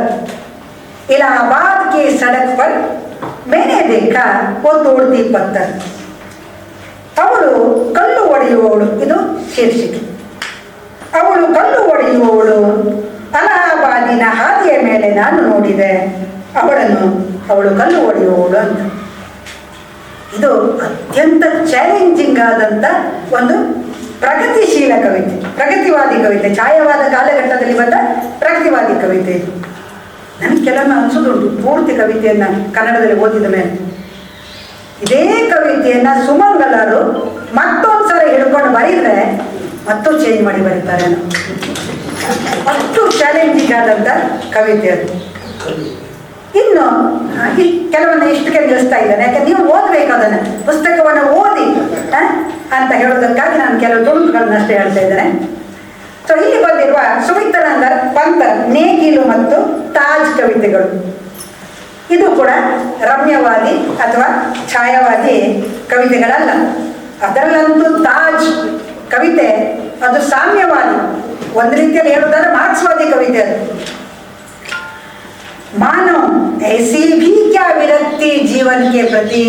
इलाहाबाद की सड़क पर मैंने देखा वो तोड़ती पत्थर. ಅವಳು ಕಲ್ಲು ಒಡೆಯುವವಳು, ಇದು ಶೀರ್ಷಿಕೆ. ಅವಳು ಕಲ್ಲು ಒಡೆಯುವವಳು, ಅಲಹಾಬಾದಿನ ಹಾದಿಯ ಮೇಲೆ ನಾನು ನೋಡಿದೆ ಅವಳು ಕಲ್ಲು ಒಡೆಯುವವಳು ಅಂತ. ಇದು ಅತ್ಯಂತ ಚಾಲೆಂಜಿಂಗ್ ಆದಂಥ ಒಂದು ಪ್ರಗತಿಶೀಲ ಕವಿತೆ, ಪ್ರಗತಿವಾದಿ ಕವಿತೆ, ಛಾಯವಾದ ಕಾಲಘಟ್ಟದಲ್ಲಿ ಬಂದ ಪ್ರಗತಿವಾದಿ ಕವಿತೆ ಇದು. ನನಗೆ ಕೆಲವೊಮ್ಮೆ ಅನಿಸೋದುಂಟು, ಪೂರ್ತಿ ಕವಿತೆಯನ್ನು ಕನ್ನಡದಲ್ಲಿ ಓದಿದ ಮೇಲೆ ಇದೇ ಕವಿತೆಯನ್ನ ಸುಮಂಗಲರು ಮತ್ತೊಂದು ಸಲ ಹಿಡ್ಕೊಂಡು ಬರೀದ್ರೆ ಮತ್ತೂ ಚೇಂಜ್ ಮಾಡಿ ಬರೀತಾರೆ. ಅಷ್ಟು ಚಾಲೆಂಜಿಂಗ್ ಆದಂಥ ಕವಿತೆ ಅದು. ಇನ್ನು ಕೆಲವನ್ನ ಇಷ್ಟಕ್ಕೆ ನಿಲ್ಲಿಸ್ತಾ ಇದ್ದಾನೆ, ಯಾಕೆ ನೀವು ಓದಬೇಕು ಅದನ್ನು, ಪುಸ್ತಕವನ್ನು ಓದಿ ಅಂತ ಹೇಳೋದಕ್ಕಾಗಿ ನಾನು ಕೆಲವು ತುಣುಕುಗಳನ್ನ ಅಷ್ಟೇ ಹೇಳ್ತಾ ಇದ್ದೇನೆ. ಸೊ ಇಲ್ಲಿ ಬಂದಿರುವ ಸುಮಿತ್ರಾನಂದ ಪಂತರ ನೇಗಿಲು ಮತ್ತು ತಾಜ್ ಕವಿತೆಗಳು, ಇದು ಕೂಡ ರಮ್ಯವಾದಿ ಅಥವಾ ಛಾಯಾವಾದಿ ಕವಿತೆಗಳಲ್ಲ. ಅದರಲ್ಲಂತೂ ತಾಜ್ ಕವಿತೆ ಅದು ಸಾಮ್ಯವಾದಿ, ಒಂದು ರೀತಿಯಲ್ಲಿ ಹೇಳುವುದಾದ್ರೆ ಮಾರ್ಕ್ಸ್ವಾದಿ ಕವಿತೆ ಅದು. मानो ऐसी भी क्या विरक्ति जीवन के प्रति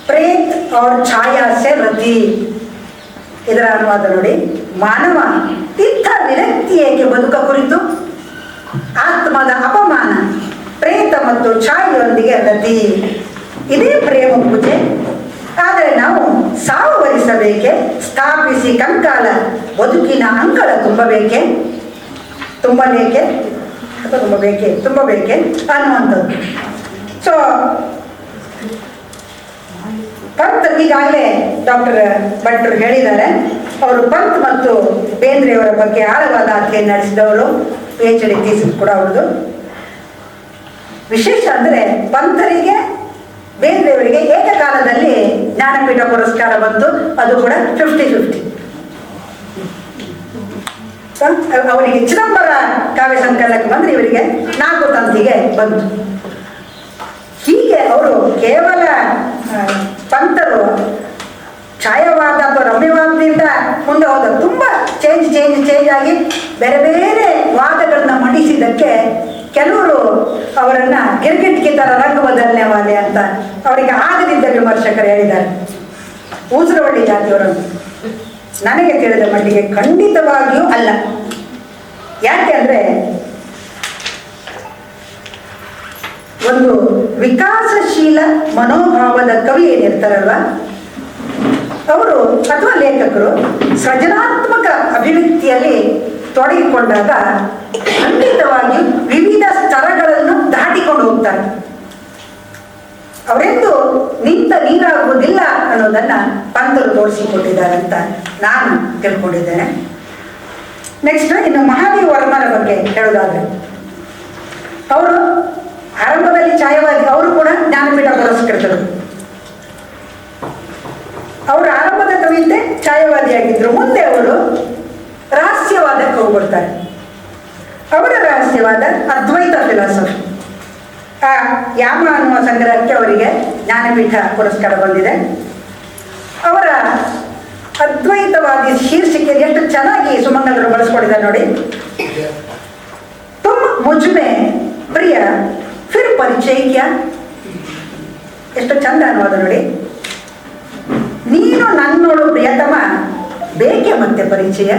प्रेत और छाया से रति. ಇದರ ಅನುವಾದ ನೋಡಿ. ಮಾನವ ಇಂಥ ವಿರಕ್ತಿ ಏಕೆ ಬದುಕ ಕುರಿತು, ಆತ್ಮದ ಅಪಮಾನ, ಪ್ರೇತ ಮತ್ತು ಛಾಯೆಯೊಂದಿಗೆ ರತಿ, ಇದೇ ಪ್ರೇಮ ಪೂಜೆ. ಆದರೆ ನಾವು ಸಾವು ವರಿಸಬೇಕೆ, ಸ್ಥಾಪಿಸಿ ಕಂಕಾಲ ಬದುಕಿನ ಅಂಗಳ ತುಂಬಬೇಕೆ ಅನ್ನುವಂಥದ್ದು. ಸೊ ಪಂತ್ ಈಗಾಗಲೇ ಡಾಕ್ಟರ್ ಭಟ್ರು ಹೇಳಿದ್ದಾರೆ, ಅವರು ಪಂತ್ ಮತ್ತು ಬೇಂದ್ರೆಯವರ ಬಗ್ಗೆ ಆಳವಾದ ಅಧ್ಯಯನ ನಡೆಸಿದವರು, PhD ಥೀಸಿಸ್ ಕೂಡ ಅವ್ರದ್ದು. ವಿಶೇಷ ಅಂದರೆ ಪಂತರಿಗೆ ಬೇಂದ್ರೆಯವರಿಗೆ ಏಕಕಾಲದಲ್ಲಿ ಜ್ಞಾನಪೀಠ ಪುರಸ್ಕಾರ ಬಂತು, ಅದು ಕೂಡ 50-50. ಅವರಿಗೆ ಚಿದಂಬರ ಕಾವ್ಯ ಸಂಕಲನಕ್ಕೆ ಬಂದರೆ ಇವರಿಗೆ 4 ತಂತಿಗೆ ಬಂತು. ಹೀಗೆ ಅವರು ಕೇವಲ ಪಂತರು ಛಾಯವಾದ ಅಥವಾ ರಮ್ಯವಾದದಿಂದ ಮುಂದೆ ಹೋದ ತುಂಬ ಚೇಂಜ್ ಆಗಿ ಬೇರೆ ಬೇರೆ ವಾದಗಳನ್ನ ಮಂಡಿಸಿದ್ದಕ್ಕೆ ಕೆಲವರು ಅವರನ್ನು ಗಿರ್ಗಿಟ್ಕಿ ಥರ ರಂಗ ಬದಲನೆವಾದಿ ಅಂತ ಅವರಿಗೆ ಆಗದಿದ್ದ ವಿಮರ್ಶಕರು ಹೇಳಿದ್ದಾರೆ. ಊಸರವಳ್ಳಿ ಜಾತಿಯವರನ್ನು ನನಗೆ ತಿಳಿದ ಮಟ್ಟಿಗೆ ಖಂಡಿತವಾಗಿಯೂ ಅಲ್ಲ. ಯಾಕೆ ಅಂದರೆ ಒಂದು ವಿಕಾಸಶೀಲ ಮನೋಭಾವದ ಕವಿ ಏನಿರ್ತಾರಲ್ವ, ಅವರು ಅಥವಾ ಲೇಖಕರು ಸೃಜನಾತ್ಮಕ ಅಭಿವ್ಯಕ್ತಿಯಲ್ಲಿ ತೊಡಗಿಕೊಂಡಾಗ ಖಂಡಿತವಾಗಿಯೂ ವಿವಿಧ ಸ್ತರಗಳನ್ನು ದಾಟಿಕೊಂಡು ಹೋಗ್ತಾರೆ. ಅವರೆಂದು ನಿಂತ ನೀರಾಗುವುದಿಲ್ಲ ಅನ್ನೋದನ್ನ ಪಂತರು ತೋರಿಸಿಕೊಟ್ಟಿದ್ದಾರೆ ಅಂತ ನಾನು ತಿಳ್ಕೊಂಡಿದ್ದೇನೆ. ನೆಕ್ಸ್ಟ್ ಇನ್ನು ಮಹಾದೇವ ವರ್ಮನ ಬಗ್ಗೆ ಹೇಳೋದಾದ್ರೆ, ಅವರು ಆರಂಭದಲ್ಲಿ ಛಾಯಾವಾದಿ, ಅವರು ಕೂಡ ಜ್ಞಾನಪೀಠ ಪುರಸ್ಕೃತರು. ಅವರು ಆರಂಭದ ಕವಿತೆ ಛಾಯಾವಾದಿಯಾಗಿದ್ರು. ಮುಂದೆ ಅವರು ರಹಸ್ಯವಾದಕ್ಕೆ ಹೋಗ್ಬಿಡ್ತಾರೆ. ಅವರ ರಹಸ್ಯವಾದ ಅದ್ವೈತ ಫಿಲಾಸಫಿ. ಆ ಯಾಮ ಅನ್ನುವ ಸಂಗ್ರಹಕ್ಕೆ ಅವರಿಗೆ ಜ್ಞಾನಪೀಠ ಪುರಸ್ಕಾರ ಬಂದಿದೆ. ಅವರ ಅದ್ವೈತವಾದಿ ಶೀರ್ಷಿಕೆಯಲ್ಲಿ ಎಷ್ಟು ಚೆನ್ನಾಗಿ ಸುಮಂಗಲರು ಬಳಸ್ಕೊಂಡಿದ್ದಾರೆ ನೋಡಿ. ತುಮ್ ಮುಜ್ಮೆ ಪ್ರಿಯ ಫಿರ್ ಪರಿಚಯ ಕ್ಯಾ, ಎಷ್ಟು ಚಂದ ಅನ್ನೋದು ನೋಡಿ. ನೀನು ನನ್ನೋಳು ಪ್ರಿಯತಮ, ಬೇಕೆ ಮತ್ತೆ ಪರಿಚಯ.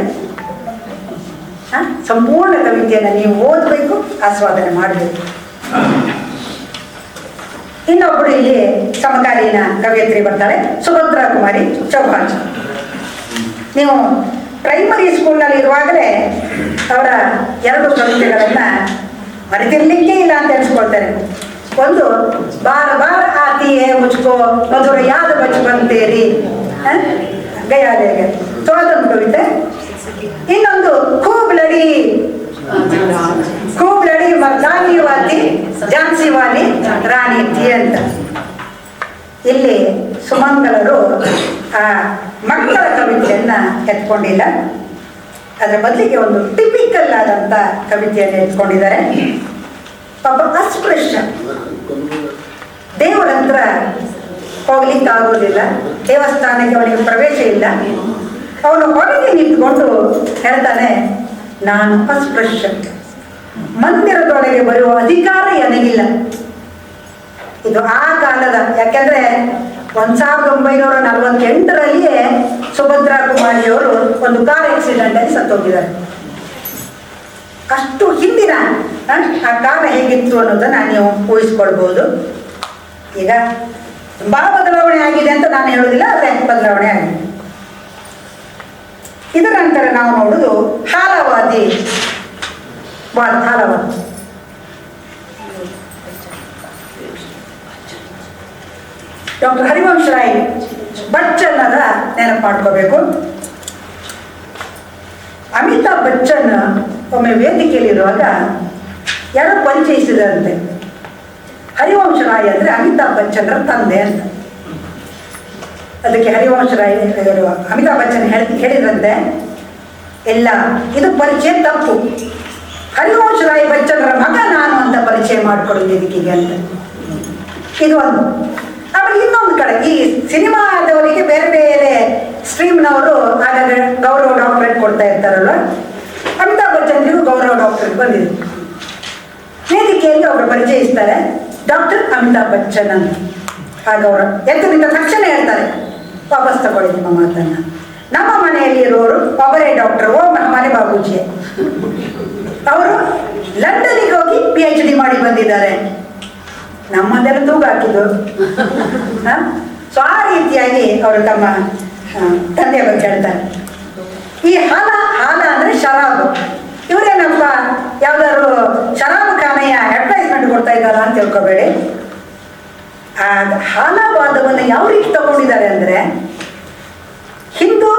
ಸಂಪೂರ್ಣ ಕವಿತೆಯನ್ನು ನೀವು ಓದಬೇಕು, ಆಸ್ವಾದನೆ ಮಾಡಬೇಕು. ಇನ್ನೊಬ್ಬರು ಇಲ್ಲಿ ಸಮಕಾಲೀನ ಕವಿಯತ್ರಿ ಬರ್ತಾರೆ, ಸುಭದ್ರಾ ಕುಮಾರಿ ಚೌಹಾಣ್. ನೀವು ಪ್ರೈಮರಿ ಸ್ಕೂಲ್ನಲ್ಲಿ ಇರುವಾಗಲೇ ಅವರ 2 ಕವಿತೆಗಳನ್ನು ಮರೆತಿರ್ಲಿಕ್ಕೆ ಇಲ್ಲ ಅಂತ ಅನ್ಸ್ಕೊಳ್ತಾರೆ. ಒಂದು ಬಾರ ಬಾರ ಆತಿ ಹೇ ಮುಚ್ಕೋ ಮಧುರ ಯಾದ ಬಚ್ಪನ್ ತೇರಿ ಗಯಾಲೆಗೆ, ಸೊ ಅದೊಂದು ಕವಿತೆ. ಇನ್ನೊಂದು ಖೂಬ್ ಲಡಿ ಮರ್ದಾನಿ ವಾತಿ ಝಾನ್ಸಿ ವಾಲಿ ರಾಣಿ ಥಿ ಅಂತ. ಇಲ್ಲಿ ಸುಮಂಗಲರು ಆ ಮಕ್ಕಳ ಕವಿತೆಯನ್ನ ಎತ್ಕೊಂಡಿಲ್ಲ, ಅದರ ಬದಲಿಗೆ ಒಂದು ಟಿಪಿಕಲ್ ಆದಂತ ಕವಿತೆಯನ್ನು ಎತ್ಕೊಂಡಿದ್ದಾರೆ. ಪಾಪ ಅಸ್ಪೃಶ್ಯ, ದೇವರ ಹತ್ರ ಹೋಗ್ಲಿಕ್ಕೆ ಆಗೋದಿಲ್ಲ, ದೇವಸ್ಥಾನಕ್ಕೆ ಅವನಿಗೆ ಪ್ರವೇಶ ಇಲ್ಲ. ಅವನು ಹೊರಗೆ ನಿಂತ್ಕೊಂಡು ಹೇಳ್ತಾನೆ, ನಾನು ಅಸ್ಪೃಶ್ಯ, ಮಂದಿರದೊಳಗೆ ಬರುವ ಅಧಿಕಾರ ನನಗಿಲ್ಲ. ಇದು ಆ ಕಾಲದ, ಯಾಕೆಂದ್ರೆ 1948ರಲ್ಲಿಯೇ ಸುಭದ್ರಾ ಕುಮಾರಿಯವರು ಒಂದು ಕಾರ್ ಆಕ್ಸಿಡೆಂಟ್ ಅಲ್ಲಿ ಸತ್ತೋಗಿದ್ದಾರೆ. ಅಷ್ಟು ಹಿಂದಿನ ಆ ಕಾಲ ಹೇಗಿತ್ತು ಅನ್ನೋದನ್ನ ನೀವು ಊಹಿಸ್ಕೊಳ್ಬಹುದು. ಈಗ ತುಂಬಾ ಬದಲಾವಣೆ ಆಗಿದೆ ಅಂತ ನಾನು ಹೇಳೋದಿಲ್ಲ, ಆದರೆ ಬದಲಾವಣೆ ಆಗಿದೆ. ಇದರ ನಂತರ ನಾವು ನೋಡುದು ಹಾಲವಾದಿ. ಡಾಕ್ಟರ್ ಹರಿವಂಶ ರಾಯ್ ಬಚ್ಚನ್ನರ ನೆನಪು ಮಾಡ್ಕೋಬೇಕು. ಅಮಿತಾಬ್ ಬಚ್ಚನ್ ಒಮ್ಮೆ ವೇದಿಕೆಯಲ್ಲಿರುವಾಗ ಯಾರೋ ಪರಿಚಯಿಸಿದಂತೆ, ಹರಿವಂಶ ರಾಯ್ ಅಂದ್ರೆ ಅಮಿತಾಬ್ ಬಚ್ಚನ್ರ ತಂದೆ ಅಂತ. ಅದಕ್ಕೆ ಹರಿವಂಶ ರಾಯ್ ಅಮಿತಾಬ್ ಬಚ್ಚನ್ ಹೇಳಿದ್ರಂತೆ, ಇಲ್ಲ ಇದು ಪರಿಚಯ ತಪ್ಪು, ಹರಿವಂಶ ರಾಯ್ ಬಚ್ಚನ್ರ ಮಗ ನಾನು ಅಂತ ಪರಿಚಯ ಮಾಡಿಕೊಡು ವೇದಿಕೆಗೆ ಅಂತ. ಇದು ಒಂದು. ಆಮೇಲೆ ಇನ್ನೊಂದು ಕಡೆ ಈ ಸಿನಿಮಾದವರಿಗೆ ಬೇರೆ ಬೇರೆ ಸ್ಟ್ರೀಮ್ನವರು ಹಾಗಾದ್ರೆ ಗೌರವ ಡಾಕ್ಟರೇಟ್ ಕೊಡ್ತಾ ಇರ್ತಾರಲ್ವ, ಅಮಿತಾಬ್ ಬಚ್ಚನ್ರಿಗೂ ಗೌರವ ಡಾಕ್ಟರೇಟ್ ಬಂದಿದೆ. ವೇದಿಕೆಯಲ್ಲಿ ಅವರು ಪರಿಚಯಿಸ್ತಾರೆ, ಡಾಕ್ಟರ್ ಅಮಿತಾಬ್ ಬಚ್ಚನ್ ಅಂತ. ಆ ಗೌರವ ಎತ್ತರಿಂದ ತಕ್ಷಣ ಹೇಳ್ತಾರೆ, ವಾಪಸ್ ತಗೊಳ್ಳಿ ನಿಮ್ಮ ಮಾತನ್ನ, ನಮ್ಮ ಮನೆಯಲ್ಲಿ ಇರೋರು ಒಬ್ಬರೇ ಡಾಕ್ಟರ್, ಓ ಮನೆ ಬಾಬೂಜಿ. ಅವರು ಲಂಡನ್ನಿಗೆ ಹೋಗಿ PhD ಮಾಡಿ ಬಂದಿದ್ದಾರೆ, ನಮ್ಮದೆಲ್ಲ ತೂಗ ಹಾಕಿದ್ದು. ಸೊ ಆ ರೀತಿಯಾಗಿ ಅವರು ತಮ್ಮ ತಂದೆಯ ಬಗ್ಗೆ ಹೇಳ್ತಾರೆ. ಈ ಹಾಲ ಅಂದ್ರೆ ಶರಾಬು. ಇವರೇನಪ್ಪ ಯಾವ್ದಾದ್ರು ಶರಾಬು ಖಾನೆಯ ಅಡ್ವರ್ಟೈಸ್ಮೆಂಟ್ ಕೊಡ್ತಾ ಇದ್ದಾರಾ ಅಂತ ತಿಳ್ಕೊಬೇಡಿ. ಆ ಹಾಲವಾದವನ್ನು ಯಾವ ರೀತಿ ತಗೊಂಡಿದ್ದಾರೆ ಅಂದ್ರೆ, ಹಿಂದೂ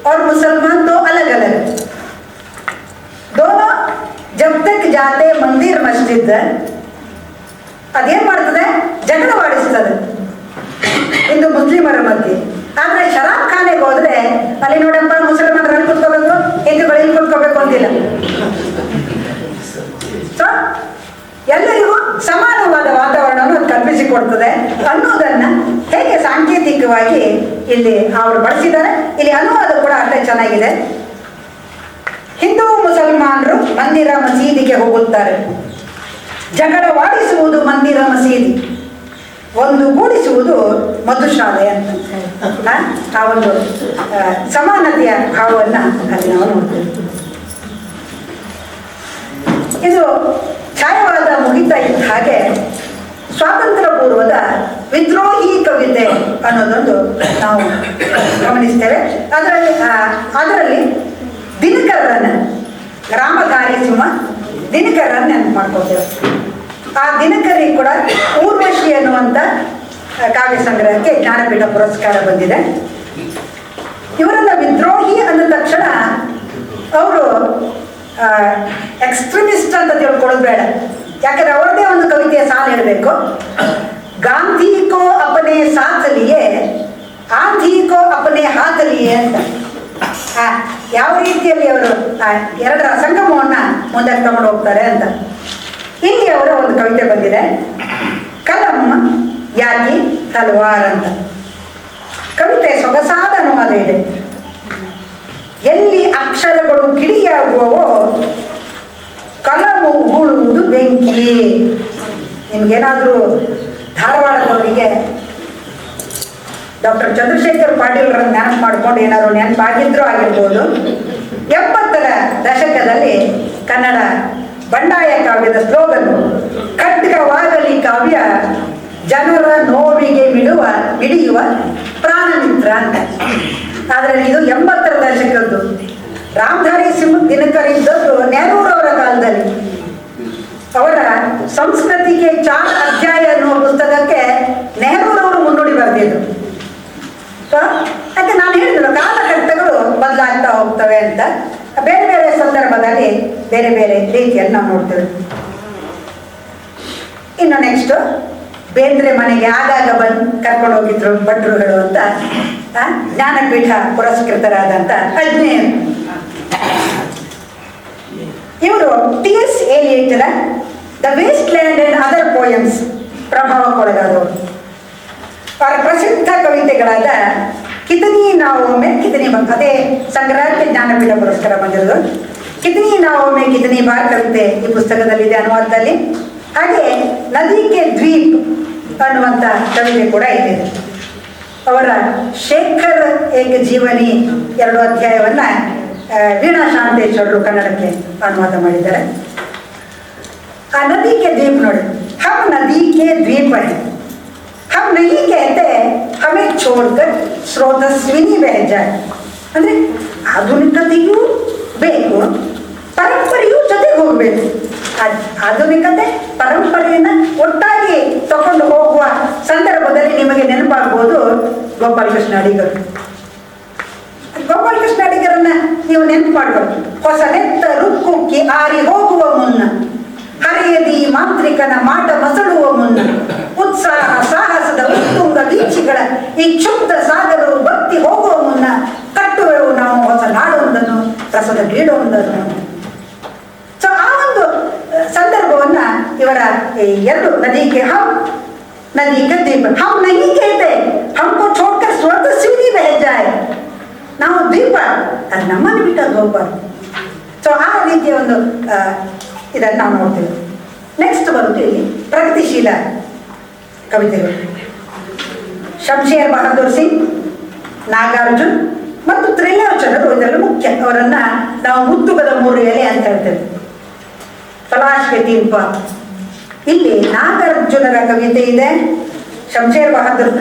और मुसलमान दो अलग अलग, दोनों जब तक जाते मंदिर मस्जिद, ಅದೇನ್ ಮಾಡ್ತದೆ, ಜಗಳವಾಡಿಸ್ತದೆ ಹಿಂದೂ ಮುಸ್ಲಿಮರ ಮಧ್ಯೆ. ಆದ್ರೆ ಶರಾಬ್ ಖಾನೆಗೆ ಹೋದ್ರೆ ಅಲ್ಲಿ ನೋಡಪ್ಪ ಮುಸಲ್ಮಾನರು ಅಲ್ಲಿ ಕುತ್ಕೋಬೇಕು, ಹಿಂದೂಗಳು ಇಲ್ಲಿ ಕುತ್ಕೋಬೇಕು ಅಂತಿಲ್ಲ. ಸೊ ಎಲ್ಲರಿಗೂ ಸಮಾನವಾದ ವಾತಾವರಣವನ್ನು ಕಲ್ಪಿಸಿಕೊಡ್ತದೆ ಅನ್ನೋದನ್ನ ಹೇಗೆ ಸಾಂಕೇತಿಕವಾಗಿ ಇಲ್ಲಿ ಅವರು ಬಳಸಿದ್ದಾರೆ. ಇಲ್ಲಿ ಅನುವಾದ ಕೂಡ ಅಷ್ಟೇ ಚೆನ್ನಾಗಿದೆ. ಹಿಂದೂ ಮುಸಲ್ಮಾನರು ಮಂದಿರ ಮಸೀದಿಗೆ ಹೋಗುತ್ತಾರೆ, ಜಗಳವಾಡಿಸುವುದು ಮಂದಿರ ಮಸೀದಿ, ಒಂದುಗೂಡಿಸುವುದು ಮಧುಶಾಲೆ ಅಂತ. ಆ ಒಂದು ಸಮಾನತೆಯ ಭಾವವನ್ನು ಅಲ್ಲಿ ನಾವು ನೋಡ್ತೇವೆ. ಇದು ಛಾಯವಾದ ಮುಗಿತಾ ಇದ್ದ ಹಾಗೆ ಸ್ವಾತಂತ್ರ್ಯ ಪೂರ್ವದ ವಿದ್ರೋಹಿ ಕವಿತೆ ಅನ್ನೋದೊಂದು ನಾವು ಗಮನಿಸ್ತೇವೆ. ಅದರಲ್ಲಿ ದಿನಕರರನ್ನು, ರಾಮಧಾರಿ ಸಿಂಹ ದಿನಕರರನ್ನು ನೆನಪು ಮಾಡ್ಕೊಳ್ತೇವೆ. ಆ ದಿನಕರಿಗೆ ಕೂಡ ಊರ್ವಶಿ ಅನ್ನುವಂಥ ಕಾವ್ಯ ಸಂಗ್ರಹಕ್ಕೆ ಜ್ಞಾನಪೀಠ ಪುರಸ್ಕಾರ ಬಂದಿದೆ. ಇವರೆಲ್ಲ ವಿದ್ರೋಹಿ ಅಂದ ತಕ್ಷಣ ಅವರು ಎಕ್ಸ್ಟ್ರೀಮಿಸ್ಟ್ ಅಂತ ತಿಳ್ಕೊಳ್ಳೋದು ಬೇಡ. ಯಾಕಂದ್ರೆ ಅವರದೇ ಒಂದು ಕವಿತೆಯ ಸಾಲು ಹೇಳಬೇಕು. ಗಾಂಧಿ ಕೋ ಅಪನೆ ಸಾಥಲಿಯೇ, ಆಂಧಿ ಕೋ ಅಪನೆ ಹಾತಲಿಯೇ ಅಂತ. ಯಾವ ರೀತಿಯಲ್ಲಿ ಅವರು ಎರಡರ ಸಂಗಮವನ್ನು ಮುಂದಕ್ಕೆ ತಗೊಂಡು ಹೋಗ್ತಾರೆ ಅಂತ. ಇಲ್ಲಿ ಅವರ ಒಂದು ಕವಿತೆ ಬಂದಿದೆ, ಕಲಂ ಯಾಗಿ ತಲ್ವಾರ್ ಅಂತ. ಕವಿತೆ ಸೊಗಸಾದ ಅನುವಾದ ಇದೆ. ಎಲ್ಲಿ ಅಕ್ಷರಗಳು ಕಿಡಿಯಾಗುವವೋ ಕಲಮು ಹೂಳುವುದು ಬೆಂಕಿ. ನಿಮ್ಗೇನಾದರೂ ಧಾರವಾಡದವರಿಗೆ ಡಾಕ್ಟರ್ ಚಂದ್ರಶೇಖರ್ ಪಾಟೀಲ್ರನ್ನು ನೆನಪು ಮಾಡ್ಕೊಂಡು ಏನಾದರೂ ನೆನಪಾಗಿದ್ರೂ ಆಗಿರ್ಬೋದು. 70ರ ದಶಕದಲ್ಲಿ ಕನ್ನಡ ಬಂಡಾಯ ಕಾವ್ಯದ ಸ್ಲೋಗನ್ ಖಡ್ಗವಾಗಲಿ ಕಾವ್ಯ ಜನರ ನೋವಿಗೆ ಮಿಡಿಯುವ ಪ್ರಾಣಮಿತ್ರ ಅಂತ. ಆದರೆ ಇದು 80ರ ದಶಕದ್ದು. ರಾಮಧಾರಿ ಸಿಂಹ ದಿನಕರ್ ಇದ್ದದ್ದು ನೆಹರೂರವರ ಕಾಲದಲ್ಲಿ. ಅವರ ಸಂಸ್ಕೃತಿಗೆ 4 ಅಧ್ಯಾಯ ಅನ್ನುವ ಪುಸ್ತಕಕ್ಕೆ ನೆಹರೂರವರು ಮುನ್ನುಡಿ ಬರೆದಿದ್ರು. ಯಾಕೆ ನಾನು ಹೇಳಿದ್ರು, ಕಾಲಘಟ್ಟಗಳು ಬದಲಾಗ್ತಾ ಹೋಗ್ತವೆ ಅಂತ. ಬೇರೆ ಬೇರೆ ಸಂದರ್ಭದಲ್ಲಿ ಬೇರೆ ಬೇರೆ ರೀತಿಯನ್ನು ನಾವು ನೋಡ್ತೇವೆ. ಇನ್ನು ನೆಕ್ಸ್ಟ್ ಬೇಂದ್ರೆ ಮನೆಗೆ ಆಗಾಗ ಬಂದು ಕರ್ಕೊಂಡು ಹೋಗಿದ್ರು ಭಟ್ರುಗಳು ಅಂತ ಜ್ಞಾನಪೀಠ ಪುರಸ್ಕೃತರಾದಂಥ ಅಜ್ಞೇಯರು. ಇವರು ಟಿ.ಎಸ್. ಎಲಿಯಟ್ರ the waste land and other poems ಪ್ರಭಾವಕ್ಕೊಳಗಾದವರು. ಅವರ ಪ್ರಸಿದ್ಧ ಕವಿತೆಗಳಾದ ಕಿತನಿ ನಾವೊಮ್ಮೆ ಕಿತನಿ ಬಾರ್, ಅದೇ ಸಂಗ್ರಹಕ್ಕೆ ಜ್ಞಾನಪೀಠ ಪುರಸ್ಕಾರ ಬಂದಿರೋದು. ಕಿತನಿ ನಾವೊಮ್ಮೆ ಕಿತನಿ ಬಾರ್ ಕವಿತೆ ಈ ಪುಸ್ತಕದಲ್ಲಿದೆ ಅನುವಾದದಲ್ಲಿ. ಹಾಗೆ ನದಿ ಕೆ ದ್ವೀಪ್ ಅನ್ನುವಂಥ ಕವಿತೆ ಕೂಡ ಇದೆ. ಅವರ ಶೇಖರ್ ಏಕ ಜೀವನಿ 2 ಅಧ್ಯಾಯವನ್ನು ವೀಣಾ ಶಾಂತೇಶ್ವರರು ಕನ್ನಡಕ್ಕೆ ಅನುವಾದ ಮಾಡಿದ್ದಾರೆ. ಆ ನದಿ ಕೆ ದ್ವೀಪ್ ನೋಡಿ, ಹಮ್ ನದಿ ಕೆ ದ್ವೀಪ್ है, हम नहीं कहते हमें छोड़कर ಸ್ರೋತಸ್ವಿನಿ बह जाए. ಅಂದರೆ ಆಧುನಿಕತೆಯೂ ಬೇಕು, ಪರಂಪರೆಯೂ ಜೊತೆಗೆ ಹೋಗಬೇಕು. ಆಧುನಿಕತೆ ಪರಂಪರೆಯನ್ನು ಒಟ್ಟಾಗಿ ತಗೊಂಡು ಹೋಗುವ ಸಂದರ್ಭದಲ್ಲಿ ನಿಮಗೆ ನೆನಪಾಗ್ಬೋದು ಗೋಪಾಲಕೃಷ್ಣ ಅಡಿಗರು. ಗೋಪಾಲಕೃಷ್ಣ ಅಡಿಗರನ್ನ ನೀವು ನೆನಪು ಮಾಡಬಹುದು. ಹೊಸ ನೆತ್ತ ರುಕ್ಕುಕ್ಕಿ ಆರಿ ಹೋಗುವ ಮುನ್ನ, ಹರಿಯದಿ ಮಾಂತ್ರಿಕನ ಮಾಟ ಮಸಳುವ ಮುನ್ನ, ಉತ್ಸಾಹ ಸಾಹಸದ ಉತ್ತುಂಗ ಬೀಚಿಗಳ ಈ ಕ್ಷುಬ್ಧ ಸಾಗರವು ಬತ್ತಿ ಹೋಗುವ ಮುನ್ನ, ಕಟ್ಟುವೆವು ನಾವು ಹೊಸ ನಾಡೊಂದನ್ನು, ರಸದ ಗೀಡೊಂದನ್ನು. ಸೊ ಆ ಒಂದು ಸಂದರ್ಭವನ್ನ ಇವರ 2 ನದಿಗೆ ಹಮ್ ನದಿ ಕೆ ದ್ವೀಪ, ಹಮ್ ನಹೀ ಕೇತೆ ಹಮ್ಕೋ ಛೋಡ್ಕರ್ ಸ್ವತಸ್ವಿನಿ ಬಹ ಜಾಯೆ. ನಾವು ದ್ವೀಪ, ಅದು ನಮ್ಮನ್ನು ಬಿಟ್ಟು ಅದು ಹೋಗ್ಬಾರ್ದು. ಸೊ ಆ ರೀತಿಯ ಒಂದು ಇದನ್ನು ನಾವು ನೋಡ್ತೇವೆ. ನೆಕ್ಸ್ಟ್ ಬಂದು ಇಲ್ಲಿ ಪ್ರಗತಿಶೀಲ ಕವಿತೆಗಳು. ಶಂಶೇರ್ ಬಹದ್ದೂರ್ ಸಿಂಗ್, ನಾಗಾರ್ಜುನ್ ಮತ್ತು ತ್ರಿಲೋಚನರು ಇದರಲ್ಲಿ ಮುಖ್ಯ. ಅವರನ್ನು ನಾವು ಮುತ್ತುಗದ 3 ಎಲೆ ಅಂತ ಹೇಳ್ತೇವೆ. ತಲಾಶ್ಗೆ ತೀರ್ಪ. ಇಲ್ಲಿ ನಾಗಾರ್ಜುನರ ಕವಿತೆ ಇದೆ, ಶಂಶೇರ್ ಬಹದ್ದೂರ್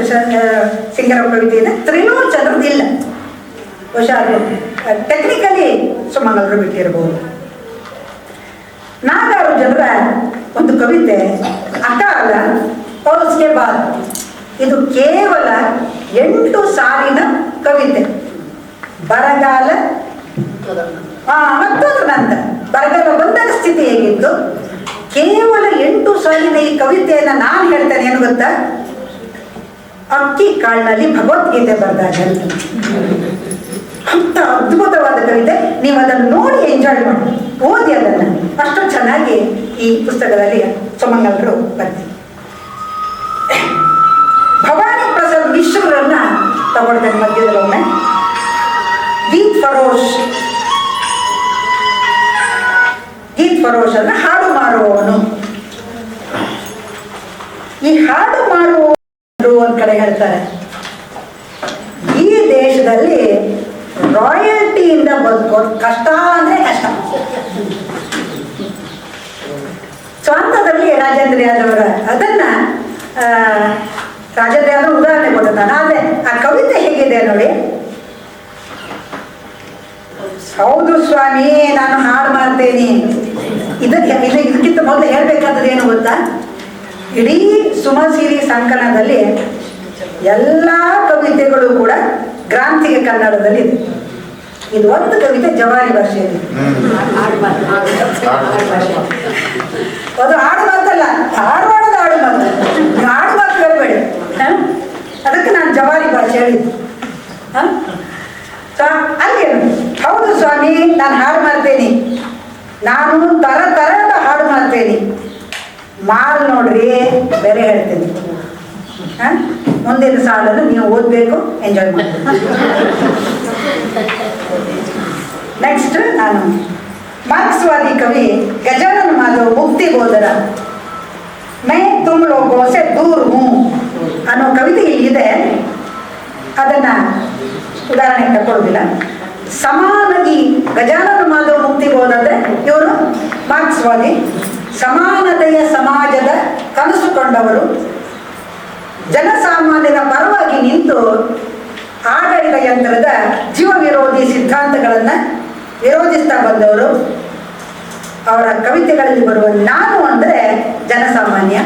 ಸಿಂಗರ ಕವಿತೆ ಇದೆ, ತ್ರಿಲೋಚನರದ್ದು ಇಲ್ಲ. ಬಹುಶಃ ಅದು ಟೆಕ್ನಿಕಲಿ ಸುಮಂಗಲರು ಬಿಟ್ಟಿರಬಹುದು. ನಾಗಾರ್ಜುನರ ಒಂದು ಕವಿತೆ ಅಕಾಲ ಔಸ್ಕೆ ಬಾದ್, ಇದು ಕೇವಲ 8 ಸಾಲಿನ ಕವಿತೆ. ಬರಗಾಲ ಮತ್ತು ನಂತರ ಬರಗಾಲ ಬಂದಾಗ ಸ್ಥಿತಿ ಹೇಗಿತ್ತು. ಕೇವಲ 8 ಸಾಲಿನ ಈ ಕವಿತೆಯನ್ನು ನಾನು ಹೇಳ್ತೇನೆ. ಏನು ಗೊತ್ತಾ, ಅಕ್ಕಿ ಕಾಳಿನಲ್ಲಿ ಭಗವದ್ಗೀತೆ ಬರೆದಾಗ ಅಂತ ಅದ್ಭುತವಾದ ಕವಿತೆ. ನೀವು ಅದನ್ನು ನೋಡಿ ಎಂಜಾಯ್ ಮಾಡಿ, ಓದಿ ಅದನ್ನು. ಅಷ್ಟು ಚೆನ್ನಾಗಿ ಈ ಪುಸ್ತಕದಲ್ಲಿ ಸುಮಂಗಲರು ಬರ್ತೀವಿ. ಭವಾನಿ ಪ್ರಸಾದ್ ಮಿಶ್ರರನ್ನ ತಗೊಳ್ತೇನೆ ಮಧ್ಯದಲ್ಲೊಮ್ಮೆ. ಗೀತ್ ಫರೋಶ್ ಅನ್ನ ಹಾಡು ಮಾರುವವನು. ಈ ಹಾಡು ಮಾರುವವರು ಒಂದ್ ಕಡೆ ಹೇಳ್ತಾರೆ, ಈ ದೇಶದಲ್ಲಿ ರಾಯಲ್ಟಿಯಿಂದ ಬದುಕೋದು ಕಷ್ಟ ಅಂದ್ರೆ ಕಷ್ಟ. ಸ್ವಾಂತದಲ್ಲಿ ರಾಜೇಂದ್ರ ಯಾದವರ ಅದನ್ನ ರಾಜದೇವರು ಉದಾಹರಣೆ ಕೊಟ್ಟಿದ್ದಾನೆ. ಆದರೆ ಆ ಕವಿತೆ ಹೇಗಿದೆ ನೋಡಿ. ಹೌದು ಸ್ವಾಮಿ, ನಾನು ಹಾಡು ಮಾಡ್ತೇನೆ. ಇದಕ್ಕಿಂತ ಮೊದಲು ಹೇಳ್ಬೇಕಾದದ್ದು ಏನು ಗೊತ್ತಾ, ಇಡೀ ಸುಮಸಿರಿ ಸಂಕಲನದಲ್ಲಿ ಎಲ್ಲ ಕವಿತೆಗಳು ಕೂಡ ಗ್ರಾಂಥಿಕ ಕನ್ನಡದಲ್ಲಿ ಇದೆ. ಇದು ಒಂದು ಕವಿತೆ ಜವಾರಿ ಭಾಷೆಯಲ್ಲಿ. ಅದು ಆಡು ಮಾತಲ್ಲ, ಹಾಡು ಮಾಡೋದು ಆಡು ಮಾತು. ನೀವು ಆಡು ಮಾತು ಹೇಳ್ಬೇಡಿ. ಅದಕ್ಕೆ ನಾನು ಜವಾರಿ ಭಾಷೆ ಹೇಳಿದ್ದು. ಅಲ್ಲಿ ಹೌದು ಸ್ವಾಮಿ, ನಾನು ಹಾಡು ಮಾಡ್ತೇನೆ. ನಾನು ತರದ ಹಾಡು ಮಾಡ್ತೇನೆ. ಮಾಲ್ ನೋಡ್ರಿ ಬೇರೆ ಹೇಳ್ತೇನೆ. ಮುಂದಿನ ಸಾಲನ್ನು ನೀವು ಓದಬೇಕು, ಎಂಜಾಯ್ ಮಾಡಬೇಕು. ನೆಕ್ಸ್ಟ್ ನಾನು ಮಾರ್ಕ್ಸ್ವಾದಿ ಕವಿ ಗಜಾನನ ಮಾಧವ್ ಮುಕ್ತಿ ಬೋಧರ ಮೈ ತುಮ್ ಲೋಗೋ ಸೆ ದೂರ್ ಹೂ ಅನ್ನೋ ಕವಿತೆ ಇಲ್ಲಿದೆ. ಅದನ್ನ ಉದಾಹರಣೆಗೆ ತಗೊಳ್ಳೋದಿಲ್ಲ. ಸಮಾನಗಿ ಗಜಾನನ ಮಾಧವ್ ಮುಕ್ತಿ ಬೋಧ ಅಂದ್ರೆ ಇವರು ಮಾರ್ಕ್ಸ್ವಾದಿ, ಸಮಾನತೆಯ ಸಮಾಜದ ಕನಸು ಕೊಂಡವರು, ಜನಸಾಮಾನ್ಯರ ಪರವಾಗಿ ನಿಂತು ಆಡಳಿತ ಯಂತ್ರದ ಜೀವ ವಿರೋಧಿ ಸಿದ್ಧಾಂತಗಳನ್ನು ವಿರೋಧಿಸ್ತಾ ಬಂದವರು. ಅವರ ಕವಿತೆಗಳಲ್ಲಿ ಬರುವ ನಾನು ಅಂದರೆ ಜನಸಾಮಾನ್ಯ,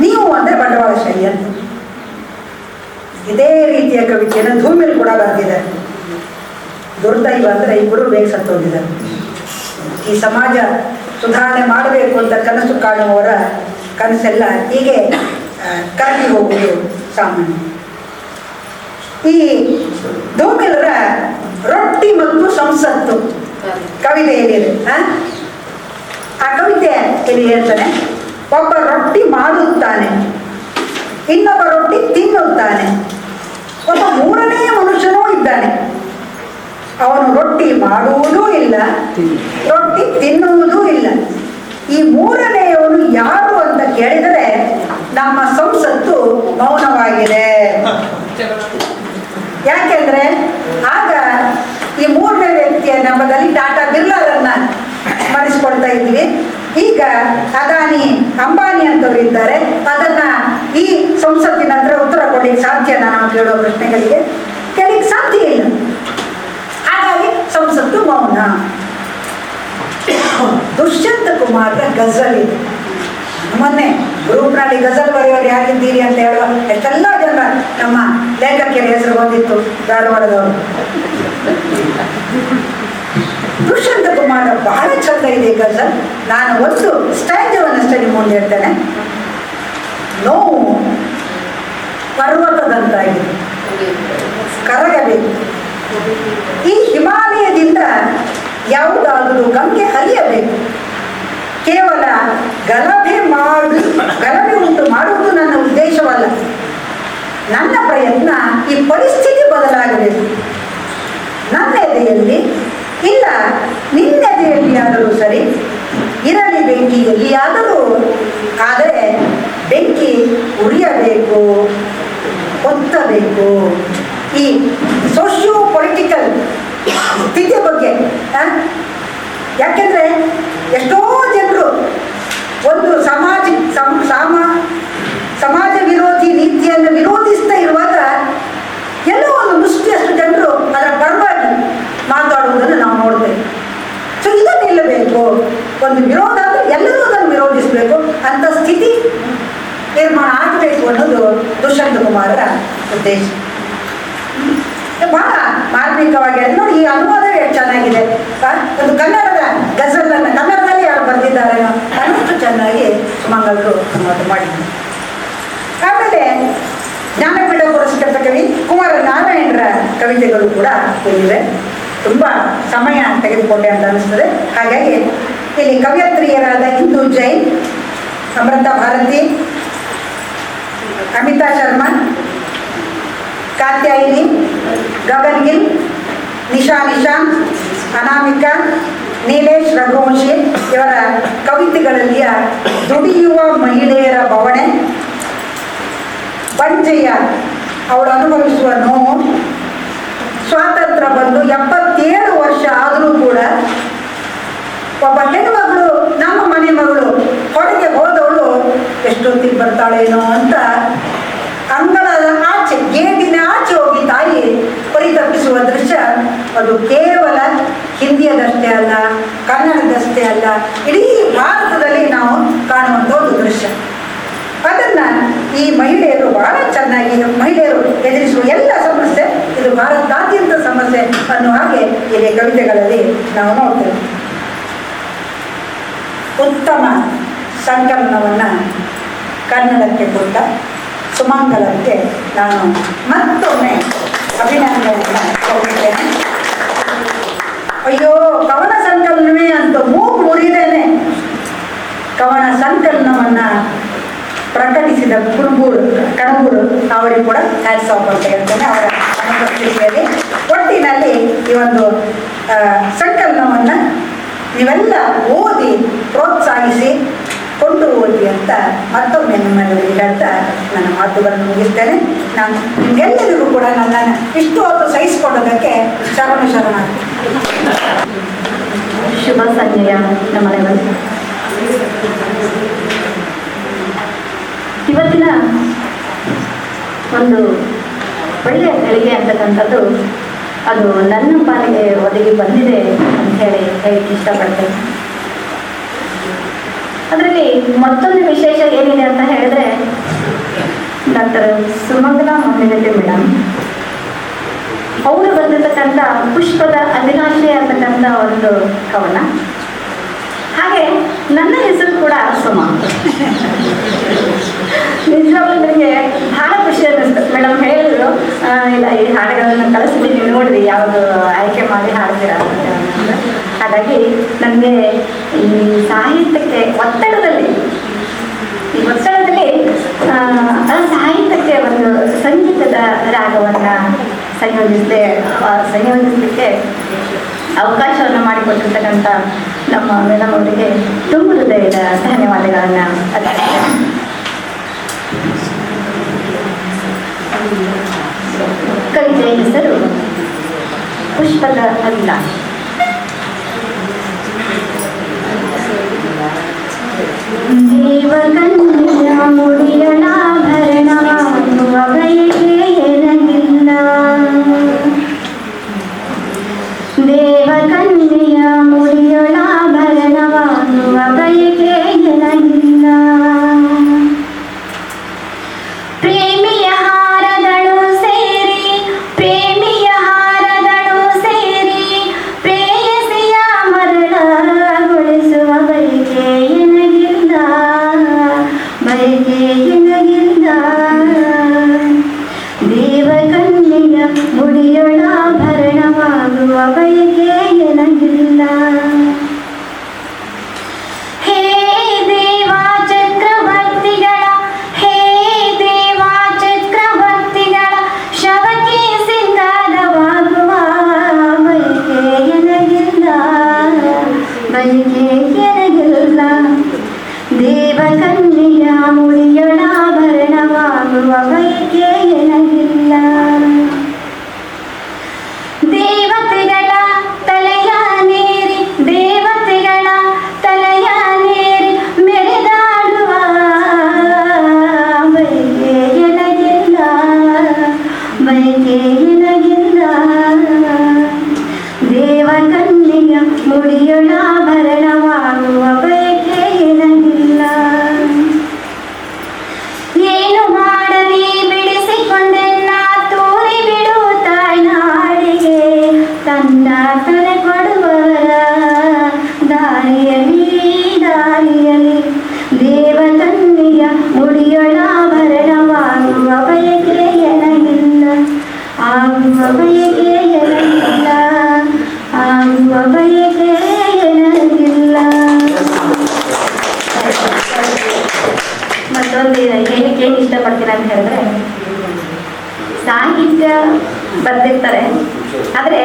ನೀವು ಅಂದರೆ ಬಂಡವಾಳಶಾಹಿ ಅಂತ. ಇದೇ ರೀತಿಯ ಕವಿತೆಯನ್ನು ಧೂಮಿಲ್ ಕೂಡ ಬರೆದಿದ್ದಾರೆ. ದುರ್ದೈವ ಅಂದರೆ ಇಬ್ಬರು ಬೇಗ ಸತ್ತೋಗಿದ್ದಾರೆ. ಈ ಸಮಾಜ ಸುಧಾರಣೆ ಮಾಡಬೇಕು ಅಂತ ಕನಸು ಕಾಣುವವರ ಕನಸೆಲ್ಲ ಹೀಗೆ ಕರಗಿ ಹೋಗುವುದು ಸಾಮಾನ್ಯ. ಈ ಧೂಮಿಲರ ರೊಟ್ಟಿ ಮತ್ತು ಸಂಸತ್ತು ಕವಿತೆಯಲ್ಲಿದೆ. ಆ ಕವಿತೆ ಇಲ್ಲಿ ಹೇಳ್ತಾನೆ, ಒಬ್ಬ ರೊಟ್ಟಿ ಮಾಡುತ್ತಾನೆ, ಇನ್ನೊಬ್ಬ ರೊಟ್ಟಿ ತಿನ್ನುತ್ತಾನೆ, ಒಬ್ಬ ಮೂರನೇ ಮನುಷ್ಯನೂ ಇದ್ದಾನೆ. ಅವನು ರೊಟ್ಟಿ ಮಾಡುವುದೂ ಇಲ್ಲ, ರೊಟ್ಟಿ ತಿನ್ನುವುದೂ ಇಲ್ಲ. ಈ ಮೂರನೆಯವನು ಯಾರು ಅಂತ ಕೇಳಿದರೆ ನಮ್ಮ ಸಂಸತ್ತು ಮೌನವಾಗಿದೆ. ಯಾಕೆಂದ್ರೆ ಆಗ ಈ ಮೂರನೇ ವ್ಯಕ್ತಿಯ ನಮ್ಮದಲ್ಲಿ ಟಾಟಾ ಬಿರ್ಲಾರನ್ನ ಸ್ಮರಿಸಿಕೊಳ್ತಾ ಇದ್ವಿ. ಈಗ ಅದಾನಿ ಅಂಬಾನಿ ಅಂತವ್ರು ಇದ್ದಾರೆ. ಅದನ್ನ ಈ ಸಂಸತ್ತಿನ ಹತ್ರ ಉತ್ತರ ಕೊಡ್ಲಿಕ್ಕೆ ಸಾಧ್ಯನಾ? ನಾವು ಕೇಳೋ ಪ್ರಶ್ನೆಗಳಿಗೆ ಕೇಳಲಿಕ್ಕೆ ಸಾಧ್ಯ ಇಲ್ಲ. ಹಾಗಾಗಿ ಸಂಸತ್ತು ಮೌನ. ದುಷ್ಯಂತ ಕುಮಾರ್ನ ಗಜಲ್ ಇದೆ. ಮೊನ್ನೆ ಗ್ರೂಪ್ನಲ್ಲಿ ಗಜಲ್ ಬರೆಯೋರು ಯಾರಿದ್ದೀರಿ ಅಂತ ಹೇಳುವ ಎಷ್ಟೆಲ್ಲ ಜನ ನಮ್ಮ ಲೇಖಕಿಯರ ಹೆಸರು ಬಂದಿತ್ತು ಧಾರವಾಡದವರು. ದುಷ್ಯಂತ ಕುಮಾರ ಬಹಳ ಚಂದ ಇದೆ ಗಜಲ್. ನಾನು ಒಂದು ಸ್ಟ್ಯಾಂಜವನ್ನಷ್ಟೇ ನಿಮ್ಮ ಮುಂದೆ ಹೇಳ್ತೇನೆ. ನೋವು ಪರ್ವತದಂತಾಗಿದೆ, ಕರಗಬೇಕು. ಈ ಹಿಮಾಲಯದಿಂದ ಯಾವುದಾದರೂ ಗಂಗೆ ಹರಿಯಬೇಕು. ಕೇವಲ ಗಲಭೆ ಉಂಟು ಮಾಡುವುದು ನನ್ನ ಉದ್ದೇಶವಲ್ಲ. ನನ್ನ ಪ್ರಯತ್ನ ಈ ಪರಿಸ್ಥಿತಿ ಬದಲಾಗಬೇಕು. ನನ್ನ ಎದೆಯಲ್ಲಿ ಇಲ್ಲ, ನಿನ್ನೆದೆಯಲ್ಲಿ ಆದರೂ ಸರಿ ಇರಲಿ ಬೆಂಕಿ ಎಲ್ಲಿಯಾದರೂ. ಆದರೆ ಬೆಂಕಿ ಉರಿಯಬೇಕು, ಹೊತ್ತಬೇಕು. ಈ ಸೋಷಿಯೋ ಪೊಲಿಟಿಕಲ್ ಸ್ಥಿತಿಯ ಬಗ್ಗೆ ಯಾಕೆಂದರೆ ಎಷ್ಟೋ ಜನರು ಒಂದು ಸಮಾಜ ವಿರೋಧಿ ನೀತಿಯನ್ನು ವಿರೋಧಿಸ್ತಾ ಇರುವಾಗ ಎಲ್ಲೋ ಒಂದು ಮುಷ್ಟಿಯಷ್ಟು ಜನರು ಅದರ ಪರವಾಗಿ ಮಾತಾಡುವುದನ್ನು ನಾವು ನೋಡ್ತೇವೆ. ಸೊ ಇದನ್ನು ನಿಲ್ಲಬೇಕು. ಒಂದು ವಿರೋಧ ಅಂದರೆ ಎಲ್ಲರೂ ಅದನ್ನು ವಿರೋಧಿಸಬೇಕು ಅಂತ ಸ್ಥಿತಿ ನಿರ್ಮಾಣ ಆಗಬೇಕು ಅನ್ನೋದು ದುಷ್ಯಂತ ಕುಮಾರರ ಉದ್ದೇಶ. ಬಹಳ ಮಾರ್ಮಿಕವಾಗಿ ನೋಡಿ, ಈ ಅನುವಾದ ಎಷ್ಟು ಚೆನ್ನಾಗಿದೆ. ಒಂದು ಕನ್ನಡದ ಗಜಲನ್ನು ಕನ್ನಡದಲ್ಲಿ ಯಾರು ಬರೆದಿದ್ದಾರೆ ಅನ್ನೋಷ್ಟು ಚೆನ್ನಾಗಿ ಸುಮಂಗಲರು ಅನುವಾದ ಮಾಡಿದ್ದಾರೆ. ಆಮೇಲೆ ಜ್ಞಾನಪೀಠ ಪುರಸ್ಕೃತ ಕವಿ ಕುಮಾರ ನಾರಾಯಣರ ಕವಿತೆಗಳು ಕೂಡ ಇಲ್ಲಿವೆ. ತುಂಬ ಸಮಯ ತೆಗೆದುಕೊಂಡೆ ಅಂತ ಅನಿಸ್ತದೆ. ಹಾಗಾಗಿ ಇಲ್ಲಿ ಕವಯತ್ರಿಯರಾದ ಇಂದು ಜೈನ್, ಅಮೃತ ಭಾರತಿ, ಅಮಿತಾ ಶರ್ಮಾ, ಕಾತ್ಯಾಯಿನಿ, ಗಗನ್ ಗಿಲ್, ನಿಶಾ ನಿಶಾಂತ್, ಅನಾಮಿಕಾ, ನೀಲೇಶ್ ರಘುವಂಶಿ ಇವರ ಕವಿತೆಗಳಲ್ಲಿಯ ದುಡಿಯುವ ಮಹಿಳೆಯರ ಬವಣೆ, ಬಂಜೆಯ ಅವಳು ಅನುಭವಿಸುವ ನೋವು, ಸ್ವಾತಂತ್ರ್ಯ ಬಂದು 77 ವರ್ಷ ಆದರೂ ಕೂಡ ಒಬ್ಬ ಹೆಣ್ಮಗಳು, ನಮ್ಮ ಮನೆ ಮಗಳು ಹೊರಗೆ ಹೋದವಳು ಎಷ್ಟೊತ್ತಿಗೆ ಬರ್ತಾಳೇನೋ ಅಂತ ಅದು ಕೇವಲ ಹಿಂದಿಯದಷ್ಟೇ ಅಲ್ಲ, ಕನ್ನಡದಷ್ಟೇ ಅಲ್ಲ, ಇಡೀ ಭಾರತದಲ್ಲಿ ನಾವು ಕಾಣುವಂಥ ಒಂದು ದೃಶ್ಯ. ಅದನ್ನು ಈ ಮಹಿಳೆಯರು ಬಹಳ ಚೆನ್ನಾಗಿ, ಮಹಿಳೆಯರು ಎದುರಿಸುವ ಎಲ್ಲ ಸಮಸ್ಯೆ ಇದು ಭಾರತಾದ್ಯಂತ ಸಮಸ್ಯೆ ಅನ್ನೋ ಹಾಗೆ ಇಲ್ಲಿ ಕವಿತೆಗಳಲ್ಲಿ ನಾವು ನೋಡ್ತೇವೆ. ಉತ್ತಮ ಸಂಕಲನವನ್ನು ಕನ್ನಡಕ್ಕೆ ಕೊಟ್ಟ ಸುಮಂಗಲಕ್ಕೆ ನಾನು ಮತ್ತೊಮ್ಮೆ ಅಭಿನಂದನೆಯನ್ನು ಕೊಟ್ಟಿದ್ದೇನೆ. ಅಯ್ಯೋ, ಕವನ ಸಂಕಲನವೇ ಅಂತ ಮೂಗು ಮುರಿದೇನೆ ಕವನ ಸಂಕಲನವನ್ನು ಪ್ರಕಟಿಸಿದ ಕಣಬೂರು ಅವರಿಗೆ ಕೂಡ ಹ್ಯಾಟ್ಸ್ ಆಫ್ ಅಂತ ಹೇಳ್ತೇನೆ ಅವರ ಅನುಪಸ್ಥಿತಿಯಲ್ಲಿ. ಒಟ್ಟಿನಲ್ಲಿ ಈ ಒಂದು ಸಂಕಲನವನ್ನು ನೀವೆಲ್ಲ ಓದಿ ಪ್ರೋತ್ಸಾಹಿಸಿ ಕೊಂಡು ಓದಿ ಅಂತ ಮತ್ತೊಮ್ಮೆ ನಿಮ್ಮಲ್ಲಿ ಹೇಳ್ತಾ ನನ್ನ ಮಾತುಗಳನ್ನು ಮುಗಿಸ್ತೇನೆ. ನಾನು ನಿಮಗೆಲ್ಲರಿಗೂ ಕೂಡ ನನ್ನನ್ನು ಇಷ್ಟು ಹೊತ್ತು ಸಹಿಸಿಕೊಳ್ಳೋದಕ್ಕೆ ಶರಣ. ಶುಭ ಸಂಜೆಯ ನಮನಗಳು. ಇವತ್ತಿನ ಒಂದು ಒಳ್ಳೆಯ ಗಳಿಗೆ ಅಂತಕ್ಕಂಥದ್ದು ಅದು ನನ್ನ ಪಾಲಿಗೆ ಒದಗಿ ಬಂದಿದೆ ಅಂತ ಹೇಳಕ್ಕೆ ಇಷ್ಟಪಡ್ತೇನೆ. ಅದರಲ್ಲಿ ಮತ್ತೊಂದು ವಿಶೇಷ ಏನಿದೆ ಅಂತ ಹೇಳಿದ್ರೆ, ಡಾಕ್ಟರ್ ಸುಮಂಗಲಾ ಮೊನ್ನೆಗಟ್ಟಿ ಮೇಡಮ್ ಅವರು ಬಂದಿರತಕ್ಕಂಥ ಪುಷ್ಪದ ಅಭಿಲಾಷೆ ಅಂತಕ್ಕಂಥ ಒಂದು ಕವನ. ಹಾಗೆ ನನ್ನ ಹೆಸರು ಕೂಡ ಸುಮ. ನಿಜವಾಗ್ಲೂ ನನಗೆ ಬಹಳ ಖುಷಿ ಅನ್ನಿಸ್ತು. ಮೇಡಮ್ ಹೇಳಿದ್ರು, ಇಲ್ಲ ಈ ಹಾಡುಗಳನ್ನು ಕಳಿಸ್ಬಿಟ್ಟು ನೀವು ನೋಡಿರಿ ಯಾವುದು ಆಯ್ಕೆ ಮಾಡಿ ಹಾಡ್ತೀರಾ ಅಂತ. ಹಾಗಾಗಿ ನನಗೆ ಈ ಸಾಹಿತ್ಯಕ್ಕೆ ಒತ್ತಡದಲ್ಲಿ ಸಾಹಿತ್ಯಕ್ಕೆ ಒಂದು ಸಂಗೀತದ ರಾಗವನ್ನು ಸಂಯೋಜಿಸಲಿಕ್ಕೆ ಅವಕಾಶವನ್ನು ಮಾಡಿಕೊಟ್ಟಿರ್ತಕ್ಕಂಥ ನಮ್ಮ ಮೇಡಮ್ ಅವರಿಗೆ ತುಂಬ ಹೃದಯದ ಧನ್ಯವಾದಗಳನ್ನು ಅರ್ಪಿಸ್ತೇನೆ. ಕವಿತೆಯ ಹೆಸರು ಪುಷ್ಪದ ಅಭಿಲಾಷೆ. ದೇವಕನ್ಯೆಯ ಮುಡಿಯಳಾಭರಣವಾಗುವ ಬಯಕೆ ಎನಗಿಲ್ಲ. ದೇವಕನ್ಯೆಯ ಮುಡಿಯಳಾಭರಣವಾಗುವ ಬಯಕೆ ಎನಗಿಲ್ಲ. ಪ್ರೇಮಿಯ ಹಾರದಳು ಸೇರಿ, ಪ್ರೇಮಿಯ ಹಾರದಳು ಸೇರಿ, ಪ್ರೇಯಸಿಯ ಮರಳಗೊಳಿಸುವ ಬಯಕೆ ಎನಗಿಲ್ಲ, ಬಯಕೆ ಎನಗಿಲ್ಲ. ದೇವಕನ್ಯೆಯ ಮುಡಿಯೊಳಾಭರಣವಾಗುವ ಬಯಕೆ ಎನಗಿಲ್ಲ. ಹೇ ದೇವಾ ಚಕ್ರವರ್ತಿಗಳ, ಹೇ ದೇವಾ ಚಕ್ರವರ್ತಿಗಳ ಶವಕ್ಕೆ ಸಿಂಗಾರವಾಗುವ ಬಯಕೆ ಎನಗಿಲ್ಲ, ಬಯಕೆ ಎನಗಿಲ್ಲ. ದೇವಕನ್ಯೆಯ ಮುಡಿಯೊಳಾಭರಣವಾಗುವ ಬಯಕೆ ಎನಗಿಲ್ಲ. ದೇವತೆಗಳ ತಲೆಯ ನೇರಿ, ದೇವತೆಗಳ ತಲೆಯ ನೇರಿ ಮೆರೆದಾಡುವ ಬಯಕೆ ಎನಗಿಲ್ಲ, ಬಯಕೆ ಎನಗಿಲ್ಲ. ದೇವಕನ್ಯೆಯ ಮುಡಿಯೊಳಾಭರಣವಾಗುವ ಬಯಕೆ ಎನಗಿಲ್ಲ. ಏನು ಮಾಡಲಿ ಬಿಡಿಸಿಕೊಂಡೆನ್ನ ತೂರಿ ಬಿಡು ತಾಯ್ನಾಡಿಗೆ, ತನ್ನ ತಲೆ ಕೊಡುವರ ದಾರಿಯಲ್ಲಿ ದಾರಿಯಲ್ಲಿ. ದೇವಕನ್ಯೆಯ ಮುಡಿಯೊಳಾಭರಣವಾಗುವ ಬಯಕೆ ಎನಗಿಲ್ಲ, ಆಗುವ ಬಯಕೆ ಎನಗಿಲ್ಲ, ಆಗುವ ಬಯಕೆ ಎನಗಿಲ್ಲ. ಮತ್ತೊಂದು ಏನಕ್ಕೆ ಏನು ಇಷ್ಟಪಡ್ತೀನಿ ಅಂತ ಹೇಳಿದ್ರೆ, ಸಾಹಿತ್ಯ ಬರ್ದಿರ್ತಾರೆ, ಆದರೆ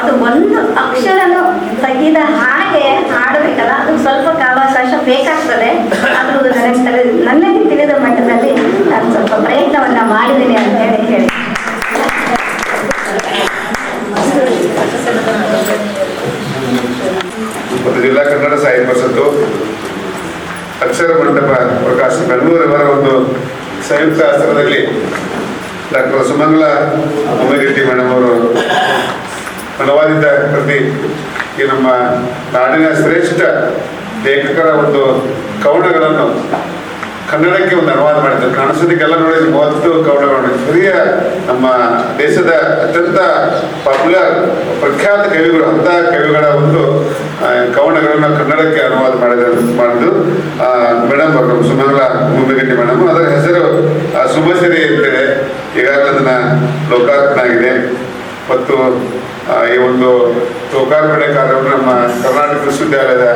ಅದು ಒಂದು ಅಕ್ಷರನು ತೆಗೆದ ಹಾಗೆ ಹಾಡಬೇಕಲ್ಲ, ಅದು ಸ್ವಲ್ಪ ಕಾಲಾವಕಾಶ ಬೇಕಾಗ್ತದೆ. ಆದರೂ ನನಗೆ ತಿಳಿದ ಮಟ್ಟದಲ್ಲಿ ನಾನು ಸ್ವಲ್ಪ ಪ್ರಯತ್ನವನ್ನು ಮಾಡಿದ್ದೀನಿ ಅಂತ ಹೇಳಿ ಮತ್ತು ಜಿಲ್ಲಾ ಕನ್ನಡ ಸಾಹಿತ್ಯ ಪರಿಷತ್ತು, ಅಕ್ಷರ ಮಂಟಪ ಪ್ರಕಾಶ ಬೆಂಗಳೂರವರ ಒಂದು ಸಂಯುಕ್ತ ಆಶ್ರಯದಲ್ಲಿ ಡಾಕ್ಟರ್ ಸುಮಂಗಲಾ ಮೊಮ್ಮೆಗಟ್ಟಿ ಮೇಡಮ್ ಅವರು ಅನುವಾದಿತ ಕೃತಿ ಈ ನಮ್ಮ ನಾಡಿನ ಶ್ರೇಷ್ಠ ಲೇಖಕರ ಒಂದು ಕವನಗಳನ್ನು ಕನ್ನಡಕ್ಕೆ ಒಂದು ಅನುವಾದ ಮಾಡಿದ್ದಾರೆ. ಕಾಣಿಸೋದಕ್ಕೆಲ್ಲ ನೋಡಿದ್ರೆ 30 ಕವನಗಳು. ಹಿರಿಯ ನಮ್ಮ ದೇಶದ ಅತ್ಯಂತ ಪಾಪ್ಯುಲರ್ ಪ್ರಖ್ಯಾತ ಕವಿಗಳು, ಅಂತಹ ಕವಿಗಳ ಒಂದು ಕವನಗಳನ್ನು ಕನ್ನಡಕ್ಕೆ ಅನುವಾದ ಮಾಡಿದ್ದು ಮೇಡಮ್ ಅವರು, ನಮ್ಮ ಸುಮಂಗಲ ಮುಮ್ಮಿಗಟ್ಟಿ ಮೇಡಮ್. ಅದರ ಹೆಸರು ಸುಮಸಿರಿ ಅಂತೇಳಿ ಈಗಾಗಲೇ ಅದನ್ನ ಲೋಕಾರ್ಪಣೆ ಆಗಿದೆ. ಮತ್ತು ಈ ಒಂದು ಲೋಕಾರ್ಪಣೆ ಕಾರ್ಯವನ್ನು ನಮ್ಮ ಕರ್ನಾಟಕ ವಿಶ್ವವಿದ್ಯಾಲಯದ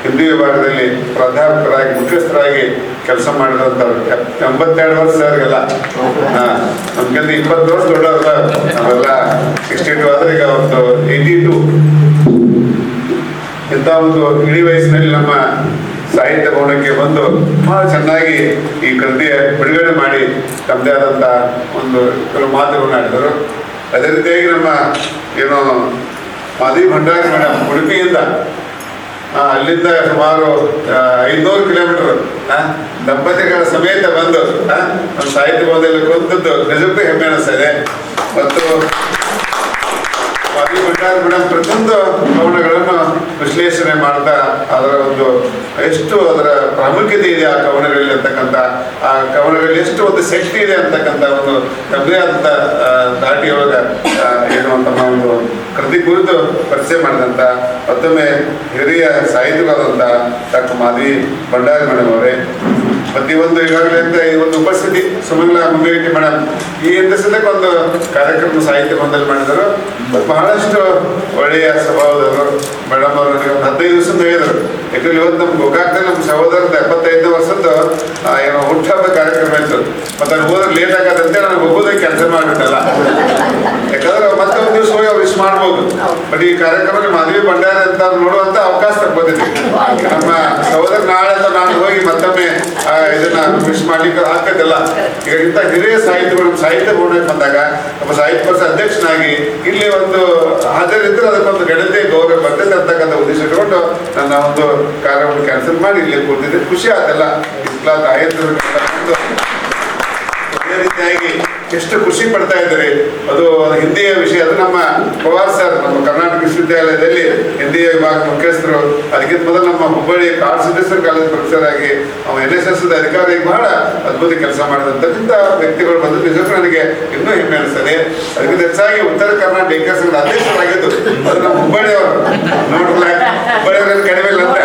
ಹಿಂದಿ ವಿಭಾಗದಲ್ಲಿ ಪ್ರಾಧ್ಯಾಪಕರಾಗಿ ಮುಖ್ಯಸ್ಥರಾಗಿ ಕೆಲಸ ಮಾಡಿದಂಥವ್ರು 82 ವರ್ಷ ಅವರಿಗೆಲ್ಲ. ನಮ್ಗೆಲ್ಲ 20 ವರ್ಷ ದೊಡ್ಡವರಲ್ಲ, ನಾವೆಲ್ಲ 62 ಆದ್ರೆ ಈಗ ಒಂದು 82. ಇಂಥ ಒಂದು ಇಳಿ ವಯಸ್ಸಿನಲ್ಲಿ ನಮ್ಮ ಸಾಹಿತ್ಯ ಭವನಕ್ಕೆ ಬಂದು ಬಹಳ ಚೆನ್ನಾಗಿ ಈ ಕೃತಿಯ ಬಿಡುಗಡೆ ಮಾಡಿ ತಮ್ಮದೇ ಆದಂಥ ಒಂದು ಕೆಲವು ಮಾತುಗಳನ್ನು ಆಡಿದರು. ಅದೇ ರೀತಿಯಾಗಿ ನಮ್ಮ ಏನು ಮಾಧವಿ ಭಂಡಾರಿ ಮೇಡಮ್ ಉಡುಪಿಯಿಂದ ಅಲ್ಲಿಂದ ಸುಮಾರು 500 ಕಿಲೋಮೀಟರ್ ದಂಪತಿಗಳ ಸಮೇತ ಬಂದು ನಮ್ಮ ಸಾಹಿತ್ಯ ಭವನದಲ್ಲಿ ಕುಂತದ್ದು ನಿಜಕ್ಕೂ ಹೆಮ್ಮೆ ಅನಿಸ್ತದೆ. ಮತ್ತು ಮಾಧವಿ ಭಂಡಾರಿ ಮೇಡಮ್ ಪ್ರತಿಯೊಂದು ಕವನಗಳನ್ನು ವಿಶ್ಲೇಷಣೆ ಮಾಡ್ತಾ ಅದರ ಒಂದು ಎಷ್ಟು ಅದರ ಪ್ರಾಮುಖ್ಯತೆ ಇದೆ ಆ ಕವನಗಳಲ್ಲಿ ಅಂತಕ್ಕಂಥ, ಆ ಕವನಗಳಲ್ಲಿ ಎಷ್ಟು ಒಂದು ಶಕ್ತಿ ಇದೆ ಅಂತಕ್ಕಂಥ ಒಂದು ತಮ್ಮದೇ ಆದಂಥ ದಾಟಿಯೊಳಗೆ ಏನು ತಮ್ಮ ಒಂದು ಕೃತಿ ಕುರಿತು ಪರಿಚಯ ಮಾಡಿದಂಥ ಮತ್ತೊಮ್ಮೆ ಹಿರಿಯ ಸಾಹಿತ್ಯವಾದಂಥ ಡಾಕ್ಟರ್ ಮಾಧವಿ ಭಂಡಾರಿ ಮೇಡಮ್ ಅವರೇ. ಮತ್ತೆ ಈ ಒಂದು ಈಗಾಗಲೇ ಈ ಒಂದು ಉಪಸ್ಥಿತಿ ಸುಮಂಗಲ ಮುಮ್ಮಿಗಟ್ಟಿ ಮೇಡಮ್ ಈ ಸದ್ಯಕ್ಕೆ ಒಂದು ಕಾರ್ಯಕ್ರಮ ಸಾಹಿತ್ಯ ಬಂದಲ್ಲಿ ಮಾಡಿದರು. ಬಹಳಷ್ಟು ಒಳ್ಳೆಯ ಸ್ವಭಾವದವರು ಮೇಡಮ್ ಅವರು. ನನಗೆ ಒಂದು 15 ದಿವಸ ಹೇಳಿದರು. ಯಾಕಂದ್ರೆ ಇವತ್ತು ನಮ್ಮ ಗೋಕಾಕ್ದಲ್ಲಿ ನಮ್ಮ ಸಹೋದರದ 75ನೇ ವರ್ಷದ್ದು ಏನೋ ಹುಟ್ಟುಹಬ್ಬ ಕಾರ್ಯಕ್ರಮ ಇತ್ತು. ಮತ್ತೆ ಅದು ಹೋದ್ರೆ ಲೇಟ್ ಆಗದಂತೆ ನನಗೆ ಹೋಗೋದಕ್ಕೆ ಕೆಲಸ ಮಾಡಿಬಿಟ್ಟಲ್ಲ. ಯಾಕಂದ್ರೆ ಮತ್ತೆ ಒಂದು ದಿವಸ ಹೋಗಿ ಅವ್ರು ವಿಶ್ ಮಾಡ್ಬೋದು. ಬಟ್ ಈ ಕಾರ್ಯಕ್ರಮದಲ್ಲಿ ಮಾಧವಿ ಭಂಡಾರಿ ಅಂತ ನೋಡುವಂತ ಅವಕಾಶ ತಗೊಂಡಿದ್ದೀವಿ. ನಮ್ಮ ಸಹೋದರ ನಾಳೆ ಅಂತ ನಾನು ಹೋಗಿ ಮತ್ತೊಮ್ಮೆ ಇದನ್ನ ವಿಶ್ ಮಾಡ್ಲಿಕ್ಕೆ ಆಗ್ತದಲ್ಲ. ಈಗ ಇಂಥ ಹಿರಿಯ ಸಾಹಿತ್ಯಗಳು ಸಾಹಿತ್ಯ ಭವನಕ್ಕೆ ಬಂದಾಗ ಒಬ್ಬ ಸಾಹಿತ್ಯ ಪರಿಷತ್ ಅಧ್ಯಕ್ಷನಾಗಿ ಇಲ್ಲಿ ಒಂದು ಹಾಜರಿದ್ರೆ ಅದಕ್ಕೊಂದು ಗಣತೆ ಗೌರವ ಬರ್ತದೆ ಅಂತಕ್ಕಂಥ ಉದ್ದೇಶ ಇಟ್ಕೊಂಡು ನನ್ನ ಒಂದು ಕಾರ್ಯವನ್ನು ಕ್ಯಾನ್ಸಲ್ ಮಾಡಿ ಇಲ್ಲಿ ಕೂತಿದ್ದೆ. ಖುಷಿ ಆಯ್ತಲ್ಲ. ಇಸ್ಲಾತ್ ಆಯ್ತು. ಅದೇ ರೀತಿಯಾಗಿ ಎಷ್ಟು ಖುಷಿ ಪಡ್ತಾ ಇದ್ದಾರೆ. ಅದು ಹಿಂದಿಯ ವಿಷಯ. ಅದು ನಮ್ಮ ಪವಾರ್ ಸರ್ ನಮ್ಮ ಕರ್ನಾಟಕ ವಿಶ್ವವಿದ್ಯಾಲಯದಲ್ಲಿ ಹಿಂದಿಯ ವಿಭಾಗ ಮುಖ್ಯಸ್ಥರು. ಅದಕ್ಕಿಂತ ಮೊದಲು ನಮ್ಮ ಹುಬ್ಬಳ್ಳಿ ಕಾಡಸಿದ್ದೇಶ್ವರ ಕಾಲೇಜ್ ಪ್ರೊಫೆಸರ್ ಆಗಿ NSS ಅಧಿಕಾರಿ ಬಹಳ ಅದ್ಭುತ ಕೆಲಸ ಮಾಡಿದಂಥ ವ್ಯಕ್ತಿಗಳು ಬಂದು ನಿಜಕ್ಕೂ ನನಗೆ ಇನ್ನೂ ಹೆಮ್ಮೆ ಅನಿಸ್ತದೆ. ಅದಕ್ಕಿಂತ ಹೆಚ್ಚಾಗಿ ಉತ್ತರ ಕರ್ನಾಟಕ ಲೇಖಕ ಸಂಘದ ಅಧ್ಯಕ್ಷರಾಗಿದ್ದು ಅದು ನಮ್ಮ ಹುಬ್ಬಳ್ಳಿಯವರು. ನೋಡ್ರಲ್ಲ, ಹುಬ್ಬಳ್ಳಿಯವರಲ್ಲಿ ಕಡಿಮೆ ಇಲ್ಲ ಅಂತ.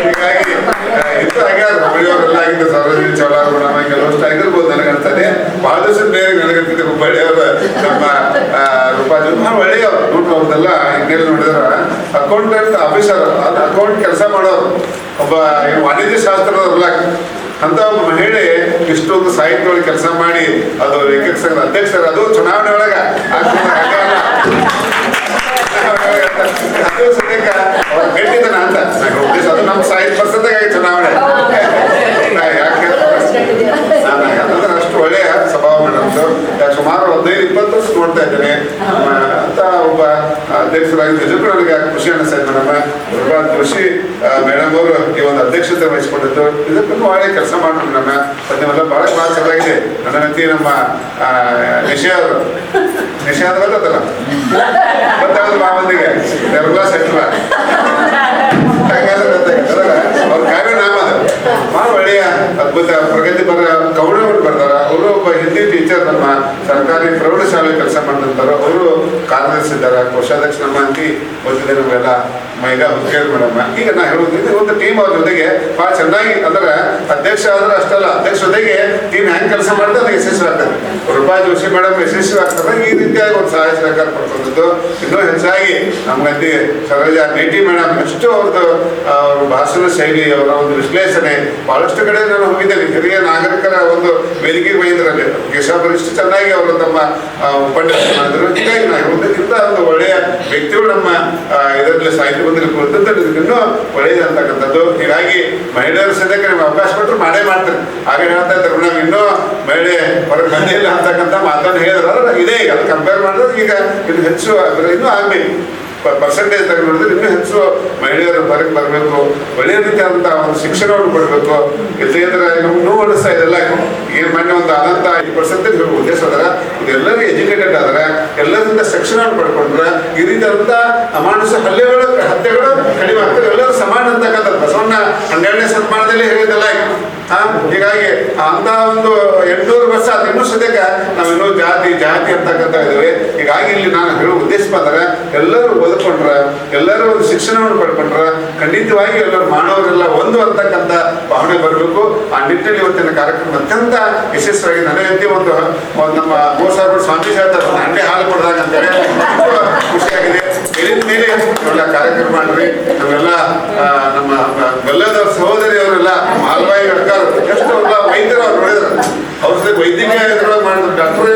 ಹೀಗಾಗಿ ಇದು ಆಗ್ಯಾರ ಹುಬ್ಬಳ್ಳಿಯವರೆಲ್ಲ ಆಗಿದ್ದು ಸಾರ್ವಜನಿಕ ಚೌಲಾರ ಕೆಲವಷ್ಟು ಆಗಿರ್ಬೋದು ನನಗೆ ಅನ್ಸ್ತದೆ. ಬಹಳ ದಿವಸದ ಬೇರೆ ನನಗಂತಿದ್ದೆ ಹುಬ್ಬಳ್ಳಿಯವರು ನಮ್ಮ ರೂಪಾಯಿ ಬಹಳ ಒಳ್ಳೆಯವರು. ನೋಡ್ರಿ ಅವ್ರದ್ದೆಲ್ಲ ಇನ್ನೆಲ್ಲ ನೋಡಿದ್ರ ಅಕೌಂಟೆಂಟ್ ಆಫೀಸರ್, ಅದು ಅಕೌಂಟ್ ಕೆಲಸ ಮಾಡೋರು, ಒಬ್ಬ ವಾಣಿಜ್ಯ ಶಾಸ್ತ್ರದವ್ರಲ್ಲ ಅಂತ ಒಬ್ಬ ಮಹಿಳೆ ಇಷ್ಟೊಂದು ಸಾಹಿತ್ಯ ಒಳಗೆ ಕೆಲಸ ಮಾಡಿ ಅದು ಲೇಖಕ ಸಂಘದ ಅಧ್ಯಕ್ಷರು. ಅದು ಚುನಾವಣೆ ಒಳಗ ಅದು ಸದ್ಯಕ್ಕೆ ಅವ್ರು ಗಟ್ಟಿದನ ಅಂತ ಉದ್ದೇಶ. ಅದು ನಮ್ಮ ಸಾಹಿತ್ಯ ಪರಿಷತ್ತಾಗಿ ಚುನಾವಣೆ ಯಾಕೆ ಅಂದ್ರೆ ಅಷ್ಟು ಒಳ್ಳೆಯ ಸ್ವಭಾವ ಮೇಡಮ್ದು. ಸುಮಾರು 15-20 ವರ್ಷ ನೋಡ್ತಾ ಇದ್ದೇನೆ ಅಂತ ಒಬ್ಬ ಅಧ್ಯಕ್ಷರಾಗಿ. ನಿಜಕ್ಕೂ ನನಗೆ ಖುಷಿ ಅನಿಸ್ತಾ ಇದೆ. ನಮ್ಮ ಖುಷಿ ಮೇಡಮ್ ಅವರು ಈ ಒಂದು ಅಧ್ಯಕ್ಷತೆ ವಹಿಸ್ಕೊಂಡಿದ್ದು ಇದಕ್ಕೂ ಒಳ್ಳೆ ಕೆಲಸ ಮಾಡಿದ್ರು. ನಮ್ಮ ಅದನ್ನೆಲ್ಲ ಬಹಳ ಚೆನ್ನಾಗಿದೆ. ನನ್ನ ವ್ಯಕ್ತಿ ನಮ್ಮ ನಿಷೇಧ ಗೊತ್ತಲ್ಲ, ಗೊತ್ತಾಗಲ್ಲ ಮಾಮಂದಿಗೆ ಎಲ್ಲ ಸೆಟ್ಲ ಅವ್ರ ಕಾವ್ಯ ನಾಮ ಅದು ಬಹಳ ಒಳ್ಳೆಯ ಅದ್ಭುತ ಪ್ರಗತಿಪರ ಕವನಗಳು ಬರ್ತಾರ. ಅವರು ಒಬ್ಬ ಹಿಂದಿ ಟೀಚರ್ ನಮ್ಮ ಸರ್ಕಾರಿ ಪ್ರೌಢಶಾಲೆ ಕೆಲಸ ಮಾಡಿದಂತಾರ. ಅವರು ಕಾರ್ಯದರ್ಶಿದ್ದಾರೆ, ಕೋಶಾಧ್ಯಕ್ಷ ನಮ್ಮ ಅಂತಿ ಓದಿದೆ ನಮಗೆಲ್ಲ ಮೈಗ ಹುಕ್ಕೇರ್ ಮೇಡಮ್. ಈಗ ನಾ ಹೇಳೋದು ಒಂದು ಟೀಮ್ ಅವ್ರ ಜೊತೆಗೆ ಬಹಳ ಚೆನ್ನಾಗಿ ಅಂದ್ರೆ ಅಧ್ಯಕ್ಷ ಆದ್ರೆ ಅಷ್ಟಲ್ಲ, ಅಧ್ಯಕ್ಷ ಜೊತೆಗೆ ಟೀಮ್ ಹೆಂಗ್ ಕೆಲಸ ಮಾಡಿದ್ರೆ ಅದು ಯಶಸ್ವಿ ಆಗ್ತದೆ. ರೂಪಾಯಿ ಜೋಶಿ ಮೇಡಮ್ ಯಶಸ್ವಿ ಆಗ್ತದೆ. ಈ ರೀತಿಯಾಗಿ ಒಂದು ಸಹಾಯ ಸಹಕಾರ ಪಡ್ಕೊಂಡದ್ದು. ಇನ್ನೂ ಹೆಚ್ಚಾಗಿ ನಮ್ಗಂತಿ ಸರೋಜಾ ಮೇಟಿ ಮೇಡಮ್ ಎಷ್ಟು ಅವ್ರದ್ದು ಅವ್ರ ಭಾಷಣ ಶೈಲಿ, ಅವರ ಒಂದು ವಿಶ್ಲೇಷಣೆ ಬಹಳಷ್ಟು ಕಡೆ ನಾನು ಹೋಗಿದ್ದೇನೆ. ಹಿರಿಯ ನಾಗರಿಕರ ಒಂದು ವೇದಿಕೆ ವೈದ್ಯರಲ್ಲಿ ಕೇಶಾಪುರ ಇಷ್ಟು ಚೆನ್ನಾಗಿ ಅವರು ತಮ್ಮ ಉಪನ್ಯಾಸ ಮಾಡಿದ್ರು. ಹೀಗಾಗಿ ನಾವು ಇಂಥ ಒಂದು ಒಳ್ಳೆಯ ವ್ಯಕ್ತಿಗಳು ನಮ್ಮ ಇದರಲ್ಲಿ ಸಾಹಿತ್ಯ ಬಂದಲ್ಲಿ ಕುರಿತಂತೆ ಇನ್ನೂ ಒಳ್ಳೆಯದಂತಕ್ಕಂಥದ್ದು. ಹೀಗಾಗಿ ಮಹಿಳೆಯರ ಸದ್ಯಕ್ಕೆ ನಮ್ಗೆ ಅವಕಾಶ ಕೊಟ್ಟರು ಮಾಡೇ ಮಾಡ್ತಾರೆ. ಹಾಗೆ ಹೇಳ್ತಾ ಇದ್ದಾರೆ ಮೇಡಮ್ ಇನ್ನೂ ಮಹಿಳೆ ಹೊರಗೆ ಬಂದಿಲ್ಲ ಅಂತಕ್ಕಂಥ ಮಾತನ್ನು ಹೇಳಿದ್ರು. ಇದೇ ಈಗ ಅದು ಕಂಪೇರ್ ಮಾಡಿದ್ರೆ ಈಗ ಇನ್ನು ಹೆಚ್ಚು ಇನ್ನೂ ಆಗ್ಬೇಕು. ಪರ್ಸೆಂಟೇಜ್ ತೆಗೆದು ನೋಡಿದ್ರೆ ಇನ್ನೂ ಹೆಚ್ಚು ಮಹಿಳೆಯರು ಹೊರಗೆ ಬರಬೇಕು, ಒಳ್ಳೆಯ ರೀತಿಯಾದಂಥ ಒಂದು ಶಿಕ್ಷಣವನ್ನು ಕೊಡಬೇಕು. ಇಲ್ಲದೇ ಇದ್ರೆ ನಮ್ಗೆ ನೋವು ಅನಿಸ್ತಾ ಇದೆಲ್ಲ ಏನು ಮೊನ್ನೆ ಒಂದು ಆದಂಥ 5% ಉದ್ದೇಶ ಅದರ ಇದೆಲ್ಲರೂ ಎಜುಕೇಟೆಡ್ ಆದರೆ ಎಲ್ಲರಿಂದ ಶಿಕ್ಷಣವನ್ನು ಪಡ್ಕೊಂಡ್ರೆ ಈ ರೀತಿಯಾದಂಥ ಅಮಾನುಷ ಹತ್ಯೆಗಳು ಕಡಿಮೆ ಆಗ್ತದೆ. ಎಲ್ಲರೂ ಸಮಾನ ಅಂತಕ್ಕಂಥದ್ದು ಬಸವಣ್ಣ 12ನೇ ಶತಮಾನದಲ್ಲಿ ಹೇಳಿದೆಲ್ಲ. ಹೀಗಾಗಿ ಅಂತ ಒಂದು 800 ವರ್ಷ ಅದು ಇನ್ನೂ ಸದ್ಯಕ್ಕೆ ನಾವಿನ್ನೂ ಜಾತಿ ಅಂತಕ್ಕಂಥ ಇದ್ದೇವೆ. ಹೀಗಾಗಿ ಇಲ್ಲಿ ನಾನು ಹೇಳೋ ಉದ್ದೇಶ ಬಂದರೆ ಎಲ್ಲರೂ ಓದ್ಕೊಂಡ್ರೆ, ಎಲ್ಲರೂ ಒಂದು ಶಿಕ್ಷಣವನ್ನು ಪಡ್ಕೊಂಡ್ರೆ ಖಂಡಿತವಾಗಿ ಎಲ್ಲರೂ ಮಾನವರೆಲ್ಲ ಒಂದು ಅಂತಕ್ಕಂಥ ಭಾವನೆ ಬರಬೇಕು. ಆ ನಿಟ್ಟಿನಲ್ಲಿ ಇವತ್ತಿನ ಕಾರ್ಯಕ್ರಮ ಅತ್ಯಂತ ಯಶಸ್ವಿಯಾಗಿ ನನಗಂತೆ ಒಂದು ನಮ್ಮ ಗೋಸಾರ್ಬ ಸ್ವಾಮೀಜಿ ಹೇಳ್ತಾರೆ ಅಂಡೆ ಹಾಲು ಕೊಡ್ದಾಗ ಅಂತೇಳಿ ಖುಷಿಯಾಗಿದೆ. ಮೇಲಿನ ಮೇಲೆ ಇವೆಲ್ಲ ಕಾರ್ಯಕ್ರಮ ಮಾಡ್ರಿ. ನಾವೆಲ್ಲ ನಮ್ಮ ಬೆಲ್ಲದ ಸಹೋದರಿಯವರೆಲ್ಲ ಮಾಲ್ಬಾಯಿ ಅಡ್ಕಾರ ಎಷ್ಟು ವೈದ್ಯರು ಅವ್ರು ನೋಡಿದ್ರು, ಅವ್ರ ವೈದ್ಯಕೀಯ ಮಾಡಿದ್ರು, ಡಾಕ್ಟರ್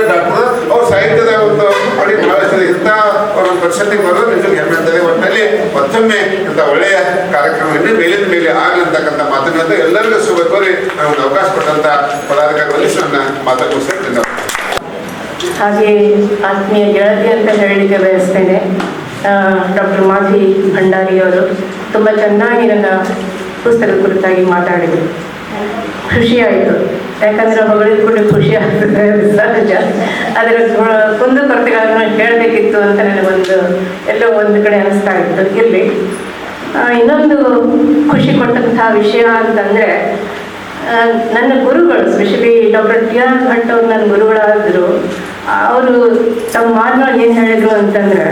ಅವ್ರ ಸಾಹಿತ್ಯದ ಒಂದು ಪಡಿ ಭಾವಿಸಿದ ಇಂಥ ಅವ್ರ ಪರಿಷತ್ತಿಗೆ ಬರೋದು ನಿಜಕ್ಕೆ ಹೆಮ್ಮೆ ಅಂತದೆ. ಒಟ್ಟಿನಲ್ಲಿ ಮತ್ತೊಮ್ಮೆ ಇಂಥ ಒಳ್ಳೆಯ ಕಾರ್ಯಕ್ರಮ ಇನ್ನೂ ಮೇಲಿನ ಮೇಲೆ ಆಗ್ಲಂತಕ್ಕಂಥ ಮಾತುಗಳಂತ ಎಲ್ಲರಿಗೂ ಶುಭ ಕೋರಿ ಒಂದು ಅವಕಾಶ ಕೊಟ್ಟಂತ ಪದಾಧಿಕಾರಿಗಳಲ್ಲಿ ನನ್ನ ಮಾತುಗಳು. ಹಾಗೆ ಆತ್ಮೀಯ ಗೆಳತಿ ಅಂತ ಹೇಳಲಿಕ್ಕೆ ಬಯಸ್ತೇನೆ. ಡಾಕ್ಟರ್ ಮಾಧವಿ ಭಂಡಾರಿಯವರು ತುಂಬ ಚೆನ್ನಾಗಿ ನನ್ನ ಪುಸ್ತಕದ ಕುರಿತಾಗಿ ಮಾತಾಡಿದರು. ಖುಷಿಯಾಯಿತು, ಯಾಕಂದರೆ ಹೊಗಳಿದ್ಕೊಂಡು ಖುಷಿ ಆಗ್ತದೆ, ಸಹಜ. ಅದರ ಕುಂದುಕೊರತೆಗಳನ್ನು ಹೇಳಬೇಕಿತ್ತು ಅಂತ ನನಗೊಂದು ಎಲ್ಲೋ ಒಂದು ಕಡೆ ಅನಿಸ್ತಾ ಇತ್ತು. ಇರಲಿ, ಇನ್ನೊಂದು ಖುಷಿ ಕೊಟ್ಟಂತಹ ವಿಷಯ ಅಂತಂದರೆ ನನ್ನ ಗುರುಗಳು, ಸ್ಪೆಷಲಿ ಡಾಕ್ಟರ್ ಟಿ.ಆರ್. ಭಟ್ ಅವರು ನನ್ನ ಗುರುಗಳಾದರು. ಅವರು ತಮ್ಮ ಮಾತುಗಳು ಏನು ಹೇಳಿದರು ಅಂತಂದರೆ,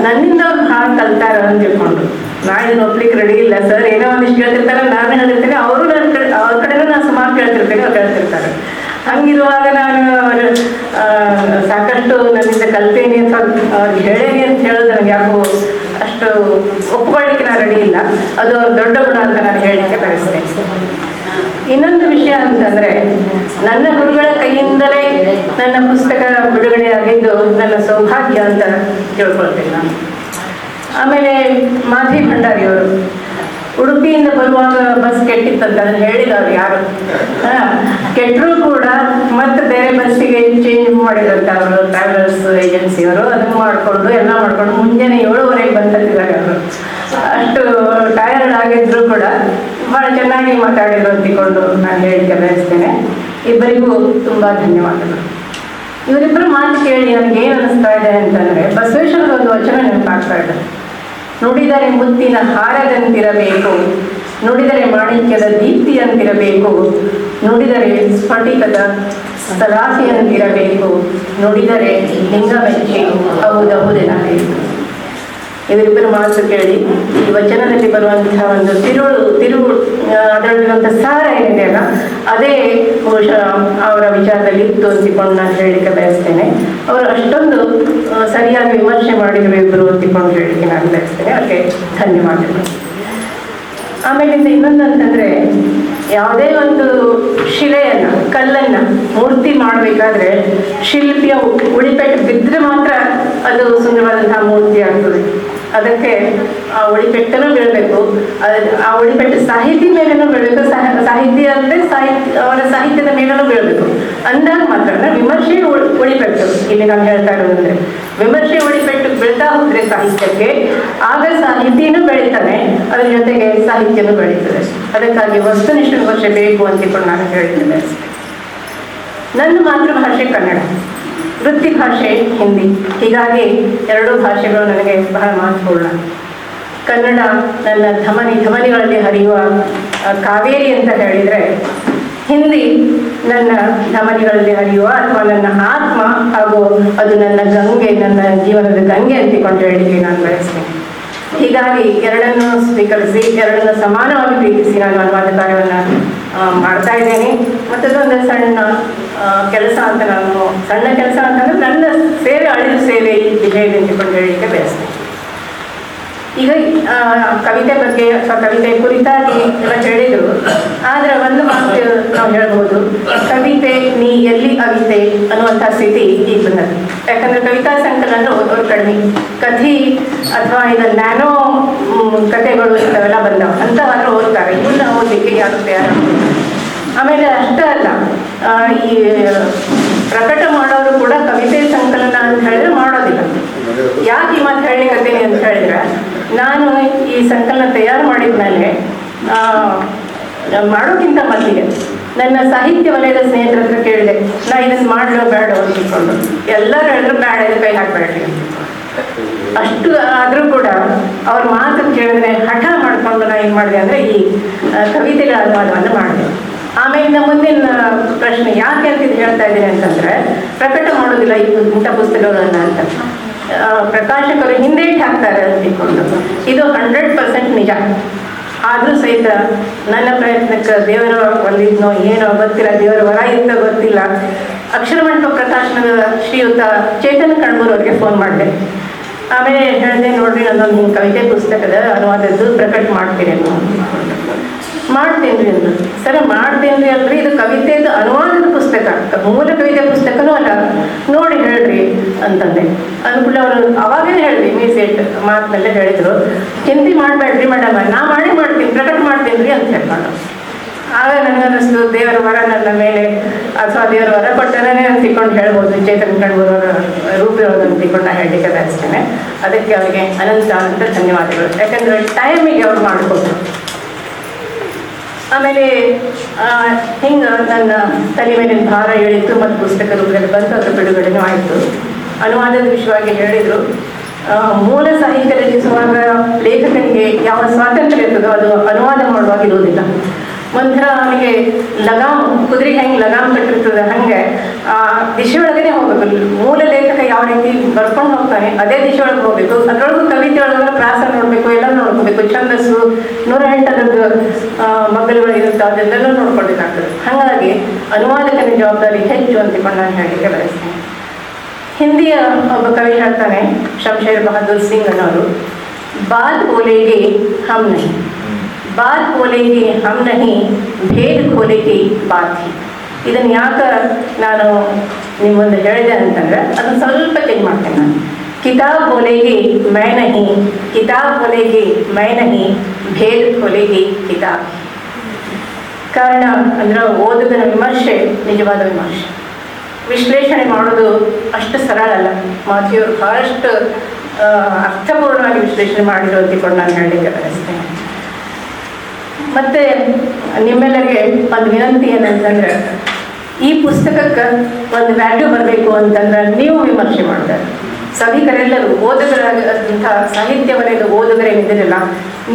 ನನ್ನಿಂದ ಅವ್ರು ಭಾಳ ಕಲ್ತಾರ ಅಂತ ತಿಳ್ಕೊಂಡು. ನಾ ಇದನ್ನು ಒಪ್ಲಿಕ್ಕೆ ರೆಡಿ ಇಲ್ಲ ಸರ್, ಏನೋ ಒಂದಿಷ್ಟು ಕೇಳ್ತಿರ್ತಾರೆ, ನಾನು ಹೇಳಿರ್ತೇನೆ, ಅವರು ಅವ್ರ ಕಡೆನೂ ನಾನು ಸುಮಾರು ಕೇಳ್ತಿರ್ತೇನೆ, ಅವ್ರು ಕೇಳ್ತಿರ್ತಾರೆ. ಹಂಗಿರುವಾಗ ನಾನು ಸಾಕಷ್ಟು ನನ್ನಿಂದ ಕಲ್ತೇನೆ ಅಥವಾ ಅವ್ರಿಗೆ ಹೇಳೇನಿ ಅಂತ ಹೇಳೋದು ನನಗೆ ಯಾಕೋ ಅಷ್ಟು ಒಪ್ಕೊಳ್ಳಿಕ್ಕೆ ನಾನು ರೆಡಿ ಇಲ್ಲ. ಅದು ಅವ್ರ ದೊಡ್ಡ ಗುಣ ಅಂತ ನಾನು ಹೇಳಲಿಕ್ಕೆ ಬಯಸ್ತೇನೆ. ಇನ್ನೊಂದು ವಿಷಯ ಅಂತಂದರೆ, ನನ್ನ ಗುರುಗಳ ಕೈಯಿಂದಲೇ ನನ್ನ ಪುಸ್ತಕ ಬಿಡುಗಡೆಯಾಗಿದ್ದು ನನ್ನ ಸೌಭಾಗ್ಯ ಅಂತ ತಿಳ್ಕೊಳ್ತೇನೆ ನಾನು. ಆಮೇಲೆ ಮಾಧವಿ ಭಂಡಾರಿಯವರು ಉಡುಪಿಯಿಂದ ಬರುವಾಗ ಬಸ್ ಕೆಟ್ಟಿತ್ತಂತ ಅದನ್ನು ಹೇಳಿದವರು ಯಾರು. ಕೆಟ್ಟರೂ ಕೂಡ ಮತ್ತೆ ಬೇರೆ ಬಸ್ಸಿಗೆ ಚೇಂಜ್ ಮಾಡಿದಂತ ಅವರು ಟ್ರಾವೆಲರ್ಸ್ ಏಜೆನ್ಸಿಯವರು ಅದನ್ನು ಮಾಡಿಕೊಂಡು ಎಲ್ಲ ಮಾಡಿಕೊಂಡು ಮುಂಜಾನೆ 7:30 ಬಂದಿದ್ದಾರೆ ಅವರು. ಅಷ್ಟು ಟಯರ್ಡ್ ಆಗಿದ್ರು ಕೂಡ ಭಾಳ ಚೆನ್ನಾಗಿ ಮಾತಾಡಿದ್ರು ಅಂತಿಕೊಂಡು ನಾನು ಹೇಳಿಕೆ ಬಯಸ್ತೇನೆ. ಇಬ್ಬರಿಗೂ ತುಂಬ ಧನ್ಯವಾದಗಳು. ಇವರಿಬ್ಬರು ಮಾತು ಕೇಳಿ ನನಗೆ ಏನು ಅನ್ನಿಸ್ತಾ ಇದೆ ಅಂತಂದರೆ, ಬಸವೇಶ್ವರದ ಒಂದು ವಚನ ನೆನಪಾಗ್ತಾ ಇದೆ. ನುಡಿದರೆ ಮುತ್ತಿನ ಹಾರದಂತಿರಬೇಕು, ನುಡಿದರೆ ಮಾಣಿಕ್ಯದ ದೀಪ್ತಿಯಂತಿರಬೇಕು, ನುಡಿದರೆ ಸ್ಫಟಿಕದ ಸಲಾಸಿಯಂತಿರಬೇಕು, ನುಡಿದರೆ ಲಿಂಗಮೆಚ್ಚಿ ಹೌದೌದೆನಬೇಕು. ಇವರಿಬ್ಬರು ಮಾತು ಕೇಳಿ ಈ ವಚನದಲ್ಲಿ ಬರುವಂತಹ ಒಂದು ತಿರುವು ಅದರಲ್ಲಿರುವಂಥ ಸಾರ ಏನಿದೆಯಲ್ಲ, ಅದೇ ಬಹುಶಃ ಅವರ ವಿಚಾರದಲ್ಲಿ ಇತ್ತು ಅಂತಿಕೊಂಡು ನಾನು ಹೇಳಲಿಕ್ಕೆ ಬಯಸ್ತೇನೆ. ಅವರು ಅಷ್ಟೊಂದು ಸರಿಯಾಗಿ ವಿಮರ್ಶೆ ಮಾಡಿದರು ಇಬ್ಬರು ಅಂತಿಕೊಂಡು ಹೇಳಲಿಕ್ಕೆ ನಾನು ಬಯಸ್ತೇನೆ. ಅವರಿಗೆ ಧನ್ಯವಾದಗಳು. ಆಮೇಲೆ ಇನ್ನೊಂದು ಅಂತಂದರೆ, ಯಾವುದೇ ಒಂದು ಶಿಲೆಯನ್ನು, ಕಲ್ಲನ್ನು ಮೂರ್ತಿ ಮಾಡಬೇಕಾದ್ರೆ ಶಿಲ್ಪಿಯ ಉಳಿಪೆಟ್ಟು ಬಿದ್ದರೆ ಮಾತ್ರ ಅದು ಸುಂದರವಾದಂತಹ ಮೂರ್ತಿ ಆಗ್ತದೆ. ಅದಕ್ಕೆ ಆ ಉಳಿಪೆಟ್ಟನೂ ಬೀಳಬೇಕು, ಆ ಉಳಿಪೆಟ್ಟು ಸಾಹಿತಿ ಮೇಲೇನೂ ಬೀಳಬೇಕು, ಸಾಹಿತ್ಯ ಅಂದರೆ ಅವರ ಸಾಹಿತ್ಯದ ಮೇಲೂ ಬೀಳಬೇಕು. ಅಂದಾಗ ಮಾತ್ರ ವಿಮರ್ಶೆ ಉಳಿಪೆಟ್ಟು, ಇಲ್ಲಿ ನಾನು ಹೇಳ್ತಾ ಇರೋದಂದರೆ ವಿಮರ್ಶೆ ಉಳಿಪೆಟ್ಟು ಬೀಳ್ತಾ ಹೋದರೆ ಸಾಹಿತ್ಯಕ್ಕೆ, ಆಗ ಸಾಹಿತ್ಯನೂ ಬೆಳೀತಾನೆ, ಅದ್ರ ಜೊತೆಗೆ ಸಾಹಿತ್ಯನೂ ಬೆಳೀತದೆ. ಅದಕ್ಕಾಗಿ ವಸ್ತುನಿಷ್ಠ ವಿಮರ್ಶೆ ಬೇಕು ಅಂತಿಕೊಂಡು ನಾನು ಹೇಳ್ತೇನೆ. ನನ್ನ ಮಾತೃಭಾಷೆ ಕನ್ನಡ, ವೃತ್ತಿ ಭಾಷೆ ಹಿಂದಿ. ಹೀಗಾಗಿ ಎರಡೂ ಭಾಷೆಗಳು ನನಗೆ ಬಹಳ ಮಹತ್ವಪೂರ್ಣ. ಕನ್ನಡ ನನ್ನ ಧಮನಿಗಳಲ್ಲಿ ಹರಿಯುವ ಕಾವೇರಿ ಅಂತ ಹೇಳಿದರೆ, ಹಿಂದಿ ನನ್ನ ಧಮನಿಗಳಲ್ಲಿ ಹರಿಯುವ ಅಥವಾ ನನ್ನ ಆತ್ಮ, ಹಾಗೂ ಅದು ನನ್ನ ಗಂಗೆ, ನನ್ನ ಜೀವನದ ಗಂಗೆ ಅಂತಿಕೊಂಡು ಹೇಳಲಿಕ್ಕೆ ನಾನು ಬಯಸ್ತೇನೆ. ಹೀಗಾಗಿ ಎರಡನ್ನು ಸ್ವೀಕರಿಸಿ, ಎರಡನ್ನು ಸಮಾನವಾಗಿ ಪ್ರೀತಿಸಿ ನಾನು ಅನುವಾದ ಕಾರ್ಯವನ್ನು ಮಾಡ್ತಾ ಇದ್ದೇನೆ. ಮತ್ತದೊಂದು ಸಣ್ಣ ಕೆಲಸ ಅಂತ, ಸಣ್ಣ ಕೆಲಸ ಅಂತಂದರೆ ನನ್ನ ಸೇವೆ ಅಳಿಲು ಸೇವೆ ಈ ವಿಷಯದಲ್ಲಿ ಅಂತಿಕೊಂಡು ಹೇಳಲಿಕ್ಕೆ ಬಯಸ್ತೇನೆ. ಈಗ ಕವಿತೆ ಬಗ್ಗೆ ಅಥವಾ ಕವಿತೆ ಕುರಿತಾಗಿ ಎಲ್ಲ ಹೇಳಿದರು. ಆದರೆ ಒಂದು ಮಾತು ನಾವು ಹೇಳ್ಬೋದು, ಕವಿತೆ ನೀ ಎಲ್ಲಿ ಅವಿತೆ ಅನ್ನುವಂಥ ಸ್ಥಿತಿ ಈಗ ಬಂದದ್ದು. ಯಾಕಂದರೆ ಕವಿತಾ ಸಂಕಲನ ಓದೋರು ಕಡಿಮೆ, ಕಥೆ ಅಥವಾ ಈಗ ನ್ಯಾನೋ ಕಥೆಗಳು ಇಂಥವೆಲ್ಲ ಬಂದವು, ಅಂಥವಾದರೂ ಓದ್ತಾರೆ. ಇವನ್ನ ಓದಲಿಕ್ಕೆ ಯಾರು ತಯಾರು. ಆಮೇಲೆ ಅಷ್ಟೇ ಅಲ್ಲ, ಈ ಪ್ರಕಟ ಮಾಡೋರು ಕೂಡ ಕವಿತೆ ಸಂಕಲನ ಅಂತ ಹೇಳಿದ್ರೆ ಮಾಡೋದಿಲ್ಲ. ಯಾಕೆ ಈ ಮಾತು ಹೇಳಲಿಕ್ಕತ್ತೀನಿ ಅಂತ ಹೇಳಿದ್ರೆ, ನಾನು ಈ ಸಂಕಲನ ತಯಾರು ಮಾಡಿದ ಮೇಲೆ ಮಾಡೋಕ್ಕಿಂತ ಮೊದಲಿಗೆ ನನ್ನ ಸಾಹಿತ್ಯ ವಲಯದ ಸ್ನೇಹಿತರ ಹತ್ರ ಕೇಳಿದೆ, ನಾ ಇದನ್ನು ಮಾಡಲೋ ಬೇಡ ಅಂದ್ಕೊಂಡು. ಎಲ್ಲರೂ ಹೇಳಿದ್ರು ಬೇಡ, ಇದು ಕೈ ಹಾಕಬೇಡ್ರಿ ಅಂತ. ಅಷ್ಟು ಆದರೂ ಕೂಡ ಅವ್ರ ಮಾತನ್ನು ಕೇಳಿದ್ರೆ ಹಠ ಮಾಡಿಕೊಂಡು ನಾನು ಏನು ಮಾಡಿದೆ ಅಂದರೆ ಈ ಕವಿತೆಗಳ ಅನುವಾದವನ್ನು ಮಾಡಿದೆ. ಆಮೇಲೆ ನಮ್ಮ ಮುಂದಿನ ಪ್ರಶ್ನೆ ಯಾಕೆ ಅಂತ ಇದು ಹೇಳ್ತಾ ಇದ್ದೀನಿ ಅಂತಂದರೆ, ಪ್ರಕಟ ಮಾಡೋದಿಲ್ಲ ಇಂಥ ಪುಸ್ತಕಗಳನ್ನು ಅಂತ ಪ್ರಕಾಶಕರು ಹಿಂದೆ ಹಾಕ್ತಾರೆ ಅಂತ ತಿಳ್ಕೊಂಡು. ಇದು 100% ನಿಜ. ಆದರೂ ಸಹಿತ ನನ್ನ ಪ್ರಯತ್ನಕ್ಕೆ ದೇವರ ಒಂದಿದ್ನೋ ಏನೋ ಗೊತ್ತಿಲ್ಲ, ದೇವರ ವರ ಇತ್ತ ಗೊತ್ತಿಲ್ಲ, ಅಕ್ಷರಮಂಟಪ ಪ್ರಕಾಶನದ ಶ್ರೀಯುತ ಚೇತನ್ ಕಣ್ಮೂರ್ ಅವ್ರಿಗೆ ಫೋನ್ ಮಾಡಿದೆ. ಆಮೇಲೆ ಹೇಳಿದೆ, ನೋಡ್ರಿ ನನ್ನೊಂದು ಹಿಂಗೆ ಕವಿತೆ ಪುಸ್ತಕದ ಅನುವಾದದ್ದು ಪ್ರಕಟ ಮಾಡ್ತೀರಿ ಮಾಡ್ತೇನೆ ರೀ ಅಂದರು. ಸರಿ ಮಾಡ್ತೇನೆ ರೀ ಅಲ್ರಿ, ಇದು ಕವಿತೆದು ಅನುವಾದದ ಪುಸ್ತಕ, ಮೂಲ ಕವಿತೆ ಪುಸ್ತಕನೂ ಅಲ್ಲ, ನೋಡಿ ಹೇಳ್ರಿ ಅಂತಂದೆ. ಅನುಕೂಲ ಅವರು ಅವಾಗೇ ಹೇಳಿದೆ, ಮೀಸೆಟ್ ಮಾತಿನಲ್ಲೇ ಹೇಳಿದರು, ಚಿಂತೆ ಮಾಡಬೇಡ್ರಿ ಮೇಡಮ್, ನಾ ಮಾಡ್ತೀನಿ, ಪ್ರಕಟ ಮಾಡ್ತೀನಿ ರೀ ಅಂತ ಹೇಳ್ಕೊಂಡು. ಆಗ ನನಗನ್ನಿಸ್ತು ದೇವರ ವರ ನನ್ನ ಮೇಲೆ, ಅಥವಾ ದೇವರ ವರ ಕೊಟ್ಟನೇ ಅಂತಿಕೊಂಡು ಹೇಳ್ಬೋದು, ಚೇತನ್ ಕಣ್ಮೂರವರ ರೂಪಿರೋದು ಅಂತಿಕೊಂಡು ನಾ ಹೇಳಲಿಕ್ಕೆ ಬಯಸ್ತೇನೆ. ಅದಕ್ಕೆ ಅವರಿಗೆ ಅನಂತ ಧನ್ಯವಾದಗಳು. ಯಾಕಂದರೆ ಟೈಮಿಗೆ ಅವ್ರು ಮಾಡಿಕೊಟ್ರು. ಆಮೇಲೆ ಹಿಂಗೆ ನನ್ನ ತಲೆ ಮೇಲಿನ ಭಾರ ಹೇಳಿತ್ತು ಮತ್ತು ಪುಸ್ತಕ ರೂಪದಲ್ಲಿ ಬಂತು, ಅದರ ಬಿಡುಗಡೆನೂ ಆಯಿತು. ಅನುವಾದದ ವಿಷಯವಾಗಿ ಹೇಳಿದರು, ಮೂಲ ಸಾಹಿತ್ಯ ರಚಿಸುವಾಗ ಲೇಖಕನಿಗೆ ಯಾವ ಸ್ವಾತಂತ್ರ್ಯ ಇರ್ತದೋ ಅದು ಅನುವಾದ ಮಾಡುವಾಗ ಇರುವುದಿಲ್ಲ. ಒಂಥರ ಅವನಿಗೆ ಲಗಾಮ್, ಕುದುರೆಗೆ ಹೆಂಗೆ ಲಗಾಮ್ ಕಟ್ಟಿರ್ತದೆ ಹಾಗೆ ಆ ದಿಶೆ ಒಳಗೇ ಹೋಗಬೇಕು. ಮೂಲ ಲೇಖಕ ಯಾವ ರೀತಿ ಬರ್ಕೊಂಡು ಹೋಗ್ತಾನೆ ಅದೇ ದಿಶೆ ಒಳಗೆ ಹೋಗಬೇಕು. ಅದರೊಳಗೂ ಕವಿತೆ ಒಳಗೆ ಪ್ರಾಸ ನೋಡಬೇಕು, ಎಲ್ಲ ನೋಡ್ಕೋಬೇಕು, ಛಂದಸ್ಸು 108 ಮಗ್ಗಲುಗಳು ಇರುತ್ತೆ, ಅದನ್ನೆಲ್ಲ ನೋಡ್ಕೊಳ್ಬೇಕಾಗ್ತದೆ. ಹಾಗಾಗಿ ಅನುವಾದಕನ ಜವಾಬ್ದಾರಿ ಹೆಚ್ಚು ಅಂತಿಕೊಂಡು ನಾನು ಹೇಳಲಿಕ್ಕೆ ಬಯಸ್ತೇನೆ. ಹಿಂದಿಯ ಒಬ್ಬ ಕವಿ ಹೇಳ್ತಾನೆ, ಶಮಶೇರ್ ಬಹದ್ದೂರ್ ಸಿಂಗ್ ಅನ್ನೋರು, ಬಾತ್ ಬೋಲೆಗೆ ಹಮ್ ನಹಿ, ಬಾತ್ ಬೋಲೆಗೆ ಹಮ್ ನಹಿ, ಭೇದ ಖೋಲೆಗೆ ಬಾತ್ ಹಿ. ಇದನ್ನು ಯಾಕೆ ನಾನು ನಿಮ್ಮ ಮುಂದೆ ಹೇಳಿದೆ ಅಂತಂದರೆ, ಅದನ್ನು ಸ್ವಲ್ಪ ಚೇಂಜ್ ಮಾಡ್ತೇನೆ ನಾನು. ಕಿತಾಬ್ ಬೋಲೆಗೆ ಮೈ ನಹಿ, ಕಿತಾಬ್ ಬೋಲೆಗೆ ಮೈ ನಹಿ, ಭೇದ ಖೋಲೆಗೆ ಕಿತಾಬ್. ಕಾರಣ ಅಂದರೆ ಓದುಗನ ವಿಮರ್ಶೆ ನಿಜವಾದ ವಿಮರ್ಶೆ. ವಿಶ್ಲೇಷಣೆ ಮಾಡೋದು ಅಷ್ಟು ಸರಳ ಅಲ್ಲ. ಮಾಥಿಯವರು ಬಹಳಷ್ಟು ಅರ್ಥಪೂರ್ಣವಾಗಿ ವಿಶ್ಲೇಷಣೆ ಮಾಡಿರೋ ಅಂತಿಕೊಂಡು ನಾನು ಹೇಳಲಿಕ್ಕೆ ಬಯಸ್ತೇನೆ. ಮತ್ತು ನಿಮ್ಮೆಲ್ಲರಿಗೆ ಒಂದು ವಿನಂತಿ ಏನಂತಂದರೆ, ಈ ಪುಸ್ತಕಕ್ಕೆ ಒಂದು ವ್ಯಾಲ್ಯೂ ಬರಬೇಕು ಅಂತಂದ್ರೆ ನೀವು ವಿಮರ್ಶೆ ಮಾಡ್ತಾರೆ. ಸಭಿಕರೆಲ್ಲರೂ ಓದುಗರಾದಂಥ ಸಾಹಿತ್ಯ ವಲಯದ ಓದುಗರೇನಿದ್ದಿರಲ್ಲ,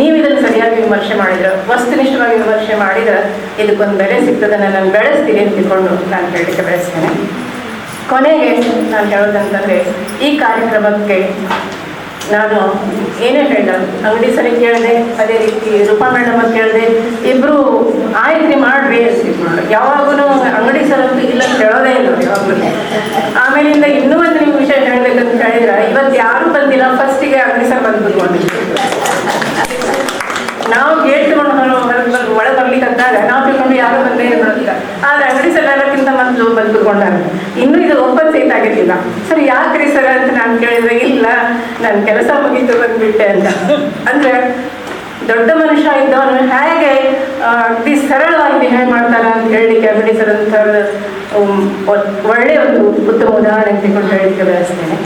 ನೀವು ಇದನ್ನು ಸರಿಯಾಗಿ ವಿಮರ್ಶೆ ಮಾಡಿದ್ರೆ, ವಸ್ತುನಿಷ್ಠವಾಗಿ ವಿಮರ್ಶೆ ಮಾಡಿದ್ರೆ ಇದಕ್ಕೊಂದು ಬೆಲೆ ಸಿಗ್ತದನ್ನು ನಾನು ಬೆಳೆಸ್ತೀನಿ ಅಂತಿಕೊಂಡು ನಾನು ಹೇಳಲಿಕ್ಕೆ ಬಯಸ್ತೇನೆ. ಕೊನೆಗೆ ನಾನು ಹೇಳೋದಂತಂದರೆ, ಈ ಕಾರ್ಯಕ್ರಮಕ್ಕೆ ನಾನು ಏನೇ ಹೇಳಿದ ಅಂಗಡಿ ಸರಿ ಕೇಳಿದೆ, ಅದೇ ರೀತಿ ರೂಪಾ ಮೇಡಮ್ ಅಂತ ಕೇಳಿದೆ, ಇಬ್ಬರು ಆಯ್ತು ಮಾಡ್ರಿ ಅಂತ. ಯಾವಾಗೂ ಅಂಗಡಿ ಸರಂತೂ ಇಲ್ಲ ಕೇಳೋದೇ ಇಲ್ಲ ಯಾವಾಗಲೂ. ಆಮೇಲಿಂದ ಇನ್ನೂ ಒಂದು ನೀವು ವಿಷಯ ಹೇಳಬೇಕಂತ ಹೇಳಿದ್ರೆ, ಇವತ್ತು ಯಾರೂ ಬಂದಿಲ್ಲ, ಫಸ್ಟಿಗೆ ಅಂಗಡಿ ಸರ್ ಬಂದ್ಬಿಟ್ಟು ನಾವು ಗೇಟ್ ತಗೊಂಡು ಒಳಗೆ ಬರ್ಲಿಕ್ಕಂತಾಗ ನಾವು ತಿಳ್ಕೊಂಡು ಯಾರೋ ಬಂದೇ ನೋಡಿಲ್ಲ. ಆದರೆ ಅಂಗಡಿ ಸರ್ ಎಲ್ಲಕ್ಕಿಂತ ಮೊದಲು ಬಂದು ಕುತ್ಕೊಂಡಾಗ ಇನ್ನೂ ಇದು ಓಪನ್ ಸೀಟ್ ಆಗಿರ್ಲಿಲ್ಲ. ಸರ್ ಯಾಕ್ರಿ ಸರ್ ಅಂತ ನಾನು ಕೇಳಿದ್ರೆ, ಇಲ್ಲ ನಾನು ಕೆಲಸ ಮುಗಿತು ಬಂದ್ಬಿಟ್ಟೆ ಅಂತ. ಅಂದರೆ ದೊಡ್ಡ ಮನುಷ್ಯ ಇದ್ದವನು ಹೇಗೆ ಅತಿ ಸರಳವಾಗಿ ಬಿಹೇವ್ ಮಾಡ್ತಾರ ಅಂತ ಹೇಳಲಿಕ್ಕೆ ಅಂಗಡಿ ಸರ್ ಅಂತ ಒಳ್ಳೆಯ ಒಂದು ಉತ್ತಮ ಉದಾಹರಣೆ ತಿಳ್ಕೊಂಡು ಹೇಳಲಿಕ್ಕೆ ಬಯಸ್ತೇನೆ.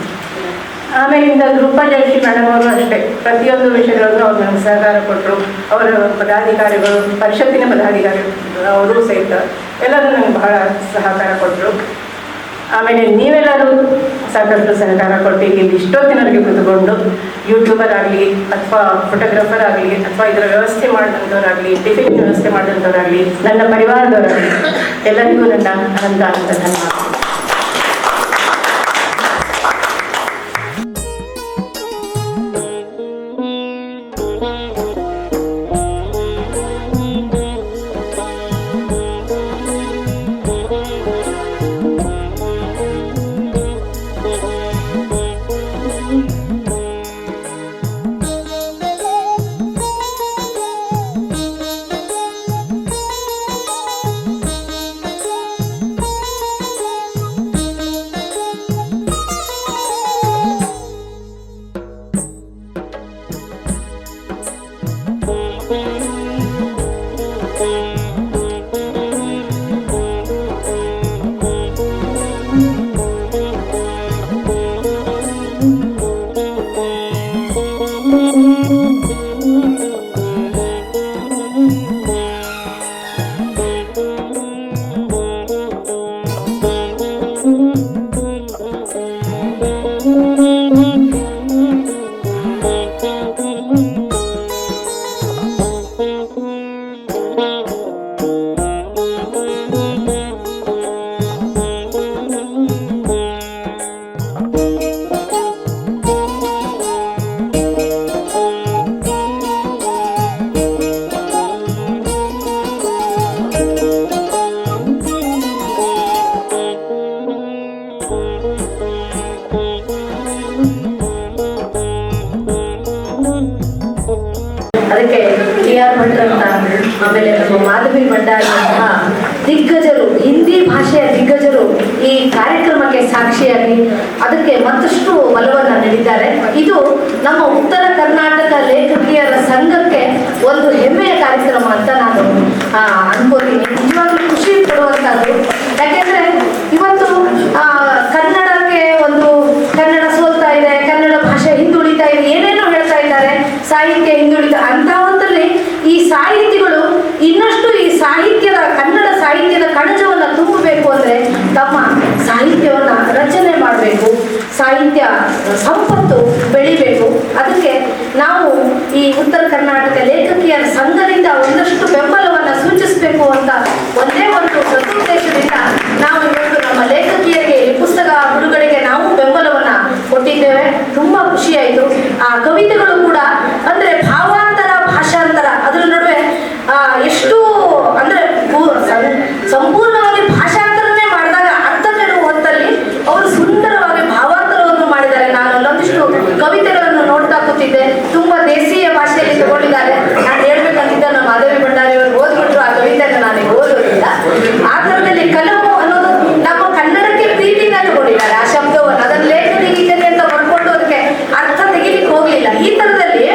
ಆಮೇಲಿಂದ ರೂಪಾ ಜಯಶ್ರೀ ಮೇಡಮ್ ಅವರು ಅಷ್ಟೇ, ಪ್ರತಿಯೊಂದು ವಿಷಯಗಳಲ್ಲೂ ಅವ್ರು ನನಗೆ ಸಹಕಾರ ಕೊಟ್ಟರು. ಅವರ ಪದಾಧಿಕಾರಿಗಳು, ಪರಿಷತ್ತಿನ ಪದಾಧಿಕಾರಿಗಳು ಅವರು ಸಹಿತ ಎಲ್ಲರೂ ನನಗೆ ಬಹಳ ಸಹಕಾರ ಕೊಟ್ಟರು. ಆಮೇಲೆ ನೀವೆಲ್ಲರೂ ಸಾಕಷ್ಟು ಸಹಕಾರ ಕೊಟ್ಟು ಇಲ್ಲಿ ಇಷ್ಟೊತ್ತಿನವರೆಗೆ ಕೂತ್ಕೊಂಡು ಯೂಟ್ಯೂಬರ್ ಆಗಲಿ ಅಥವಾ ಫೋಟೋಗ್ರಾಫರ್ ಆಗಲಿ ಅಥವಾ ಇದರ ವ್ಯವಸ್ಥೆ ಮಾಡಿದಂಥವರಾಗಲಿ, ಟಿಫಿನ್ ವ್ಯವಸ್ಥೆ ಮಾಡಿದಂಥವರಾಗಲಿ, ನನ್ನ ಪರಿವಾರದವರಾಗಲಿ ಎಲ್ಲರಿಗೂ ನನ್ನ ಅನಂತ ಧನ್ಯವಾದ. ವೇಳೆ ನಮ್ಮ ಮಾಧವಿ ಭಂಡಾರಿಯಂತಹ ದಿಗ್ಗಜರು, ಹಿಂದಿ ಭಾಷೆಯ ದಿಗ್ಗಜರು ಈ ಕಾರ್ಯಕ್ರಮಕ್ಕೆ ಸಾಕ್ಷಿಯಾಗಿ ಅದಕ್ಕೆ ಮತ್ತಷ್ಟು ಒಲವನ್ನು ನೀಡಿದ್ದಾರೆ. ಇದು ನಮ್ಮ ಉತ್ತರ ಕರ್ನಾಟಕ ಲೇಖಕಿಯರ ಸಂಘಕ್ಕೆ ಒಂದು ಹೆಮ್ಮೆಯ ಕಾರ್ಯಕ್ರಮ ಅಂತ ನಾನು ಅನ್ಕೋತೀನಿ. ನಿಜವಾಗ್ಲೂ ಖುಷಿ ಕೊಡುವಂಥದ್ದು. ಯಾಕೆಂದ್ರೆ ಇವತ್ತು ಕನ್ನಡಕ್ಕೆ ಒಂದು ಕನ್ನಡ ಸೋಲ್ತಾ ಇದೆ, ಕನ್ನಡ ಭಾಷೆ ಹಿಂದುಳಿತಾ ಇದೆ, ಏನೇನೋ ಹೇಳ್ತಾ ಇದ್ದಾರೆ, ಸಾಹಿತ್ಯ ಹಿಂದುಳಿದ ಅಂತ ಹೊತ್ತಲ್ಲಿ ಈ ಸಾಹಿತಿಗಳು ಇನ್ನಷ್ಟು ಈ ಸಾಹಿತ್ಯದ ಕನ್ನಡ ಸಾಹಿತ್ಯದ ಕಣಜವನ್ನು ತುಂಬಬೇಕು ಅಂದ್ರೆ ತಮ್ಮ ಸಾಹಿತ್ಯವನ್ನ ರಚನೆ ಮಾಡಬೇಕು, ಸಾಹಿತ್ಯ ಸಂಪತ್ತು ಬೆಳಿಬೇಕು. ಅದಕ್ಕೆ ನಾವು ಈ ಉತ್ತರ ಕರ್ನಾಟಕ ಲೇಖಕಿಯರ ಸಂಘದಿಂದ ಒಂದಷ್ಟು ಬೆಂಬಲವನ್ನು ಸೂಚಿಸಬೇಕು ಅಂತ ಒಂದೇ ಒಂದು ಸದುದ್ದೇಶದಿಂದ ನಾವು ಇವತ್ತು ನಮ್ಮ ಲೇಖಕಿಯರಿಗೆ ಈ ಪುಸ್ತಕ ಬಿಡುಗಡೆಗೆ ನಾವು ಬೆಂಬಲವನ್ನ ಕೊಟ್ಟಿದ್ದೇವೆ. ತುಂಬಾ ಖುಷಿಯಾಯಿತು. ಆ ಕವಿತೆಗಳು ಕೂಡ ಅಂದ್ರೆ ಭಾವಾಂತರ ಭಾಷಾಂತರ ಅದರ ನಡುವೆ ಎಷ್ಟು ಅಂದ್ರೆ ಸಂಪೂರ್ಣವಾಗಿ ಭಾಷಾಂತರನೇ ಮಾಡಿದಾಗ ಅರ್ಥ ಕೆಡುವ ಹೊತ್ತಲ್ಲಿ ಅವರು ಸುಂದರವಾಗಿ ಭಾವಾಂತರವನ್ನು ಮಾಡಿದ್ದಾರೆ. ನಾನು ಅಲ್ಲೊಂದಿಷ್ಟು ಕವಿತೆಗಳನ್ನು ನೋಡ್ತಾ ಕೂತಿದ್ದೆ, ತುಂಬಾ ದೇಶೀಯ ಭಾಷೆಯಲ್ಲಿ ತಗೊಂಡಿದ್ದಾರೆ. ನಾನು ಹೇಳ್ಬೇಕಂತಿದ್ದ ನಮ್ಮ ಮಾಧವಿ ಭಂಡಾರಿ ಅವರು ಓದ್ಬಿಟ್ರು ಆ ಕವಿತೆಯನ್ನು ನನಗೆ ಓದೋದಿಲ್ಲ. ಆ ಥರದಲ್ಲಿ ಕಲಮು ಅನ್ನೋದು ನಮ್ಮ ಕನ್ನಡಕ್ಕೆ ಪ್ರೀತಿನ ತಗೊಂಡಿದ್ದಾರೆ ಆ ಶಬ್ದವನ್ನು. ಅದನ್ನ ಲೇಖನಿಗೆ ಅಂತ ಬರ್ಕೊಂಡು ಅದಕ್ಕೆ ಅರ್ಥ ತೆಗಿಲಿಕ್ಕೆ ಹೋಗ್ಲಿಲ್ಲ. ಈ ಥರದಲ್ಲಿ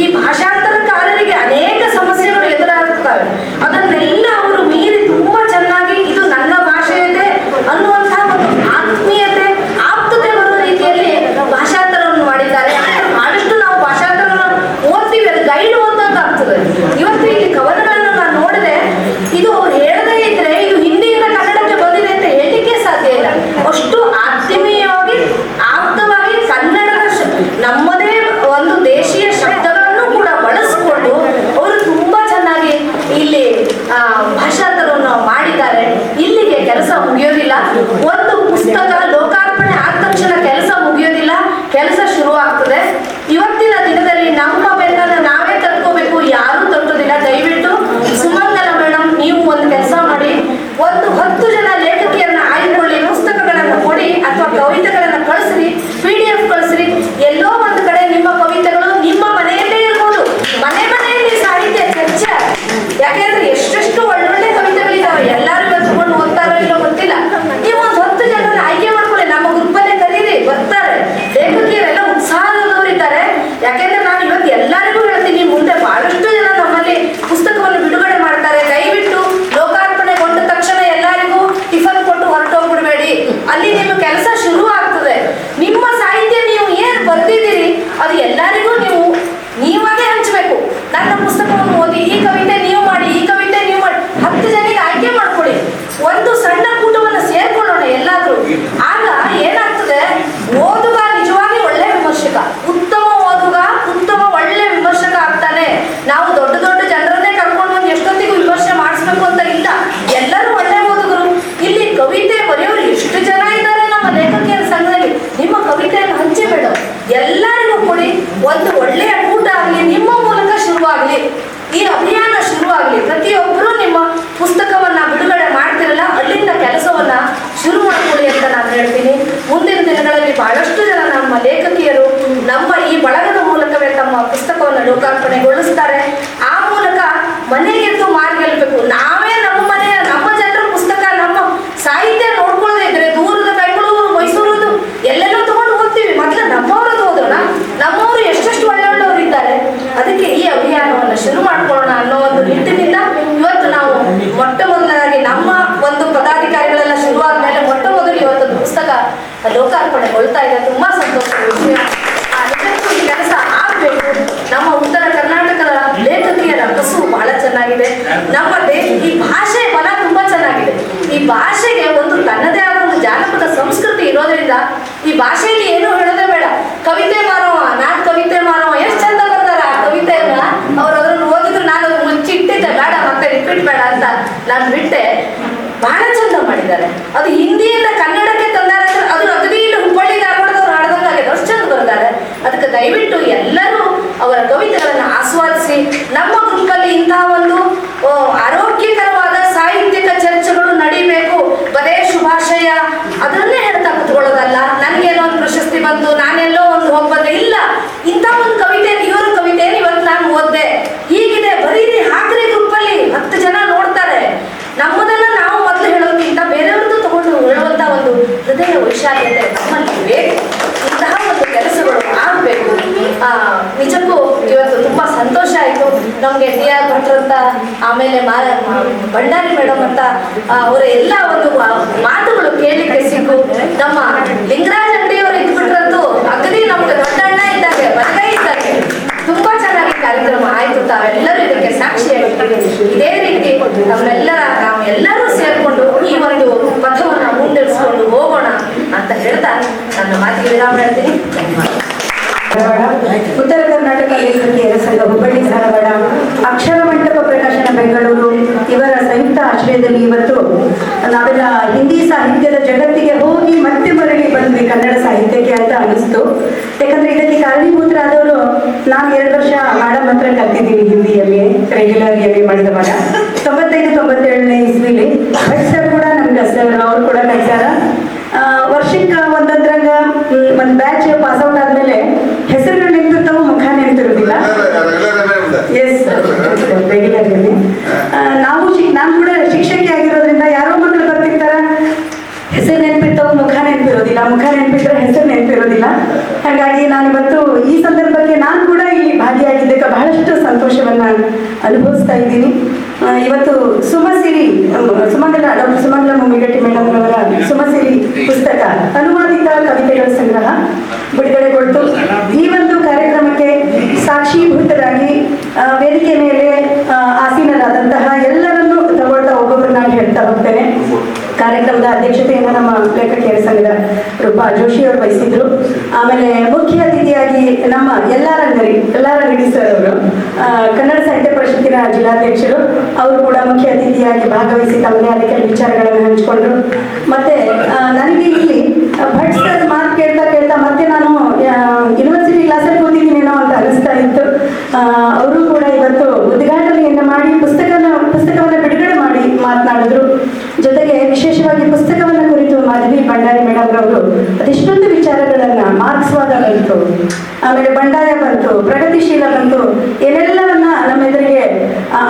ಈ ಭಾಷಾಂತರಕಾರರಿಗೆ ಅನೇಕ ಸಮಸ್ಯೆಗಳು ಎದುರಾಗುತ್ತವೆ. ಅದನ್ನೆಲ್ಲ ಅವರು ಮೀರಿ ತುಂಬಾ ಚೆನ್ನಾಗಿ ಇದು ನನ್ನ ಭಾಷೆಯದೇ ಅನ್ನುವಂತಹ ಒಂದು ಆತ್ಮೀಯತೆ, ಆಪ್ತತೆ ಬರುವ ರೀತಿಯಲ್ಲಿ ಭಾಷಾಂತರವನ್ನು ಮಾಡಿದ್ದಾರೆ. ಆದಷ್ಟು ನಾವು ಭಾಷಾಂತರವನ್ನು ಓದ್ತೀವಿ, ಅದು ಗೈಡ್ ಓದಂತಾಗ್ತದೆ. ಇವತ್ತು ಇಲ್ಲಿ ಕವನಗಳನ್ನು ನಾನು ನೋಡಿದೆ, ಇದು ಹೇಳದೇ ಇದ್ರೆ ಇದು ಹಿಂದಿಯಿಂದ ಕನ್ನಡಕ್ಕೆ ಬಂದಿದೆ ಅಂತ ಹೇಳಲಿಕ್ಕೆ ಸಾಧ್ಯ ಇಲ್ಲ. ಅಷ್ಟು ಆತ್ಮೀಯವಾಗಿ ಆಪ್ತವಾಗಿ ಕನ್ನಡದ ನಮ್ಮದೇ ಒಂದು ದೇಶೀಯ ಶಬ್ದಗಳನ್ನು ಕೂಡ ಬಳಸಿಕೊಂಡು ಅವರು ತುಂಬಾ ಚೆನ್ನಾಗಿ ಇಲ್ಲಿ ಭಾಷಾಂತರವನ್ನು ಮಾಡಿದ್ದಾರೆ. ಇಲ್ಲಿಗೆ ಕೆಲಸ ಮುಗಿಯೋದಿಲ್ಲ. ಒಂದು ಪುಸ್ತಕ ಲೋಕಾರ್ಪಣೆ ಆದ ತಕ್ಷಣ ಕೆಲಸ ಮುಗಿಯೋದಿಲ್ಲ, ಕೆಲಸ ಶುರು ಆಗ್ತದೆ. ಇವತ್ತಿನ ದಿನದಲ್ಲಿ ನಮ್ಮ ಬೆನ್ನನ್ನು ನಾವೇ ತಟ್ಕೋಬೇಕು, ಯಾರೂ ತಟ್ಟೋದಿಲ್ಲ. ದಯವಿಟ್ಟು ಸುಮಂಗಲ ಮೇಡಮ್, ನೀವು ಒಂದು ಕೆಲಸ ಮಾಡಿ, ಒಂದು 10 ಜನ ಲೇಖಕಿಯರನ್ನ ಆಯ್ಕೊಳ್ಳಿ, ಪುಸ್ತಕಗಳನ್ನು ಕೊಡಿ ಅಥವಾ ಕವಿತೆಗಳನ್ನು ಕಳಿಸ್ರಿ, PDF ಕಳಿಸ್ರಿ. ಎಲ್ಲೋ ಒಂದು ಕಡೆ ನಿಮ್ಮ ಕವಿತೆಗಳು ನಿಮ್ಮ ಮನೆಯಲ್ಲೇ ಇರ್ಬೋದು, ಮನೆಯಲ್ಲಿ ಸಾಹಿತ್ಯ ಚರ್ಚೆ. ಯಾಕೆಂದ್ರೆ ಎಷ್ಟೆಷ್ಟು ಒಳ್ಳೊಳ್ಳೆ ಕವಿತೆಗಳಿದ್ದಾವೆ, ಎಲ್ಲರೂ ತಗೊಂಡು ಓದ್ತಾರೋ ಇಲ್ಲೋ ಗೊತ್ತಿಲ್ಲ. ನೀವು ಒಂದು 10 ಜನರನ್ನ ಆಯ್ಕೆ ಮಾಡ್ಕೊಳ್ಳಿ, ನಮ್ಮ ಗ್ರೂಪಲ್ಲೇ ಕರೀರಿ, ಬರ್ತಾರೆ. ಲೇಖಕಿಯರೆಲ್ಲ ಉತ್ಸಾಹದವರಿದ್ದಾರೆ. ಯಾಕೆಂದ್ರೆ ನಾನು ಇವತ್ತು ಎಲ್ಲರಿಗೂ ಹೇಳ್ತೀನಿ, ಮುಂದೆ ಬಹಳಷ್ಟು ಜನ ನಮ್ಮಲ್ಲಿ ಪುಸ್ತಕವನ್ನು ಬಿಡುಗಡೆ ಮಾಡ್ತಾರೆ. ದಯವಿಟ್ಟು ಲೋಕಾರ್ಪಣೆಗೊಂಡ ತಕ್ಷಣ ಎಲ್ಲರಿಗೂ ಟಿಫನ್ ಕೊಟ್ಟು ಹೊರಟೋಗ್ಬಿಡ್ಬೇಡಿ. ಅಲ್ಲಿ ನಿಮ್ಮ ಕೆಲಸ ಶುರು ಆಗ್ತದೆ. ನಿಮ್ಮ ಸಾಹಿತ್ಯ ನೀವು ಏನ್ ಬರ್ತಿದ್ದೀರಿ ಅದು ಎಲ್ಲರಿಗೂ ನೀವಾಗೇ ಹಂಚಬೇಕು. ನನ್ನ ಪುಸ್ತಕವನ್ನು ಓದಿ, ಈ ಕವಿತೆ ನೀವು ಮಾಡಿ, ಈ ಕವಿತೆ ನೀವು ಮಾಡಿ, 10 ಜನಿಗೆ ಆಯ್ಕೆ ಮಾಡ್ಕೊಳ್ಳಿ. ಒಂದು ಸಣ್ಣ ಕೂಟವನ್ನು ಸೇರ್ಕೊಳ್ಳೋಣ ಎಲ್ಲಾದ್ರೂ. ಆಗ ಏನಾಗ್ತದೆ, ಓದುಗ ನಿಜವಾಗಿ ಒಳ್ಳೆ ವಿಮರ್ಶಕ, ಉತ್ತಮ ಓದುಗ, ಉತ್ತಮ ಒಳ್ಳೆ ವಿಮರ್ಶಕ ಆಗ್ತಾನೆ. ನಾವು ದೊಡ್ಡ ದೊಡ್ಡ ಜನರನ್ನೇ ಕರ್ಕೊಂಡು ಬಂದು ಎಷ್ಟೊತ್ತಿಗೂ ವಿಮರ್ಶೆ ಮಾಡಿಸ್ಬೇಕು ಅಂತ ಇಲ್ಲ, ಎಲ್ಲರೂ ಒಳ್ಳೆ ಓದುಗರು. ಇಲ್ಲಿ ಕವಿತೆ ಬರೆಯೋರು ಎಷ್ಟು ಜನ ಇದ್ದಾರೆ ನಮ್ಮ ಲೇಖಕಿಯರ ಸಂಘದಲ್ಲಿ. ನಿಮ್ಮ ಕವಿತೆಯನ್ನು ಹಂಚಬೇಡ, ಎಲ್ಲರಿಗೂ ಕೊಡಿ. ಒಂದು ಒಳ್ಳೆಯ ಕೂಟ ಆಗಲಿ, ನಿಮ್ಮ ಮೂಲಕ ಶುರುವಾಗಲಿ, ಈ ಅಭಿಯಾನ ಶುರುವಾಗಲಿ. ಪ್ರತಿಯೊಬ್ಬರು ನಿಮ್ಮ ಪುಸ್ತಕವನ್ನ ಬಿಡುಗಡೆ ಮಾಡ್ತಿರಲ್ಲ, ಅಲ್ಲಿಂದ ಕೆಲಸವನ್ನ ಶುರು ಮಾಡ್ಕೊಳ್ಳಿ ಅಂತ ನಾನು ಹೇಳ್ತೀನಿ. ಮುಂದಿನ ದಿನಗಳಲ್ಲಿ ಬಹಳಷ್ಟು ಜನ ನಮ್ಮ ಲೇಖಕಿಯರು ನಮ್ಮ ಈ ಬಳಗದ ಮೂಲಕವೇ ತಮ್ಮ ಪುಸ್ತಕವನ್ನು ಲೋಕಾರ್ಪಣೆಗೊಳಿಸ್ತಾರೆ. ಆ ಮೂಲಕ ಮನೆಗೆದ್ದು ಮಾರಿ ಗೆಲ್ಲಬೇಕು. ನಾವೇ ನಮ್ಮ ಮನೆಯ ನಮ್ಮ ಜನರ ಪುಸ್ತಕ, ನಮ್ಮ ಸಾಹಿತ್ಯ ನೋಡ್ಕೊಳ್ಳದೆ ಇದ್ರೆ ದೂರದ ಬೆಂಗಳೂರು, ಮೈಸೂರು ಎಲ್ಲೆಲ್ಲೋ ತಗೊಂಡು ಓದ್ತೀವಿ. ಮೊದಲು ನಮ್ಮವರದ್ದು ಓದೋಣ. ನಮ್ಮವರು ಎಷ್ಟೆಷ್ಟು ಒಳ್ಳೆಯವರು ಇದ್ದಾರೆ. ಅದಕ್ಕೆ ಈ ಅಭಿಯಾನವನ್ನು ಶುರು ಮಾಡ್ಕೊಳ್ಳೋಣ ಅನ್ನೋ ಒಂದು ನಿಟ್ಟಿನಿಂದ ಇವತ್ತು ನಾವು ಮೊಟ್ಟ ಮೊದಲಾಗಿ ನಮ್ಮ ಒಂದು ಪದಾಧಿಕಾರಿಗಳೆಲ್ಲ ಶುರುವಾದ ಮೇಲೆ ಮೊಟ್ಟ ಮೊದಲು ಇವತ್ತು ಪುಸ್ತಕ ಲೋಕಾರ್ಪಣೆಗೊಳ್ತಾ ಇದೆ. ತುಂಬಾ ಸಂತೋಷದ ವಿಷಯ. ನಿಜಕ್ಕೂ ಈ ಕೆಲಸ ಆಗ್ಬೇಕು. ನಮ್ಮ ಉತ್ತರ ಕರ್ನಾಟಕದ ಲೇಖಕಿಯರ ಕಸು ಬಹಳ ಚೆನ್ನಾಗಿದೆ. ನಮ್ಮ ಈ ಭಾಷೆ ಬಲ ತುಂಬಾ ಚೆನ್ನಾಗಿದೆ. ಈ ಭಾಷೆಗೆ ಒಂದು ತನ್ನದೇ ಆದ ಒಂದು ಜಾನಪದ ಸಂಸ್ಕೃತಿ ಇರೋದ್ರಿಂದ ಈ ಭಾಷೆಯಲ್ಲಿ ಏನು ಹೇಳೋದೇ ಬೇಡ. ಕವಿತೆ ಮಾರವ, ನಾನ್ ಕವಿತೆ ಮಾರವ, ಎಷ್ಟು ಚಂದ ಬರ್ತಾರೆ ಆ ಕವಿತೆಯನ್ನ. ಅವ್ರು ಅದನ್ನು ಓದಿದ್ರು, ನಾನು ಮುಚ್ಚಿಟ್ಟಿದ್ದೆ, ಬೇಡ ಮತ್ತೆ ರಿಪೀಟ್ ಬೇಡ ಅಂತ ನಾನು ಬಿಟ್ಟೆ. ಬಹಳ ಚಂದ ಮಾಡಿದ್ದಾರೆ. ಅದು ಹಿಂದಿಯಿಂದ ಕನ್ನಡಕ್ಕೆ ತಂದಾರೆ, ಅದು ಅಗದಿ ಇಲ್ಲಿ ಹುಬ್ಬಳ್ಳಿ ಧಾರವಾಡದವ್ರು ಹಾಡ್ದಂಗಾಗಿದೆ, ಅಷ್ಟು ಚಂದ ಬರ್ತಾರೆ. ಅದಕ್ಕೆ ದಯವಿಟ್ಟು ಎಲ್ಲರೂ ಅವರ ಕವಿತೆಗಳನ್ನು ಆಸ್ವಾದಿಸಿ ನಮ್ಮ ಗ್ರೂಪಲ್ಲಿ ಇಂತಹ ಒಂದು ಆರೋಗ್ಯಕರವಾದ ಸಾಹಿತ್ಯಿಕ ಚರ್ಚೆಗಳು ನಡಿಬೇಕು. ಬರೇ ಶುಭಾಶಯ ಅದನ್ನೇ ಹೇಳ್ತಾ ಕುತ್ಕೊಳ್ಳೋದಲ್ಲ, ನನಗೇನೋ ಒಂದು ಪ್ರಶಸ್ತಿ ಬಂತು, ನಾನೆಲ್ಲೋ ಒಂದು ಹೋಗ್ಬಂದೆ, ಇಲ್ಲ. ಇಂಥ ಒಂದು ಕವಿತೆ, ಇವ್ರ ಕವಿತೆಯನ್ನು ಇವತ್ತು ನಾನು ಓದ್ದೆ, ಹೀಗಿದೆ, ಬರೀರಿ, ಹಾಕ್ರಿ ಗ್ರೂಪಲ್ಲಿ. ಆಮೇಲೆ ಭಂಡಾರಿ ಮೇಡಮ್ ಅಂತ ಅವರ ಎಲ್ಲ ಒಂದು ಮಾತುಗಳು ಕೇಳಲಿಕ್ಕೆ ಸಿಕ್ಕು. ನಮ್ಮ ಲಿಂಗರಾಜ್ ಅಂಗಡಿಯವರು ಇದ್ಬಿಟ್ರಂತೂ ಅಗದಿ ನಮ್ಗೆ ದೊಡ್ಡಣ್ಣ ಇದ್ದಾಗೆ, ಬಲಗೈ ಇದ್ದಾಗೆ. ತುಂಬಾ ಚೆನ್ನಾಗಿ ಕಾರ್ಯಕ್ರಮ ಆಯ್ತು. ತಾವೆಲ್ಲರೂ ಇದಕ್ಕೆ ಸಾಕ್ಷಿಯಾಗಿದ್ದೀವಿ. ಇದೇ ರೀತಿ ನಾವೆಲ್ಲರೂ ಸೇರ್ಕೊಂಡು ಈ ಒಂದು ಪಥವನ್ನ ಮುಂದಿರಿಸಿಕೊಂಡು ಹೋಗೋಣ ಅಂತ ಹೇಳ್ತಾ ನನ್ನ ಮಾತಿಗೆ ವಿರಾಮ ಹೇಳ್ತೀನಿ. ಉತ್ತರ ಕರ್ನಾಟಕ ಲೇಖಕಿಯರ ಸಂಘ ಹುಬ್ಬಳ್ಳಿ ಧಾರವಾಡ, ಅಕ್ಷರ ಮಂಟಪ ಪ್ರಕಾಶನ ಬೆಂಗಳೂರು ಇವರ ಸಂಯುಕ್ತ ಆಶ್ರಯದಲ್ಲಿ ಇವತ್ತು ನಾವೆಲ್ಲ ಹಿಂದಿ ಸಾಹಿತ್ಯದ ಜಗತ್ತಿಗೆ ಹೋಗಿ ಮತ್ತೆ ಮರಳಿ ಬಂದ್ವಿ ಕನ್ನಡ ಸಾಹಿತ್ಯಕ್ಕೆ ಅಂತ ಅನಿಸ್ತು. ಯಾಕಂದ್ರೆ ಇದಕ್ಕೆ ಕಾರಣೀಭೂತರಾದವರು ನಾನು 2 ವರ್ಷ ಮೇಡಮ್ ಹತ್ರ ಕಲ್ತಿದ್ದೀನಿ ಹಿಂದಿಯಲ್ಲಿ, ರೆಗ್ಯುಲರ್ ಎಲ್ಲಿ ಮಾಡಿದವಾಗ 95-97ನೇ ಇಸ್ವಿಲಿ. ಬಟ್ ಸರ್ ಕೂಡ ನಮ್ಗೆ ಸರ್ ಅವ್ರು ಕೂಡ ಕಲ್ಸಾರ. ವರ್ಷಕ್ಕೆ ಒಂದೊಂದ್ರಂಗ ಒಂದು ಬ್ಯಾಚ್ ಪಾಸ್ ಔಟ್ ಆದ್ಮೇಲೆ ಹೆಸರುಗಳು ನೆನಪಿರ್ತಾವ, ಮುಖ ನೆನಪಿರೋದಿಲ್ಲ. ಎಸ್, ರೆಗ್ಯುಲರ್ಲಿ ನಾನು ಕೂಡ ಶಿಕ್ಷಕಿ ಆಗಿರೋದ್ರಿಂದ ಯಾರೋ ಮಕ್ಕಳು ಬರ್ತಿರ್ತಾರ, ಹೆಸರು ನೆನಪಿರ್ತಾವ, ಮುಖ ನೆನಪಿರೋದಿಲ್ಲ, ಮುಖ ನೆನಪಿದ್ರೆ ಹೆಸರು ನೆನಪಿರೋದಿಲ್ಲ. ಹಾಗಾಗಿ ನಾನಿವತ್ತು ಈ ಸಂದರ್ಭಕ್ಕೆ ನಾನು ಕೂಡ ಇಲ್ಲಿ ಭಾಗಿಯಾಗಿದ್ದಕ್ಕೆ ಬಹಳಷ್ಟು ಸಂತೋಷವನ್ನ ಅನುಭವಿಸ್ತಾ ಇದ್ದೀನಿ. ಇವತ್ತು ಸುಮಸಿರಿ ಡಾಕ್ಟರ್ ಸುಮಂಗಲ ಮುಮ್ಮಿಗಟ್ಟಿ ಮೇಡಮ್ ಅವರ ಸುಮಸಿರಿ ಪುಸ್ತಕ ಅನುವಾದಿತ ಕವಿತೆಗಳ ಸಂಗ್ರಹ ಬಿಡುಗಡೆಗೊಳ್ತು. ಈ ಒಂದು ಕಾರ್ಯಕ್ರಮಕ್ಕೆ ಸಾಕ್ಷೀಭೂತರಾಗಿ ವೇದಿಕೆ ಮೇಲೆ ಆಸೀನರಾದಂತಹ ಎಲ್ಲರನ್ನೂ ತಗೊಳ್ತಾ ಒಬ್ಬೊಬ್ಬರು ನಾನು ಹೇಳ್ತಾ ಹೋಗ್ತೇನೆ. ಕಾರ್ಯಕ್ರಮದ ಅಧ್ಯಕ್ಷತೆಯನ್ನು ನಮ್ಮ ಲೇಖಕಿಯರ ಸಂಘದ ರೂಪಾ ಜೋಶಿ ಅವರು ವಹಿಸಿದ್ರು. ಆಮೇಲೆ ಮುಖ್ಯ ಅತಿಥಿಯಾಗಿ ನಮ್ಮ ಎಲ್ಲಾರಂಗಡಿ ಸರ್ ಅವರು, ಕನ್ನಡ ಸಾಹಿತ್ಯ ಪರಿಷತ್ತಿನ ಜಿಲ್ಲಾಧ್ಯಕ್ಷರು, ಅವರು ಕೂಡ ಮುಖ್ಯ ಅತಿಥಿಯಾಗಿ ಭಾಗವಹಿಸಿ ತಮ್ಮದೇ ಆದ ಕೆಲವು ವಿಚಾರಗಳನ್ನು ಹಂಚಿಕೊಂಡ್ರು. ಮತ್ತೆ ನನಗೆ ಇಲ್ಲಿ ಭಟ್ ಸರ್ ಮಾತು ಕೇಳ್ತಾ ಮತ್ತೆ ನಾನು ಯೂನಿವರ್ಸಿಟಿ ಕ್ಲಾಸಲ್ಲಿ ಕೂತಿದ್ದೀನೇನೋ ಅಂತ ಅನಿಸ್ತಾ ಇತ್ತು. ಅವರು ಕೂಡ ಇವತ್ತು ಉದ್ಘಾಟನೆಯನ್ನು ಮಾಡಿ ಪುಸ್ತಕವನ್ನು ಬಿಡುಗಡೆ ಮಾಡಿ ಮಾತನಾಡಿದ್ರು. ಜೊತೆಗೆ ವಿಶೇಷವಾಗಿ ಪುಸ್ತಕವನ್ನು ಕುರಿತು ಮಾಧವಿ ಭಂಡಾರಿ ಮೇಡಮ್ ರವರು ಅದೆಷ್ಟೊಂದು ವಿಚಾರಗಳನ್ನ, ಮಾರ್ಕ್ಸ್ವಾದ ಬಂತು, ಆಮೇಲೆ ಬಂಡಾಯ ಬಂತು, ಪ್ರಗತಿಶೀಲ ಬಂತು, ಏನೆಲ್ಲವನ್ನ ನಮ್ಮ ಎದುರಿಗೆ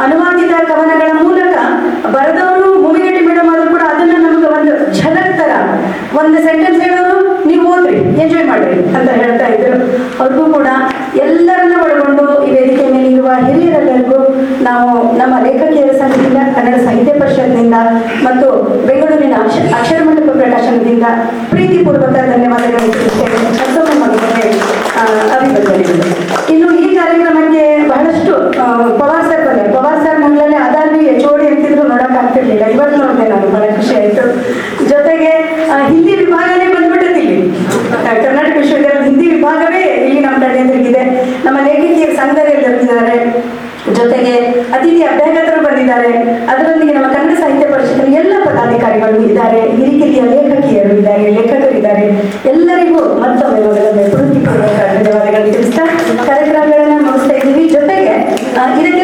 ಅನುವಾದಿತ ಕವನಗಳ ಮೂಲಕ ಬರೆದವರು ಮುಮ್ಮಿಗಟ್ಟಿ ಮೇಡಮ್ ಆದ್ರೂ ಕೂಡ ಅದನ್ನ ನಮ್ಗೆ ಒಂದು ಝಲಕ್ ತರ ಒಂದು ಸೆಂಟೆನ್ಸ್ ಹೇಳೋರು, ನೀವು ಓದ್ರಿ, ಎಂಜಾಯ್ ಮಾಡ್ರಿ ಅಂತ ಹೇಳ್ತಾ ಇದ್ರು. ಅವ್ರಿಗೂ ಕೂಡ ಎಲ್ಲರನ್ನ ಒಳಗೊಂಡು ಈ ವೇದಿಕೆ ಮೇಲೆ ಇರುವ ಹಿರಿಯರೆಲ್ಲರಿಗೂ ನಾವು ನಮ್ಮ ಲೇಖಕಿಯರ ಸಂಘದಿಂದ, ಕನ್ನಡ ಸಾಹಿತ್ಯ ಪರಿಷತ್ನಿಂದ ಮತ್ತು ಬೆಂಗಳೂರಿನ ಅಕ್ಷರ ಮಂಟಪ ಪ್ರಕಾಶನದಿಂದ ಪ್ರೀತಿಪೂರ್ವಕ ಧನ್ಯವಾದಗಳು ತಿಳಿಸುತ್ತೇನೆ. ಮತ್ತೊಮ್ಮೆ ಮಗನಿಗೆ ಅಭಿನಂದನೆಗಳು. ಇನ್ನು ಈ ಕಾರ್ಯಕ್ರಮಕ್ಕೆ ಬಹಳಷ್ಟು ಪವಾರ್ ಸರ್ ನಮ್ಮಲ್ಲಿ ಅದಾದ್ರೂ HOD ಅಂತಿದ್ರು ನೋಡಕ್ ಆಗ್ತಿರ್ಲಿಲ್ಲ. ಇವತ್ತು ನೋಡಿದೆ ನಾನು, ಬಹಳ ಖುಷಿ ಆಯ್ತು. ಜೊತೆಗೆ ಹಿಂದಿ ವಿಭಾಗನೇ ಬಂದ್ಬಿಟ್ಟೈತಿ ಇಲ್ಲಿ, ಕರ್ನಾಟಕ ವಿಶ್ವವಿದ್ಯಾಲಯದ ಹಿಂದಿ ವಿಭಾಗವೇ ಇಲ್ಲಿ ನಮ್ಮ ತಡೆಯಂದ್ರಿಗಿದೆ. ನಮ್ಮ ಲೇಖಕಿಯರ ಸಂಘದಲ್ಲಿ ಬಂದಿದ್ದಾರೆ, ಜೊತೆಗೆ ಅತಿಥಿ ಅಭ್ಯಾಗತರು ಬಂದಿದ್ದಾರೆ. ಅದರೊಂದಿಗೆ ನಮ್ಮ ಕನ್ನಡ ಸಾಹಿತ್ಯ ಪರಿಷತ್ತಿನ ಎಲ್ಲ ಪದಾಧಿಕಾರಿಗಳು ಇದ್ದಾರೆ, ಹಿರಿಕಿರಿಯ ಲೇಖಕಿಯರು ಇದ್ದಾರೆ, ಲೇಖಕರಿದ್ದಾರೆ. ಎಲ್ಲರಿಗೂ ಮತ್ತೊಮ್ಮೆ ಪ್ರೀತಿಪೂರ್ವಕ ಧನ್ಯವಾದಗಳು ತಿಳಿಸ್ತಾ ಕಾರ್ಯಕ್ರಮಗಳನ್ನ ಮುಗಿಸ್ತಾ ಇದ್ದೀವಿ. ಜೊತೆಗೆ ಇದಕ್ಕೆ